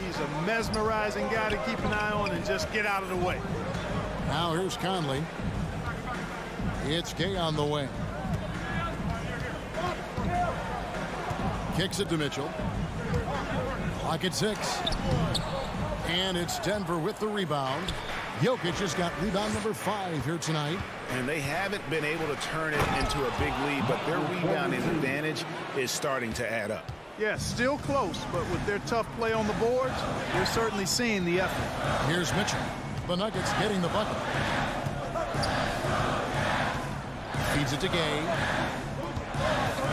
he's a mesmerizing guy to keep an eye on and just get out of the way. Now here's Conley. It's Gay on the wing. Kicks it to Mitchell. Clock at 6. And it's Denver with the rebound. Jokic has got rebound number 5 here tonight. And they haven't been able to turn it into a big lead, but their rebounding advantage is starting to add up. Yes, still close, but with their tough play on the boards, they're certainly seeing the effort. Here's Mitchell. The Nuggets getting the bucket. Feeds it to Gay.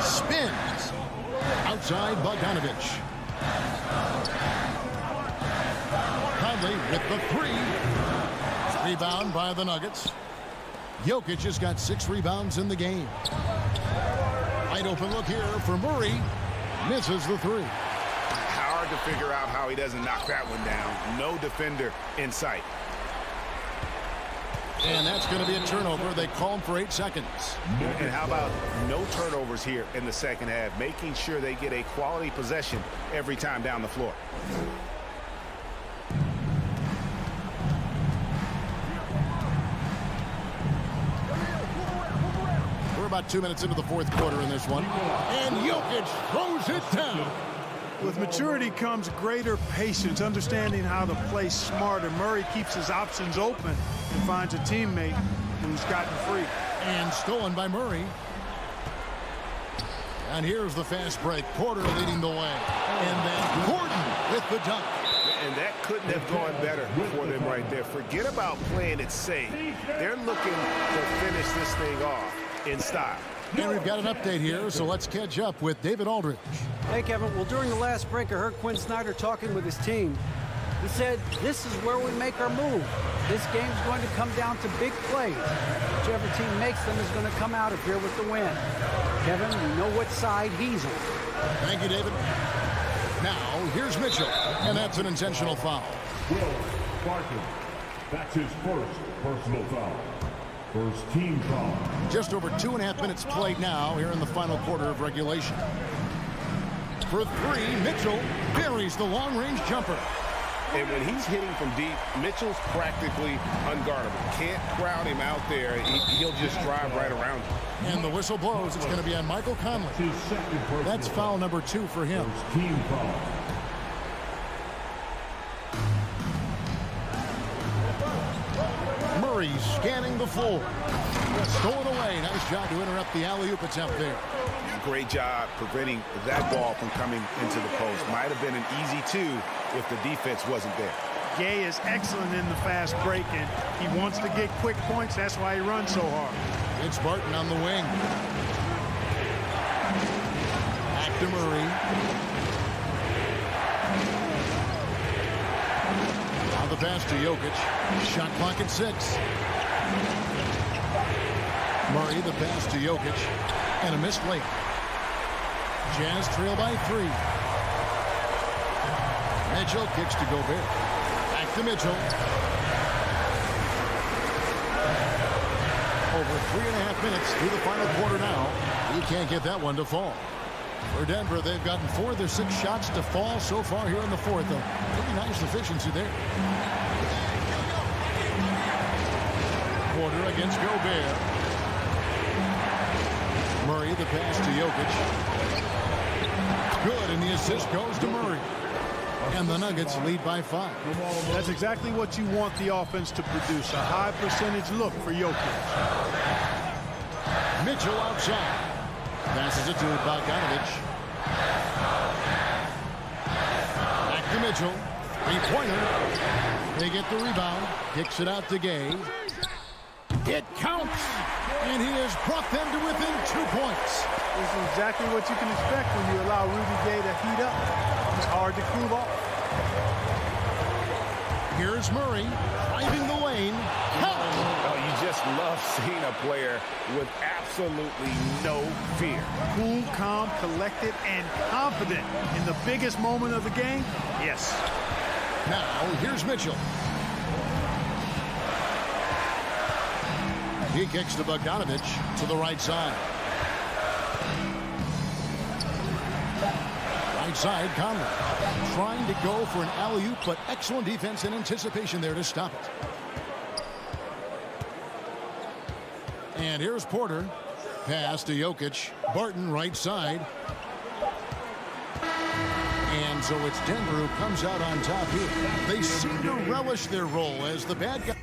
Spins. Outside Bogdanovich. Conley with the 3. Rebound by the Nuggets. Jokic has got 6 rebounds in the game. Wide open look here for Murray. Misses the 3. Hard to figure out how he doesn't knock that one down. No defender in sight. And that's going to be a turnover. They call him for 8 seconds. And how about no turnovers here in the second half, making sure they get a quality possession every time down the floor. We're about 2 minutes into the 4th quarter in this one. And Jokic throws it down. With maturity comes greater patience, understanding how to play smarter. Murray keeps his options open and finds a teammate who's gotten free. And stolen by Murray. And here's the fast break. Porter leading the way. And then Gordon with the dunk. And that couldn't have gone better for them right there. Forget about playing it safe. They're looking to finish this thing off in style. And we've got an update here, so let's catch up with David Aldridge. Hey, Kevin. Well, during the last break, I heard Quinn Snyder talking with his team. He said, this is where we make our move. This game's going to come down to big plays. Whichever team makes them is going to come out of here with the win. Kevin, we know what side he's on. Thank you, David. Now, here's Mitchell, and that's an intentional foul. Will Barton. That's his first personal foul. First team foul. Just over 2.5 minutes played now here in the final quarter of regulation. For 3, Mitchell buries the long-range jumper. And when he's hitting from deep, Mitchell's practically unguardable. Can't crowd him out there. He'll just drive right around him. And the whistle blows. It's going to be on Michael Conley. That's foul number 2 for him. Team foul. Murray scanning the floor. Stolen away. Nice job to interrupt the alley-oop attempt there. Great job preventing that ball from coming into the post. Might have been an easy 2 if the defense wasn't there. Gay is excellent in the fast break, and he wants to get quick points. That's why he runs so hard. It's Barton on the wing. Back to Murray. Now the pass to Jokic. Shot clock at 6. Murray, the pass to Jokic. And a missed late. Jazz trail by 3. Mitchell kicks to Gobert. Back to Mitchell. Over 3.5 minutes through the final quarter now. He can't get that one to fall. For Denver, they've gotten 4 of their 6 shots to fall so far here in the 4th. A pretty nice efficiency there. Porter against Gobert. Murray, the pass to Jokic. Good, and the assist goes to Murray. And the Nuggets lead by 5. That's exactly what you want the offense to produce. A high percentage look for Jokic. Mitchell outside. Passes it to Bogdanovich. Back to Mitchell. 3-pointer. They get the rebound. Kicks it out to Gay. It counts. And he has brought them to within 2 points. This is exactly what you can expect when you allow Rudy Gay to heat up. It's hard to cool off. Here's Murray driving the lane. Oh, you just love seeing a player with absolutely no fear. Cool, calm, collected, and confident in the biggest moment of the game. Yes. Now, here's Mitchell. He kicks to Bogdanovich to the right side. Right side, Conley. Trying to go for an alley-oop, but excellent defense and anticipation there to stop it. And here's Porter. Pass to Jokic. Barton right side. so it's Denver who comes out on top here. They seem to relish their role as the bad guy.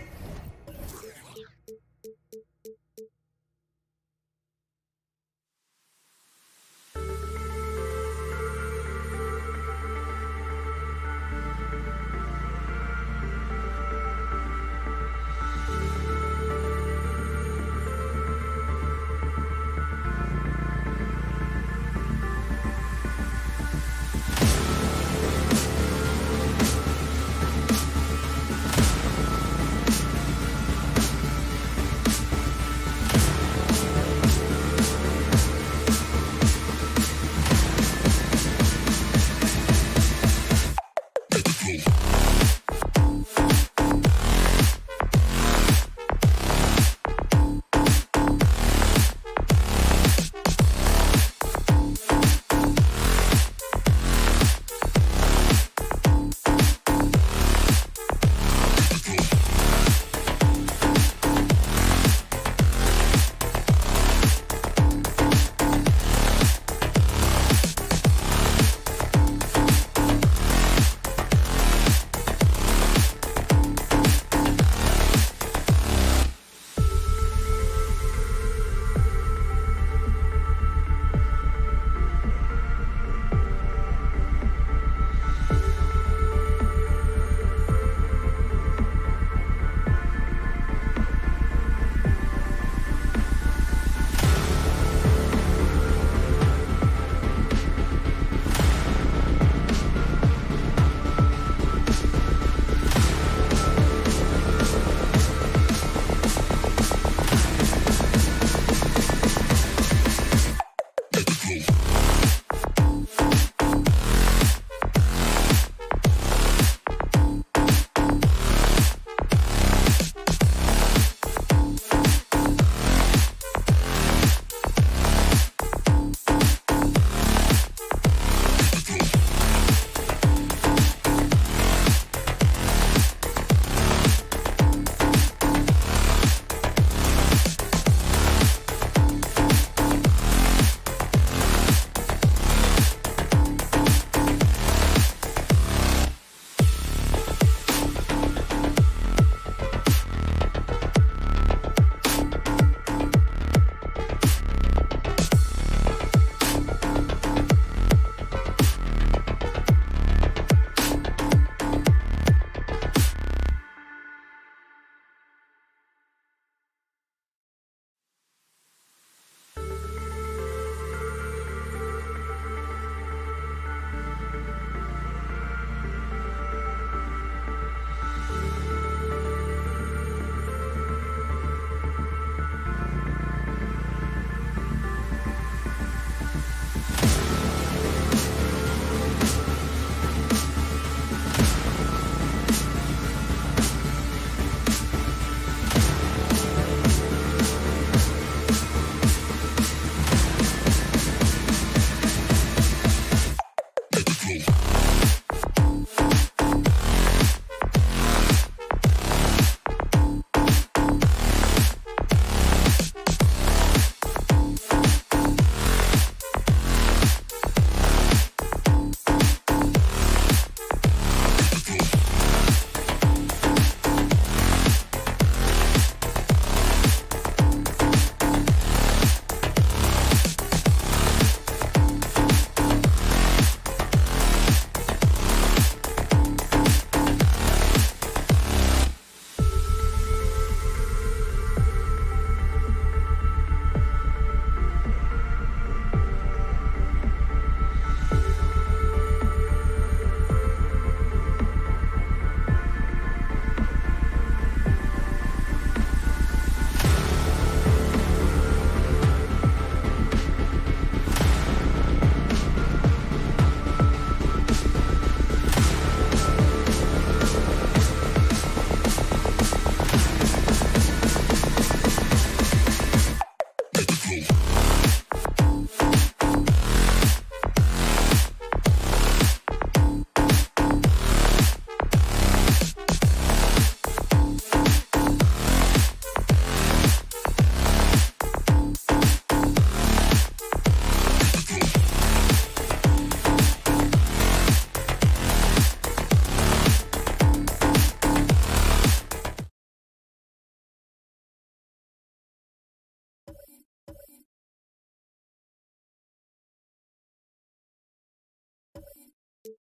Let's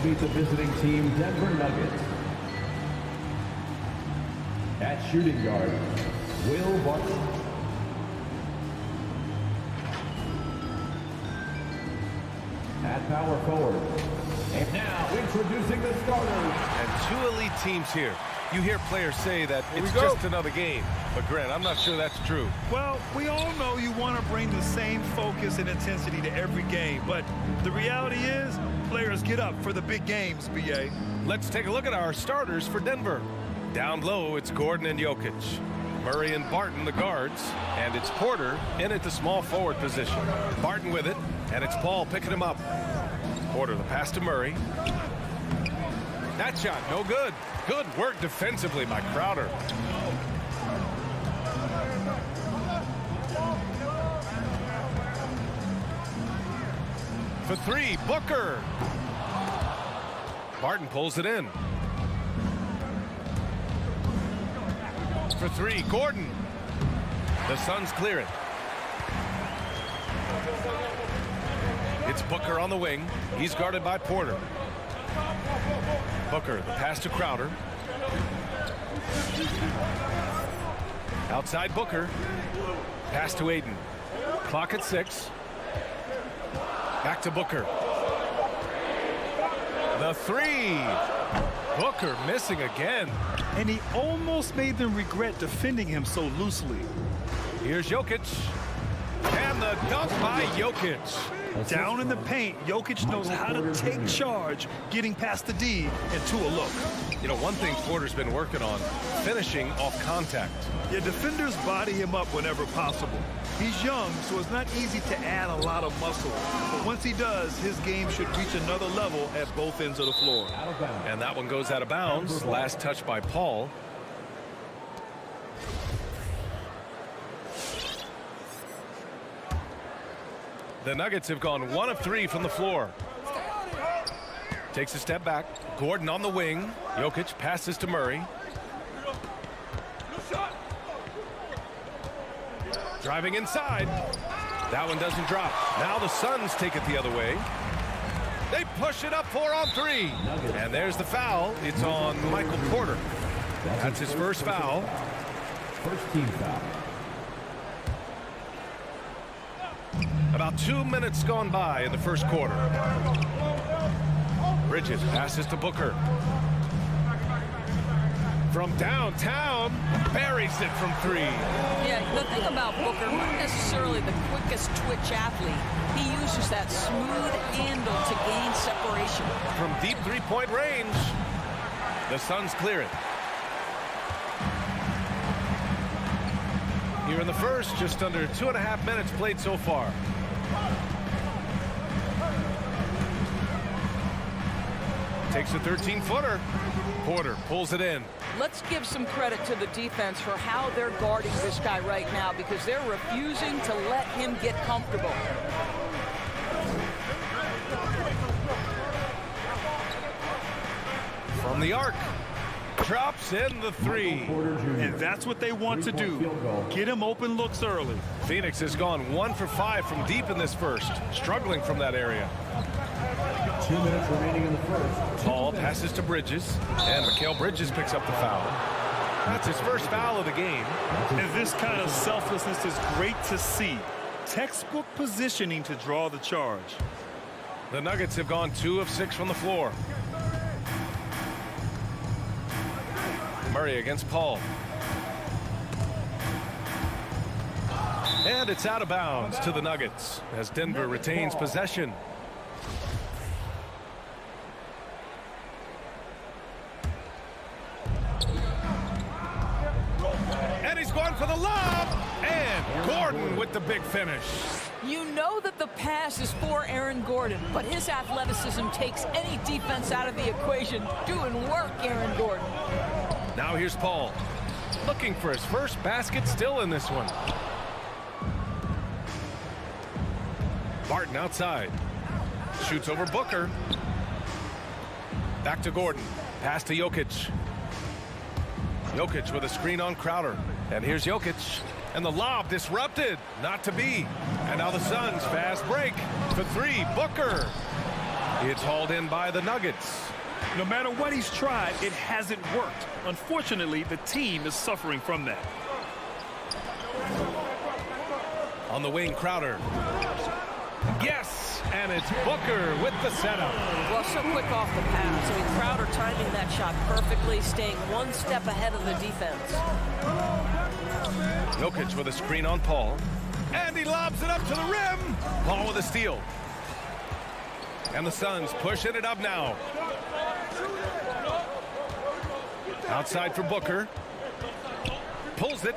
meet the visiting team, Denver Nuggets. At shooting guard, Will Barton. At power forward. And now introducing the starters. And two elite teams here. You hear players say that it's just another game. But Grant, I'm not sure that's true. Well, we all know you want to bring the same focus and intensity to every game, but the reality is players get up for the big games, B.A. Let's take a look at our starters for Denver. Down low, it's Gordon and Jokic. Murray and Barton, the guards. And it's Porter in at the small forward position. Barton with it, and it's Paul picking him up. Porter, the pass to Murray. That shot, no good. Good work defensively by Crowder. For three, Booker. Barton pulls it in. For three, Gordon. The Suns clear it. It's Booker on the wing. He's guarded by Porter. Booker, the pass to Crowder. Outside Booker. Pass to Aiden. Clock at 6. Back to Booker. The three. Booker missing again. And he almost made them regret defending him so loosely. Here's Jokic. And the dunk by Jokic. Down in the paint, Jokic knows how to take charge, getting past the D and to a look. You know, one thing Porter's been working on, finishing off contact. Yeah, defenders body him up whenever possible. He's young, so it's not easy to add a lot of muscle. But once he does, his game should reach another level at both ends of the floor. And that one goes out of bounds. Last touch by Paul. The Nuggets have gone 1 of 3 from the floor. Takes a step back. Gordon on the wing. Jokic passes to Murray. Driving inside. That one doesn't drop. Now the Suns take it the other way. They push it up 4 on 3. And there's the foul. It's on Michael Porter. That's his first foul. First team foul. About 2 minutes gone by in the first quarter. Bridges passes to Booker. From downtown, buries it from 3. Yeah, the thing about Booker, not necessarily the quickest twitch athlete. He uses that smooth handle to gain separation. From deep three-point range, the Suns clear it. Here in the first, just under 2.5 minutes played so far. Takes a 13-footer. Porter pulls it in. Let's give some credit to the defense for how they're guarding this guy right now because they're refusing to let him get comfortable. From the arc. Drops in the 3. And that's what they want to do. Get him open looks early. Phoenix has gone 1 for 5 from deep in this first. Struggling from that area. 2 minutes remaining in the first. Paul passes to Bridges. And Mikal Bridges picks up the foul. That's his first foul of the game. And this kind of selflessness is great to see. Textbook positioning to draw the charge. The Nuggets have gone 2 of 6 from the floor. Murray against Paul. And it's out of bounds to the Nuggets as Denver retains possession. And he's going for the lob. And Gordon with the big finish. You know that the pass is for Aaron Gordon, but his athleticism takes any defense out of the equation. Doing work, Aaron Gordon. Now here's Paul. Looking for his first basket still in this one. Barton outside. Shoots over Booker. Back to Gordon. Pass to Jokic. Jokic with a screen on Crowder. And here's Jokic. And the lob disrupted. Not to be. And now the Suns fast break. For three, Booker. It's hauled in by the Nuggets. No matter what he's tried, it hasn't worked. Unfortunately, the team is suffering from that. On the wing, Crowder. Yes, and it's Booker with the setup. Well, so quick off the pass. I mean, Crowder timing that shot perfectly, staying one step ahead of the defense. Jokic with a screen on Paul. And he lobs it up to the rim. Paul with a steal. And the Suns pushing it up now. Outside for Booker. Pulls it.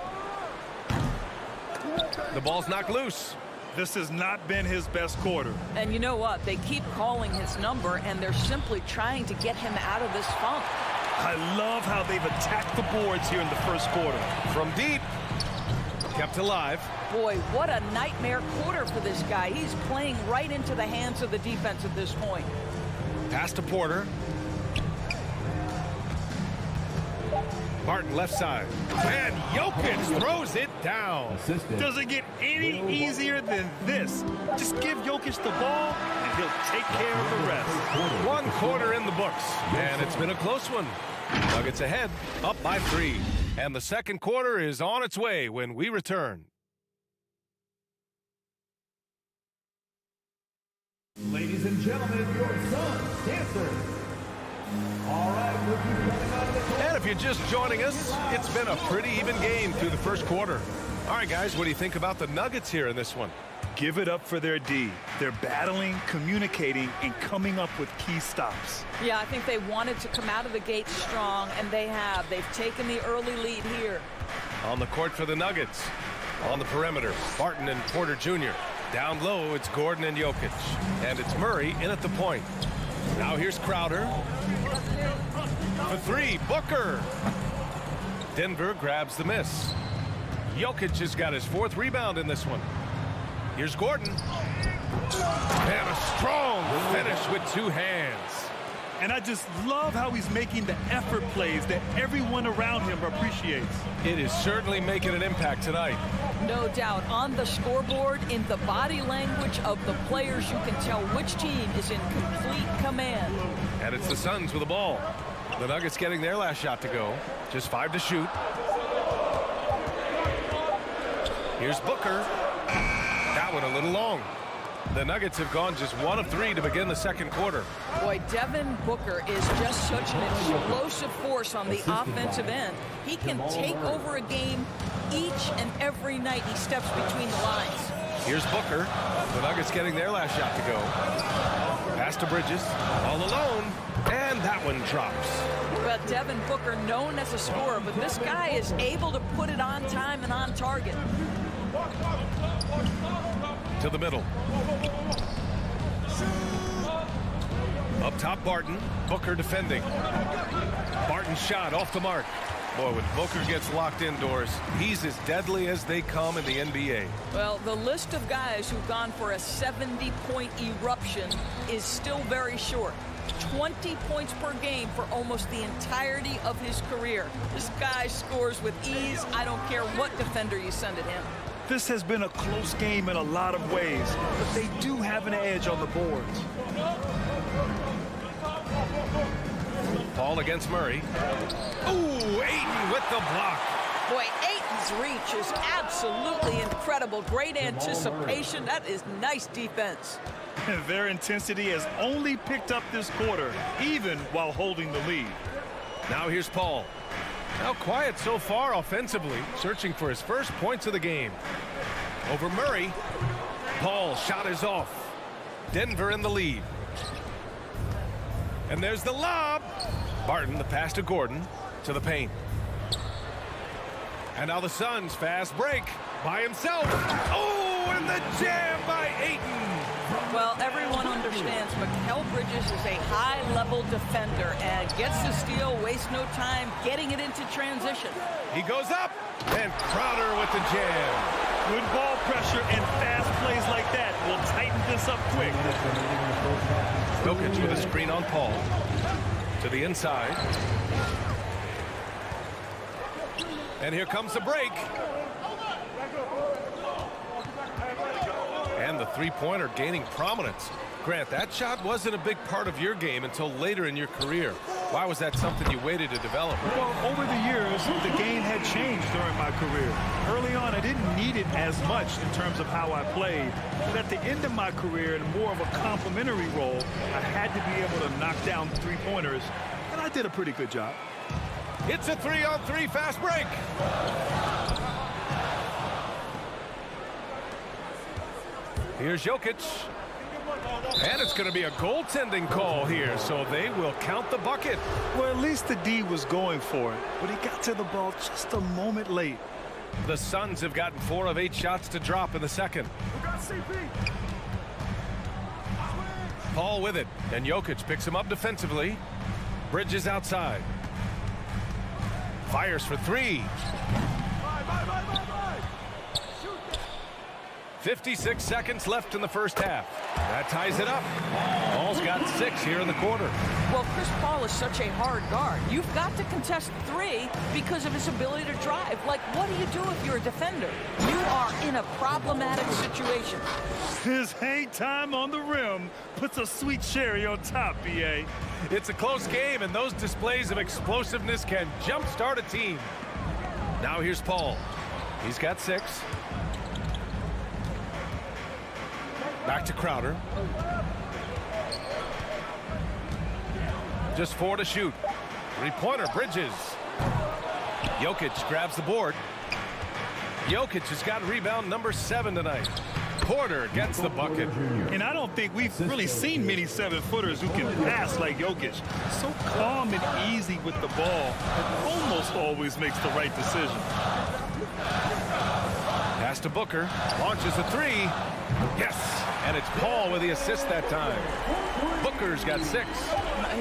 The ball's knocked loose. This has not been his best quarter. And you know what? They keep calling his number, and they're simply trying to get him out of this funk. I love how they've attacked the boards here in the first quarter. From deep. Kept alive. Boy, what a nightmare quarter for this guy. He's playing right into the hands of the defense at this point. Pass to Porter. Barton left side. And Jokic throws it down. Doesn't get any easier than this. Just give Jokic the ball, and he'll take care of the rest. 1 quarter in the books, and it's been a close one. Nuggets ahead, up by 3. And the second quarter is on its way when we return. Ladies and gentlemen, your Suns dancers. All right, and if you're just joining us, it's been a pretty even game through the first quarter. All right, guys, what do you think about the Nuggets here in this one? Give it up for their D. They're battling, communicating, and coming up with key stops. Yeah, I think they wanted to come out of the gate strong, and they have. They've taken the early lead here. On the court for the Nuggets. On the perimeter, Barton and Porter Jr. Down low, it's Gordon and Jokic. And it's Murray in at the point. Now here's Crowder. For three, Booker. Denver grabs the miss. Jokic has got his 4th rebound in this one. Here's Gordon. And a strong finish with 2 hands. And I just love how he's making the effort plays that everyone around him appreciates. It is certainly making an impact tonight. No doubt. On the scoreboard, in the body language of the players, you can tell which team is in complete command. And it's the Suns with the ball. The Nuggets getting their last shot to go. Just 5 to shoot. Here's Booker. That one a little long. The Nuggets have gone just 1 of 3 to begin the second quarter. Boy, Devin Booker is just such an explosive force on the offensive end. He can take over a game each and every night he steps between the lines. Here's Booker. The Nuggets getting their last shot to go. Pass to Bridges. All alone. And that one drops. Well, Devin Booker, known as a scorer, but this guy is able to put it on time and on target. To the middle. Up top, Barton. Booker defending. Barton's shot off the mark. Boy, when Booker gets locked indoors, he's as deadly as they come in the NBA. Well, the list of guys who've gone for a 70-point eruption is still very short. 20 points per game for almost the entirety of his career. This guy scores with ease. I don't care what defender you send at him. This has been a close game in a lot of ways, but they do have an edge on the boards. Paul against Murray. Ooh, Ayton with the block. Boy, Ayton's reach is absolutely incredible. Great anticipation. That is nice defense. And their intensity has only picked up this quarter, even while holding the lead. Now here's Paul. Now quiet so far offensively, searching for his first points of the game. Over Murray. Paul shot is off. Denver in the lead. And there's the lob. Barton, the pass to Gordon, to the paint. And now the Suns fast break by himself. Oh, and the jam by Ayton. Well, everyone understands Mikal Bridges is a high-level defender and gets the steal, wastes no time getting it into transition. He goes up, and Crowder with the jam. Good ball pressure and fast plays like that will tighten this up quick. Jokic with a screen on Paul. To the inside. And here comes the break. And the three-pointer gaining prominence. Grant, that shot wasn't a big part of your game until later in your career. Why was that something you waited to develop? Well, over the years, the game had changed during my career. Early on, I didn't need it as much in terms of how I played. But at the end of my career, in more of a complementary role, I had to be able to knock down three-pointers, and I did a pretty good job. It's a 3-on-3 fast break. Here's Jokic. And it's going to be a goaltending call here, so they will count the bucket. Well, at least the D was going for it, but he got to the ball just a moment late. The Suns have gotten 4 of 8 shots to drop in the second. Paul with it, and Jokic picks him up defensively. Bridges outside. Fires for 3. 56 seconds left in the first half. That ties it up. Paul's got 6 here in the quarter. Well, Chris Paul is such a hard guard. You've got to contest 3 because of his ability to drive. Like, what do you do if you're a defender? You are in a problematic situation. His hang time on the rim puts a sweet cherry on top, B.A. It's a close game, and those displays of explosiveness can jumpstart a team. Now here's Paul. He's got 6. Back to Crowder. Just 4 to shoot. Three-pointer, Bridges. Jokic grabs the board. Jokic has got rebound number 7 tonight. Porter gets the bucket. And I don't think we've really seen many 7-footers who can pass like Jokic. So calm and easy with the ball. And almost always makes the right decision. Pass to Booker. Launches a 3. Yes. And it's Paul with the assist that time. Booker's got 6.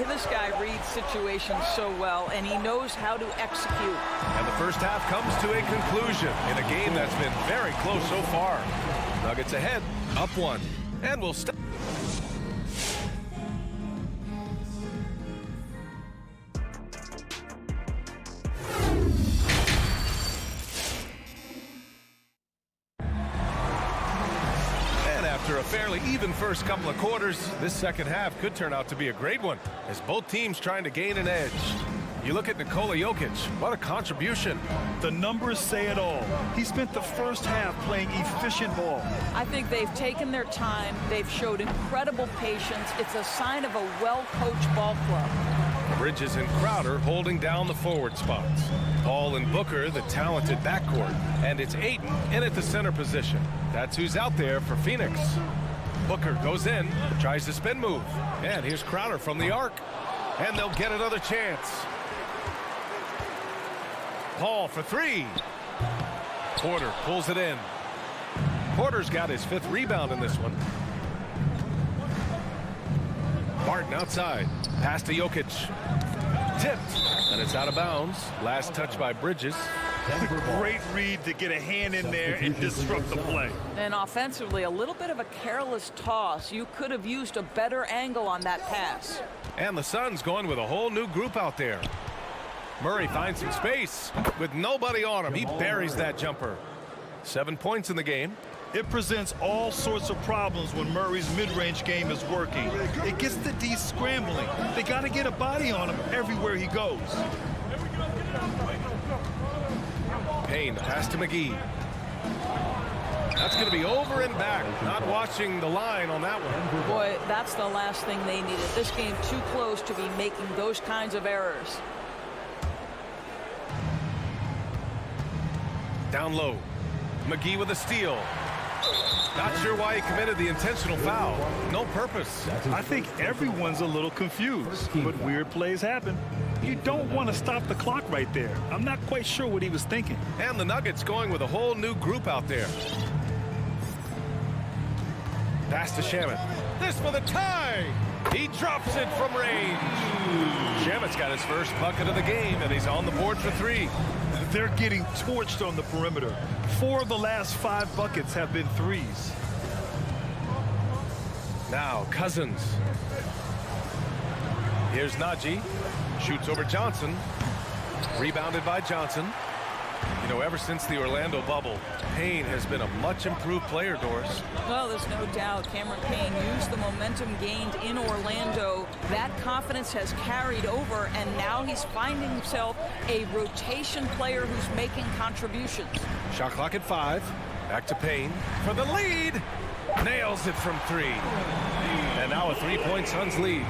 This guy reads situations so well, and he knows how to execute. And the first half comes to a conclusion in a game that's been very close so far. Nuggets ahead, up 1. And we'll stop. After a fairly even first couple of quarters, this second half could turn out to be a great one as both teams trying to gain an edge. You look at Nikola Jokic, what a contribution. The numbers say it all. He spent the first half playing efficient ball. I think they've taken their time. They've showed incredible patience. It's a sign of a well-coached ball club. Bridges and Crowder holding down the forward spots. Paul and Booker, the talented backcourt. And it's Ayton in at the center position. That's who's out there for Phoenix. Booker goes in, tries the spin move. And here's Crowder from the arc. And they'll get another chance. Paul for 3. Porter pulls it in. Porter's got his 5th rebound in this one. Barton outside. Pass to Jokic. Tipped. And it's out of bounds. Last touch by Bridges. Great read to get a hand in there and disrupt the play. And offensively, a little bit of a careless toss. You could have used a better angle on that pass. And the Suns going with a whole new group out there. Murray finds some space with nobody on him. He buries that jumper. 7 points in the game. It presents all sorts of problems when Murray's mid-range game is working. It gets the D scrambling. They got to get a body on him everywhere he goes. Payne, pass to McGee. That's going to be over and back. Not watching the line on that one. Boy, that's the last thing they needed. This game too close to be making those kinds of errors. Down low. McGee with a steal. Not sure why he committed the intentional foul. No purpose. I think everyone's a little confused, but weird plays happen. You don't want to stop the clock right there. I'm not quite sure what he was thinking. And the Nuggets going with a whole new group out there. Pass to Shamet. This for the tie. He drops it from range. Shamet's got his first bucket of the game, and he's on the board for 3. They're getting torched on the perimeter. 4 of the last 5 buckets have been threes. Now Cousins. Here's Najee. Shoots over Johnson. Rebounded by Johnson. You know, ever since the Orlando bubble, Payne has been a much improved player, Doris. Well, there's no doubt Cameron Payne used the momentum gained in Orlando. That confidence has carried over, and now he's finding himself a rotation player who's making contributions. Shot clock at 5. Back to Payne for the lead. Nails it from 3. And now a 3-point Suns lead.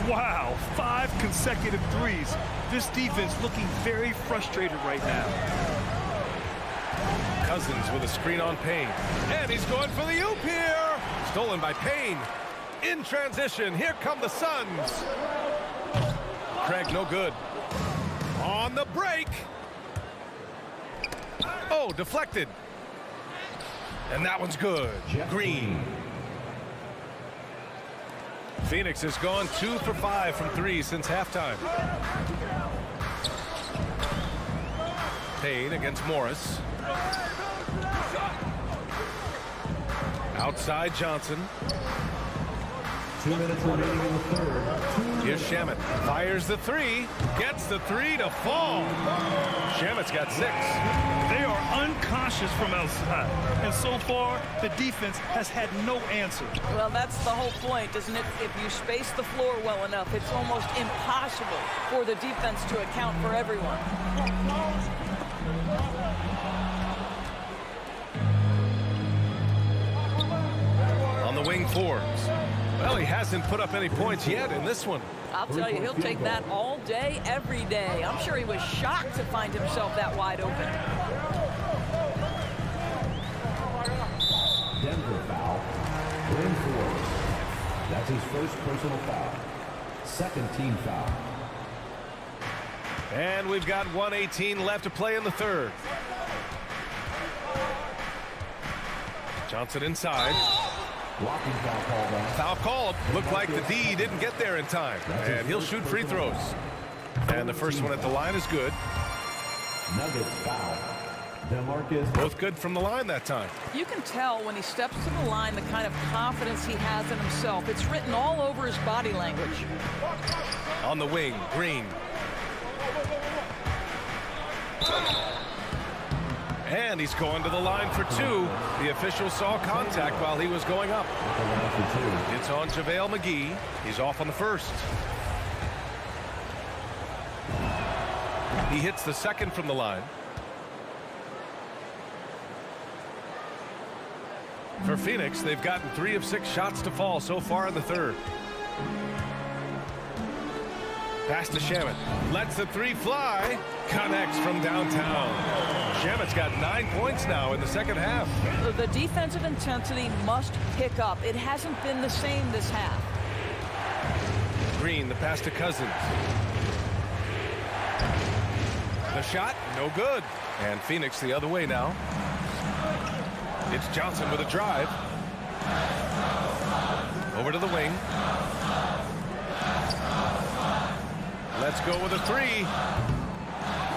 Wow, 5 consecutive threes. This defense looking very frustrated right now. Cousins with a screen on Payne. And he's going for the oop here. Stolen by Payne. In transition, here come the Suns. Craig, no good. On the break. Oh, deflected. And that one's good. Green. Phoenix has gone 2 for 5 from 3 since halftime. Payne against Morris. Outside Johnson. 2 minutes remaining in the third. Here's Shamet. Fires the 3. Gets the 3 to fall. Shamet's got 6. They are unconscious from outside. And so far, the defense has had no answer. Well, that's the whole point, isn't it? If you space the floor well enough, it's almost impossible for the defense to account for everyone. On the wing, Forbes. Well, he hasn't put up any points yet in this one. I'll tell you, he'll take that all day, every day. I'm sure he was shocked to find himself that wide open. Denver foul. Bryn Forbes. That's his first personal foul. Second team foul. And we've got 1:18 left to play in the third. Johnson inside. Blocking foul called on. Foul called. Looked like the D didn't get there in time. And he'll shoot free throws. And the first one at the line is good. Nuggets foul. DeMarcus. Both good from the line that time. You can tell when he steps to the line the kind of confidence he has in himself. It's written all over his body language. On the wing, Green. And he's going to the line for 2. The official saw contact while he was going up. It's on JaVale McGee. He's off on the first. He hits the second from the line. For Phoenix, they've gotten 3 of 6 shots to fall so far in the third. Pass to Shamet. Lets the 3 fly. Connects from downtown. Shamet's got 9 points now in the second half. The defensive intensity must pick up. It hasn't been the same this half. Green, the pass to Cousins. The shot, no good. And Phoenix the other way now. It's Johnson with a drive. Over to the wing. Let's go with a 3.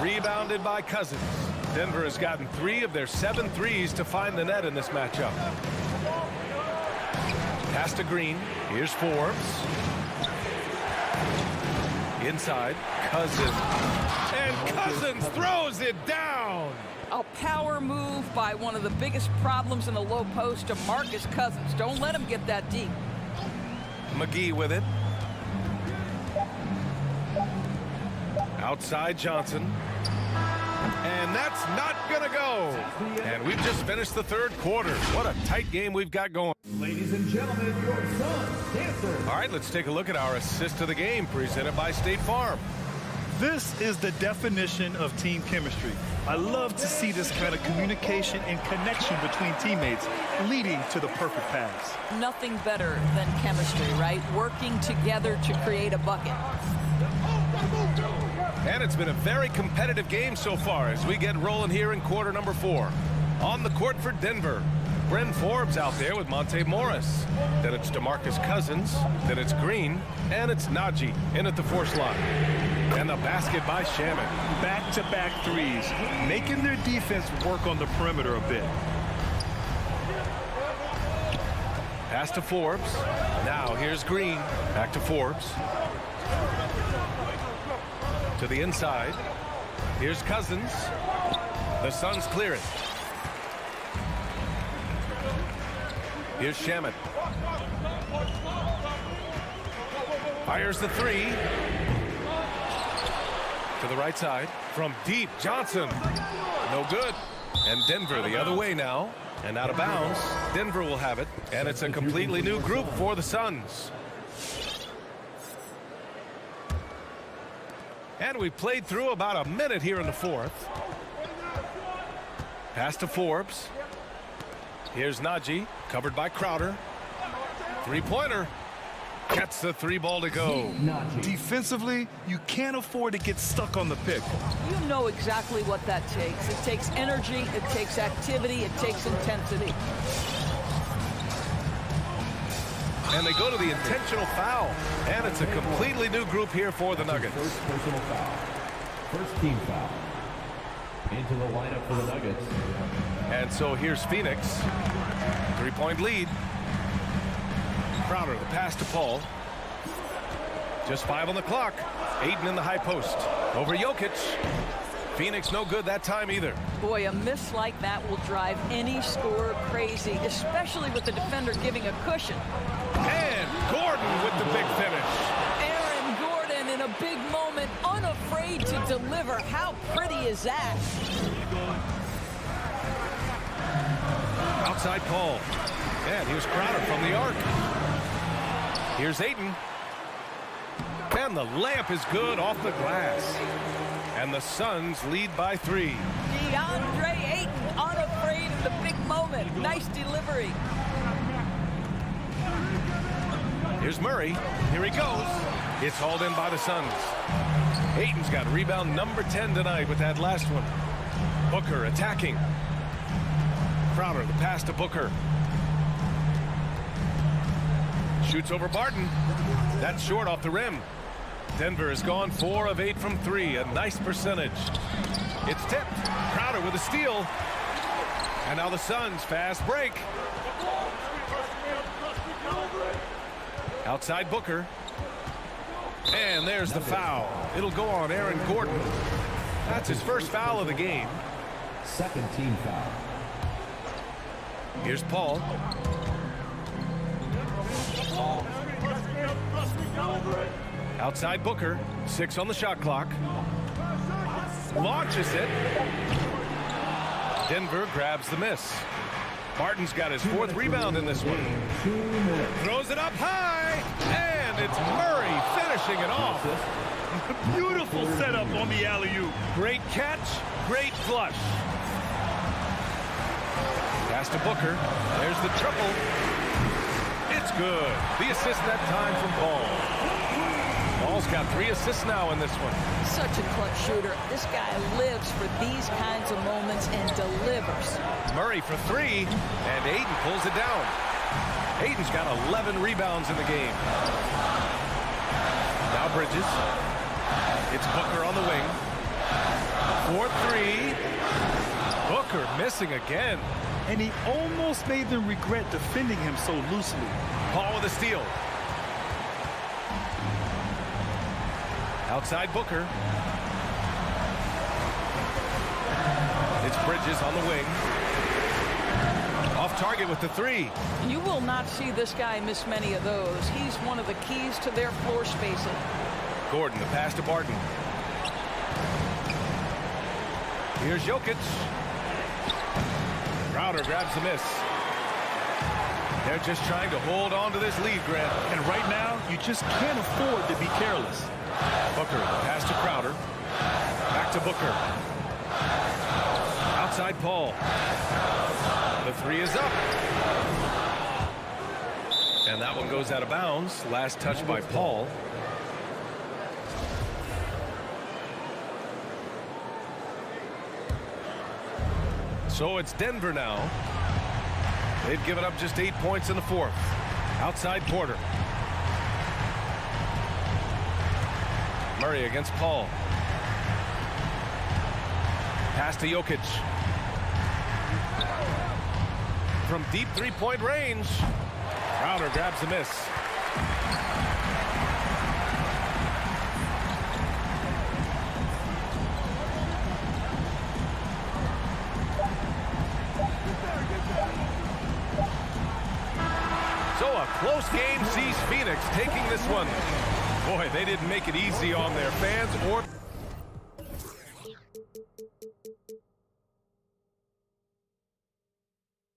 Rebounded by Cousins. Denver has gotten 3 of their 7 threes to find the net in this matchup. Pass to Green. Here's Forbes. Inside. Cousins. And Cousins throws it down. A power move by one of the biggest problems in the low post, DeMarcus Cousins. Don't let him get that deep. McGee with it. Outside Johnson. And that's not going to go. And we've just finished the third quarter. What a tight game we've got going. Ladies and gentlemen, your Suns dancers. All right, let's take a look at our assist of the game presented by State Farm. This is the definition of team chemistry. I love to see this kind of communication and connection between teammates leading to the perfect pass. Nothing better than chemistry, right? Working together to create a bucket. And it's been a very competitive game so far as we get rolling here in quarter number 4. On the court for Denver, Bryn Forbes out there with Monte Morris. Then it's DeMarcus Cousins. Then it's Green. And it's Najee in at the 4 slot. And the basket by Shamet. Back-to-back threes, making their defense work on the perimeter a bit. Pass to Forbes. Now here's Green. Back to Forbes. To the inside. Here's Cousins. The Suns clear it. Here's Shamet. Fires the three. To the right side. From deep, Johnson. No good. And Denver the other way now. And out of bounds. Denver will have it. And it's a completely new group for the Suns. And we played through about a minute here in the fourth. Pass to Forbes. Here's Najee, covered by Crowder. Three-pointer. Gets the three ball to go. Defensively, you can't afford to get stuck on the pick. You know exactly what that takes. It takes energy, it takes activity, it takes intensity. And they go to the intentional foul. And it's a completely new group here for the Nuggets. First personal foul. First team foul. Into the lineup for the Nuggets. And so here's Phoenix. Three-point lead. Crowder, the pass to Paul. Just 5 on the clock. Ayton in the high post. Over Jokic. Phoenix no good that time either. Boy, a miss like that will drive any scorer crazy, especially with the defender giving a cushion. And Gordon with the big finish. Aaron Gordon in a big moment, unafraid to deliver. How pretty is that? Outside Paul. And here's Crowder from the arc. Here's Ayton. And the layup is good off the glass. And the Suns lead by 3. DeAndre Ayton, unafraid in the big moment. Nice delivery. Here's Murray. Here he goes. It's hauled in by the Suns. Ayton's got rebound number 10 tonight with that last one. Booker attacking. Crowder, the pass to Booker. Shoots over Barton. That's short off the rim. Denver has gone 4 of 8 from 3. A nice percentage. It's tipped. Crowder with a steal. And now the Suns fast break. Outside Booker. And there's the foul. It'll go on Aaron Gordon. That's his first foul of the game. Second team foul. Here's Paul. Outside Booker. 6 on the shot clock. Launches it. Denver grabs the miss. Barton's got his 4th rebound in this one. Throws it up high. And it's Murray finishing it off. Beautiful setup on the alley-oop. Great catch. Great flush. Pass to Booker. There's the triple. It's good. The assist that time from Paul. Paul's got 3 assists now in this one. Such a clutch shooter. This guy lives for these kinds of moments and delivers. Murray for 3, and Ayton pulls it down. Ayton's got 11 rebounds in the game. Now Bridges. It's Booker on the wing. 4-3. Booker missing again. And he almost made them regret defending him so loosely. Paul with a steal. Outside Booker. It's Bridges on the wing. Off target with the 3. You will not see this guy miss many of those. He's one of the keys to their floor spacing. Gordon, the pass to Barton. Here's Jokic. Crowder grabs the miss. They're just trying to hold on to this lead, Grant. And right now, you just can't afford to be careless. Booker, pass to Crowder. Back to Booker. Outside Paul. The 3 is up. And that one goes out of bounds. Last touch by Paul. So it's Denver now. They've given up just 8 points in the 4th. Outside Porter. Murray against Paul. Pass to Jokic. From deep 3-point range. Crowder grabs the miss. post-game sees Phoenix taking this one. Boy, they didn't make it easy on their fans or